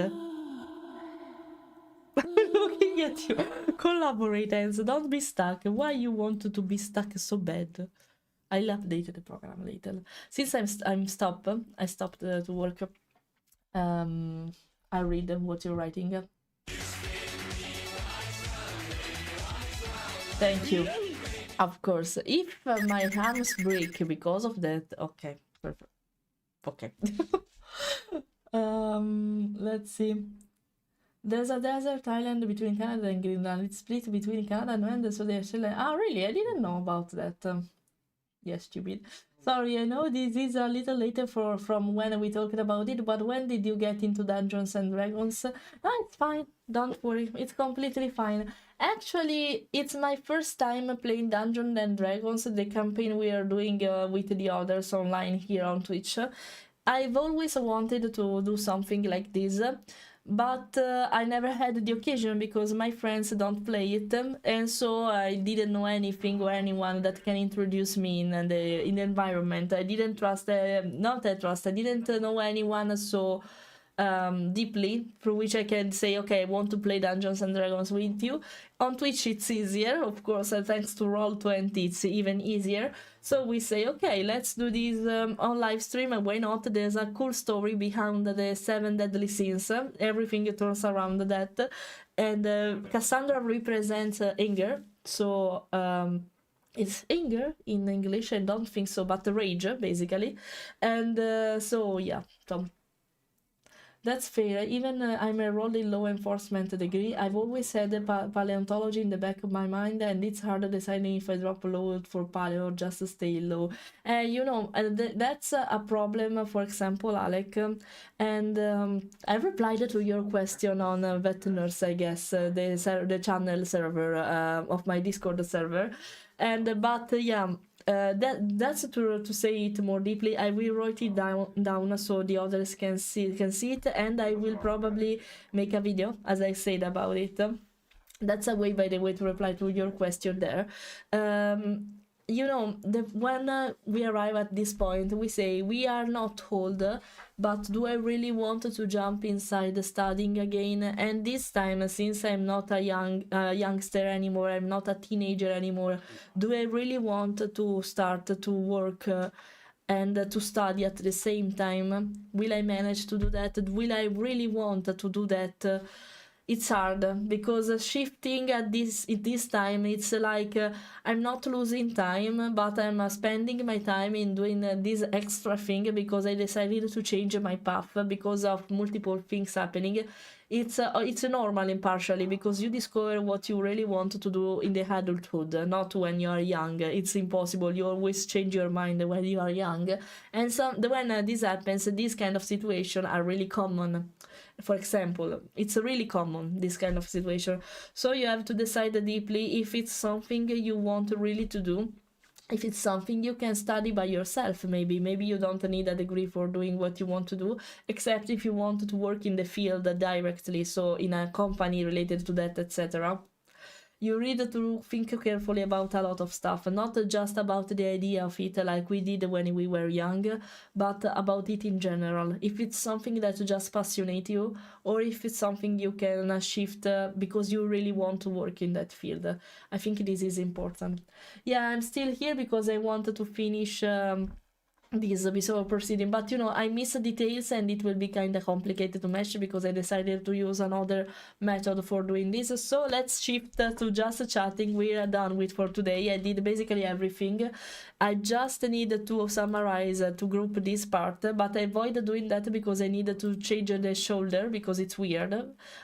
Looking at you. Collaborate and don't be stuck. Why you want to be stuck so bad? I'll update the program later. Since I stopped to work. I read what you're writing. Thank you. Of course. If my arms break because of that, okay, perfect. Okay. Let's see. There's a desert island between Canada and Greenland. It's split between Canada and Greenland, so they're still. Ah, really? I didn't know about that. Yes, stupid. Sorry, I know this is a little later from when we talked about it, but when did you get into Dungeons and Dragons? No, it's fine. Don't worry. It's completely fine. Actually, it's my first time playing Dungeons and Dragons, the campaign we are doing with the others online here on Twitch. I've always wanted to do something like this, but I never had the occasion because my friends don't play it, and so I didn't know anything or anyone that can introduce me in the environment. I didn't trust, I didn't know anyone so deeply through which I can say, okay, I want to play Dungeons and Dragons with you. On Twitch it's easier, of course, thanks to Roll20 it's even easier. So we say, okay, let's do this on live stream, and why not? There's a cool story behind the 7 deadly sins. Everything turns around that. And Cassandra represents anger. So it's anger in English, I don't think so, but rage, basically. And so, yeah, so that's fair. Even I'm enrolled in law enforcement degree. I've always had paleontology in the back of my mind, and it's hard deciding if I drop law for paleo or just stay low. You know, that's a problem, for example, Alec. And I replied to your question on Vet Nurse, I guess, the channel server of my Discord server. And but yeah. That's to say it more deeply. I will write it down so the others can see it, and I will probably make a video, as I said, about it. That's a way, by the way, to reply to your question there. You know, when we arrive at this point, we say we are not old, but do I really want to jump inside studying again? And this time, since I'm not a youngster anymore, I'm not a teenager anymore, do I really want to start to work and to study at the same time? Will I manage to do that? Will I really want to do that? It's hard because shifting at this time, it's like I'm not losing time, but I'm spending my time in doing this extra thing because I decided to change my path because of multiple things happening. It's normal impartially because you discover what you really want to do in the adulthood, not when you are young. It's impossible. You always change your mind when you are young, and so when this happens, these kind of situations are really common. For example, it's really common, this kind of situation. So you have to decide deeply if it's something you want really to do, if it's something you can study by yourself. Maybe you don't need a degree for doing what you want to do, except if you want to work in the field directly, so in a company related to that, etc. You read to think carefully about a lot of stuff, not just about the idea of it like we did when we were young, but about it in general. If it's something that just passionates you, or if it's something you can shift because you really want to work in that field. I think this is important. Yeah, I'm still here because I wanted to finish this before proceeding, but you know, I miss details and it will be kind of complicated to match because I decided to use another method for doing this. So let's shift to just chatting. We are done with for today. I did basically everything. I just need to summarize to group this part, but I avoid doing that because I need to change the shoulder because it's weird.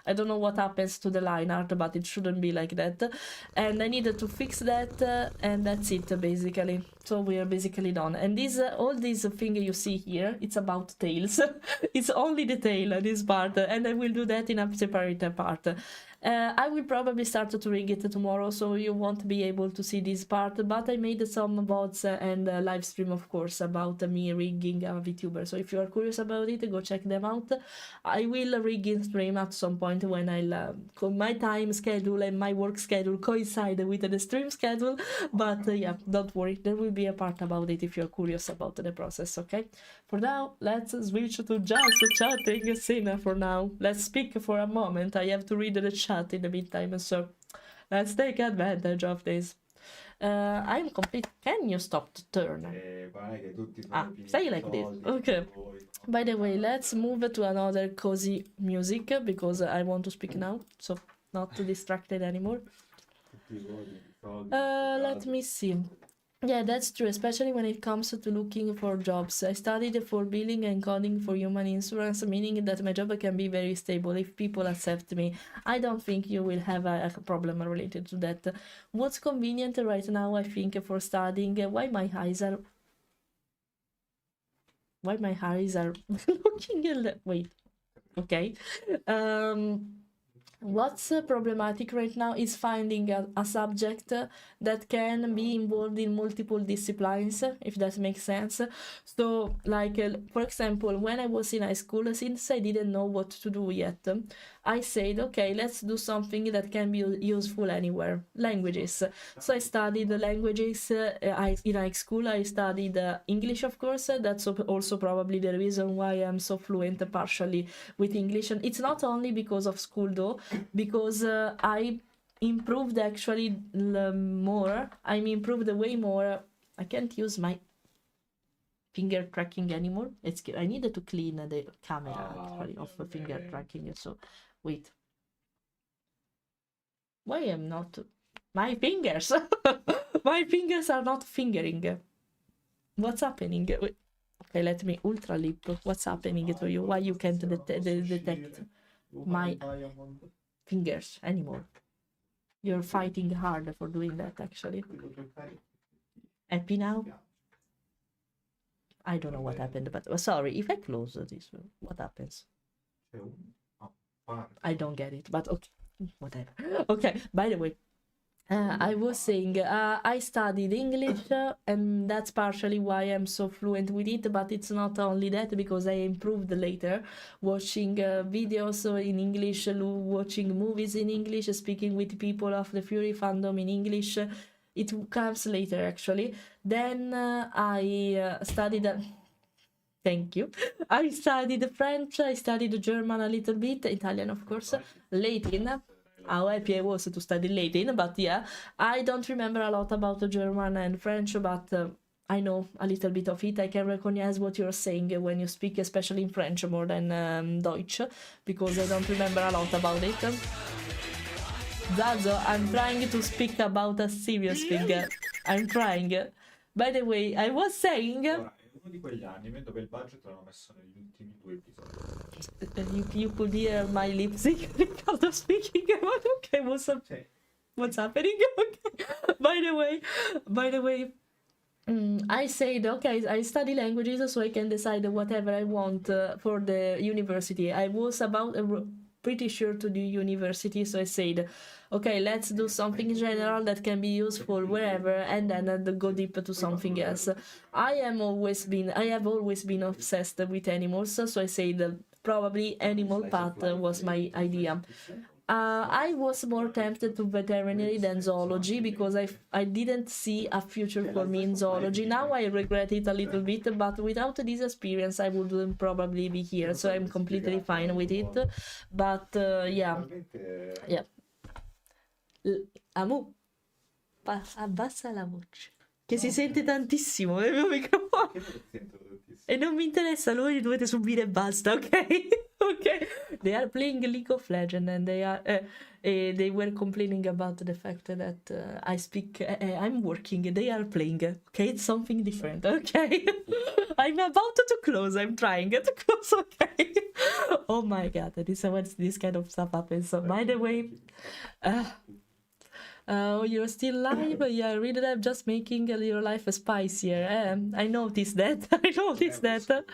I don't know what happens to the line art, but it shouldn't be like that, and I needed to fix that, and that's it basically. So we are basically done. And this all this thing you see here, it's about tails. It's only the tail, this part, and I will do that in a separate part. I will probably start to rig it tomorrow, so you won't be able to see this part, but I made some VODs and a live stream, of course, about me rigging a VTuber, so if you are curious about it, go check them out. I will rig in stream at some point when I'll my time schedule and my work schedule coincide with the stream schedule, but yeah, don't worry, there will be a part about it if you're curious about the process, okay? For now, let's switch to just chatting scene for now. Let's speak for a moment. I have to read the chat in the meantime, so let's take advantage of this. I'm complete. Can you stop to turn? Guarda che tutti sono pieni Say di like this. soldi, Okay. voi, By the way, let's move to another cozy music because I want to speak now, so not too distracted anymore. tutti voi pieni di soldi, Let me see. Yeah, that's true, especially when it comes to looking for jobs. I studied for billing and coding for human insurance, meaning that my job can be very stable if people accept me. I don't think you will have a problem related to that. What's convenient right now, I think, for studying? Why my eyes are looking wait. Okay. What's problematic right now is finding a subject that can be involved in multiple disciplines, if that makes sense. So, like, for example, when I was in high school, since I didn't know what to do yet, I said, okay, let's do something that can be useful anywhere. Languages. So I studied the languages in high school. I studied English, of course. That's also probably the reason why I'm so fluent partially with English. And it's not only because of school, though, because I improved actually more. I improved way more. I can't use my finger tracking anymore. I needed to clean the camera actually of finger tracking. So wait, why am not my fingers? My fingers are not fingering. What's happening? Wait. Okay, let me ultra lip. What's happening to you? Why you can't detect my fingers anymore? You're fighting hard for doing that actually. Happy now? I don't know what happened, but sorry, if I close this, what happens? I don't get it, but okay, whatever. Okay, by the way, I was saying I studied English and that's partially why I'm so fluent with it, but it's not only that, because I improved later watching videos in English, watching movies in English, speaking with people of the furry fandom in English. It comes later actually. Then I studied thank you. I studied French, I studied German a little bit, Italian of course, Latin. How happy I was to study Latin, but yeah, I don't remember a lot about German and French, but I know a little bit of it. I can recognize what you're saying when you speak, especially in French more than Deutsch, because I don't remember a lot about it. Zazo, I'm trying to speak about a serious thing. I'm trying. By the way, I was saying... Allora, è uno di quegli anime dove il budget l'hanno messo negli ultimi 2 episodi. You could hear my lip sync Ricardo speaking about okay, what's happening? Okay. By the way, I said, okay, I study languages so I can decide whatever I want for the university. I was pretty sure to do university, so I said, okay, let's do something general that can be useful wherever, and then go deep to something else. I have always been obsessed with animals, so I said probably animal path was my idea. I was more tempted to veterinary than zoology because I didn't see a future for me in zoology. Now I regret it a little bit, but without this experience I wouldn't probably be here, so I'm completely fine with it. But yeah. Amu, abbassa la voce, che si sente tantissimo nel mio microfono. E non mi interessa, voi dovete subire e basta, ok? Ok. They are playing League of Legends and they were complaining about the fact that I speak, I'm working, they are playing, okay? It's something different, okay? I'm about to close, I'm trying to close, okay? Oh my god, this kind of stuff happens. So, by the way, Oh, you're still live? Yeah, really, I'm just making your life spicier. I noticed that. I noticed that.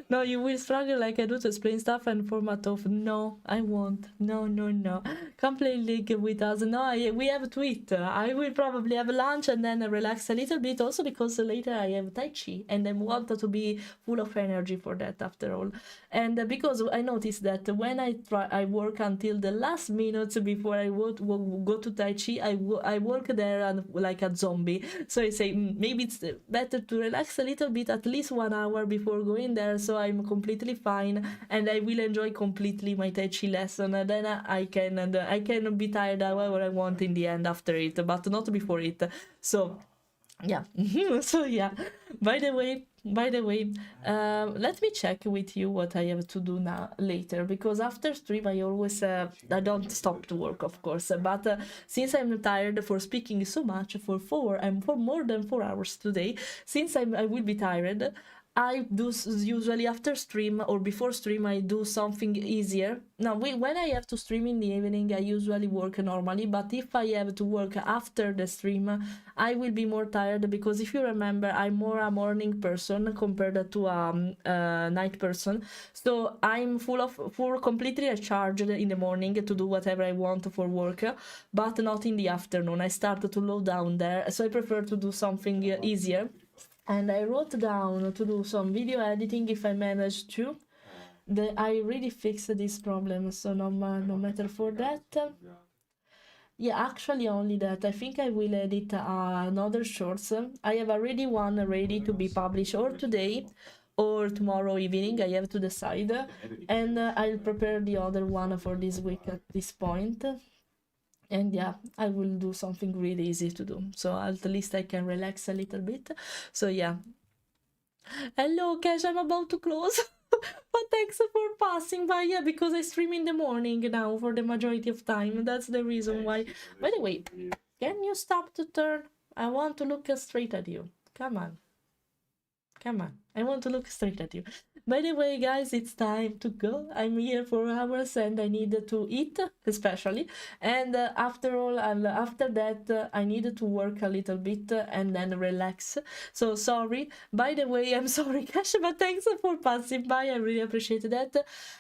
No, you will struggle like I do to explain stuff and format of. No, I won't. No, no, no. Come play League with us. No, we have to eat. I will probably have lunch and then relax a little bit. Also because later I have Tai Chi and I want to be full of energy for that after all. And because I noticed that when I work until the last minutes before I go to Tai Chi, I work there and like a zombie. So I say maybe it's better to relax a little bit, at least 1 hour before going there, so I'm completely fine and I will enjoy completely my Tai Chi lesson. And then I can be tired however I want in the end after it, but not before it. So yeah. So yeah. By the way, let me check with you what I have to do now later, because after stream I always I don't stop to work, of course, but since I'm tired for speaking so much for more than 4 hours today, since I will be tired, I do usually after stream or before stream I do something easier. Now when I have to stream in the evening I usually work normally, but if I have to work after the stream I will be more tired, because if you remember I'm more a morning person compared to a night person, so I'm full completely recharged in the morning to do whatever I want for work, but not in the afternoon. I start to low down there, so I prefer to do something easier. And I wrote down to do some video editing if I manage to. I really fixed this problem, so no matter for that. Yeah, actually only that. I think I will edit another shorts. I have already one ready to be published or today or tomorrow evening. I have to decide. And I'll prepare the other one for this week at this point. And yeah, I will do something really easy to do, so at least I can relax a little bit. So yeah. Hello Cash, I'm about to close. But thanks for passing by. Yeah, because I stream in the morning now for the majority of time. That's the reason why. By the way, can you stop to turn? I want to look straight at you. Come on. Come on. I want to look straight at you. By the way, guys, it's time to go. I'm here for hours and I need to eat, especially. And after that, I need to work a little bit and then relax. So sorry. By the way, I'm sorry, Cash, but thanks for passing by. I really appreciate that.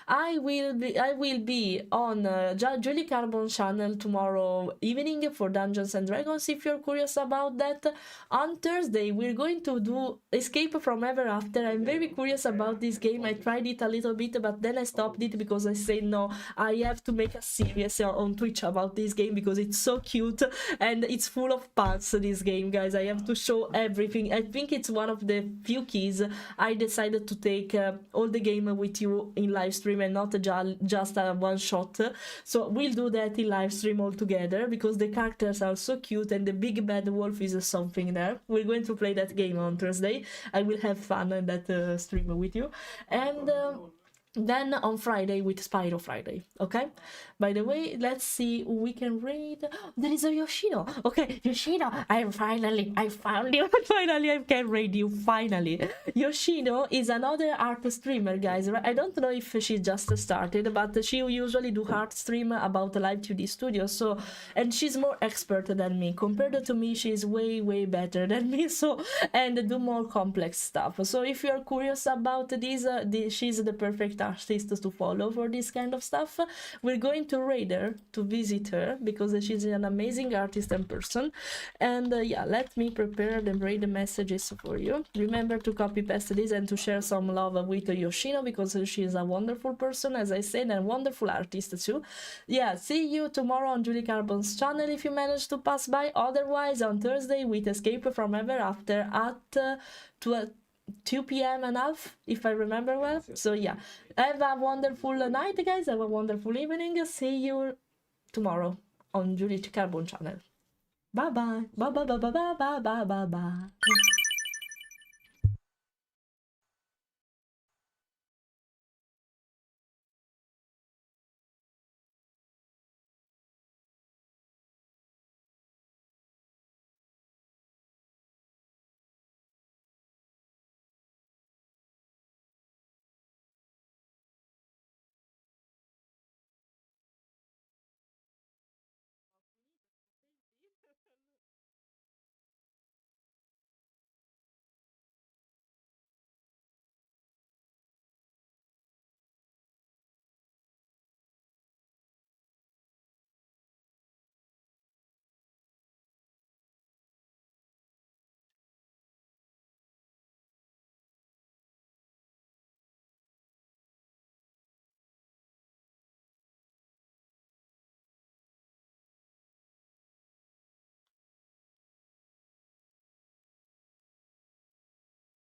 I will be on Julie Carbon's channel tomorrow evening for Dungeons and Dragons, if you're curious about that. On Thursday, we're going to do Escape from Ever After. I'm very curious about this game. I tried it a little bit, but then I stopped it because I said no, I have to make a series on Twitch about this game because it's so cute and it's full of puns, this game, guys. I have to show everything. I think it's one of the few keys I decided to take all the game with you in live stream and not just a one shot. So we'll do that in live stream all together because the characters are so cute and the big bad wolf is something there. We're going to play that game on Thursday. I will have fun in that stream with you. And then on Friday with Spyro Friday, okay? By the way, let's see who we can raid. There is a Yoshino. Okay, Yoshino, I found you. Finally, I can raid you, finally. Yoshino is another art streamer, guys. I don't know if she just started, but she usually do art stream about live 2D studios, so, and she's more expert than me. Compared to me, she's way better than me, so, and do more complex stuff. So if you're curious about this, she's the perfect artist to follow for this kind of stuff. We're going to raid her, to visit her, because she's an amazing artist and person. And yeah, let me prepare the raid messages for you. Remember to copy paste this and to share some love with Yoshino, because she's a wonderful person, as I said, and a wonderful artist too. Yeah, see you tomorrow on Julie Carbon's channel if you manage to pass by. Otherwise, on Thursday with Escape from Ever After at 2 p.m. and half, if I remember well. So yeah, have a wonderful night, guys. Have a wonderful evening. See you tomorrow on Julie Carbon channel. Bye bye. Bye bye bye bye bye bye bye bye.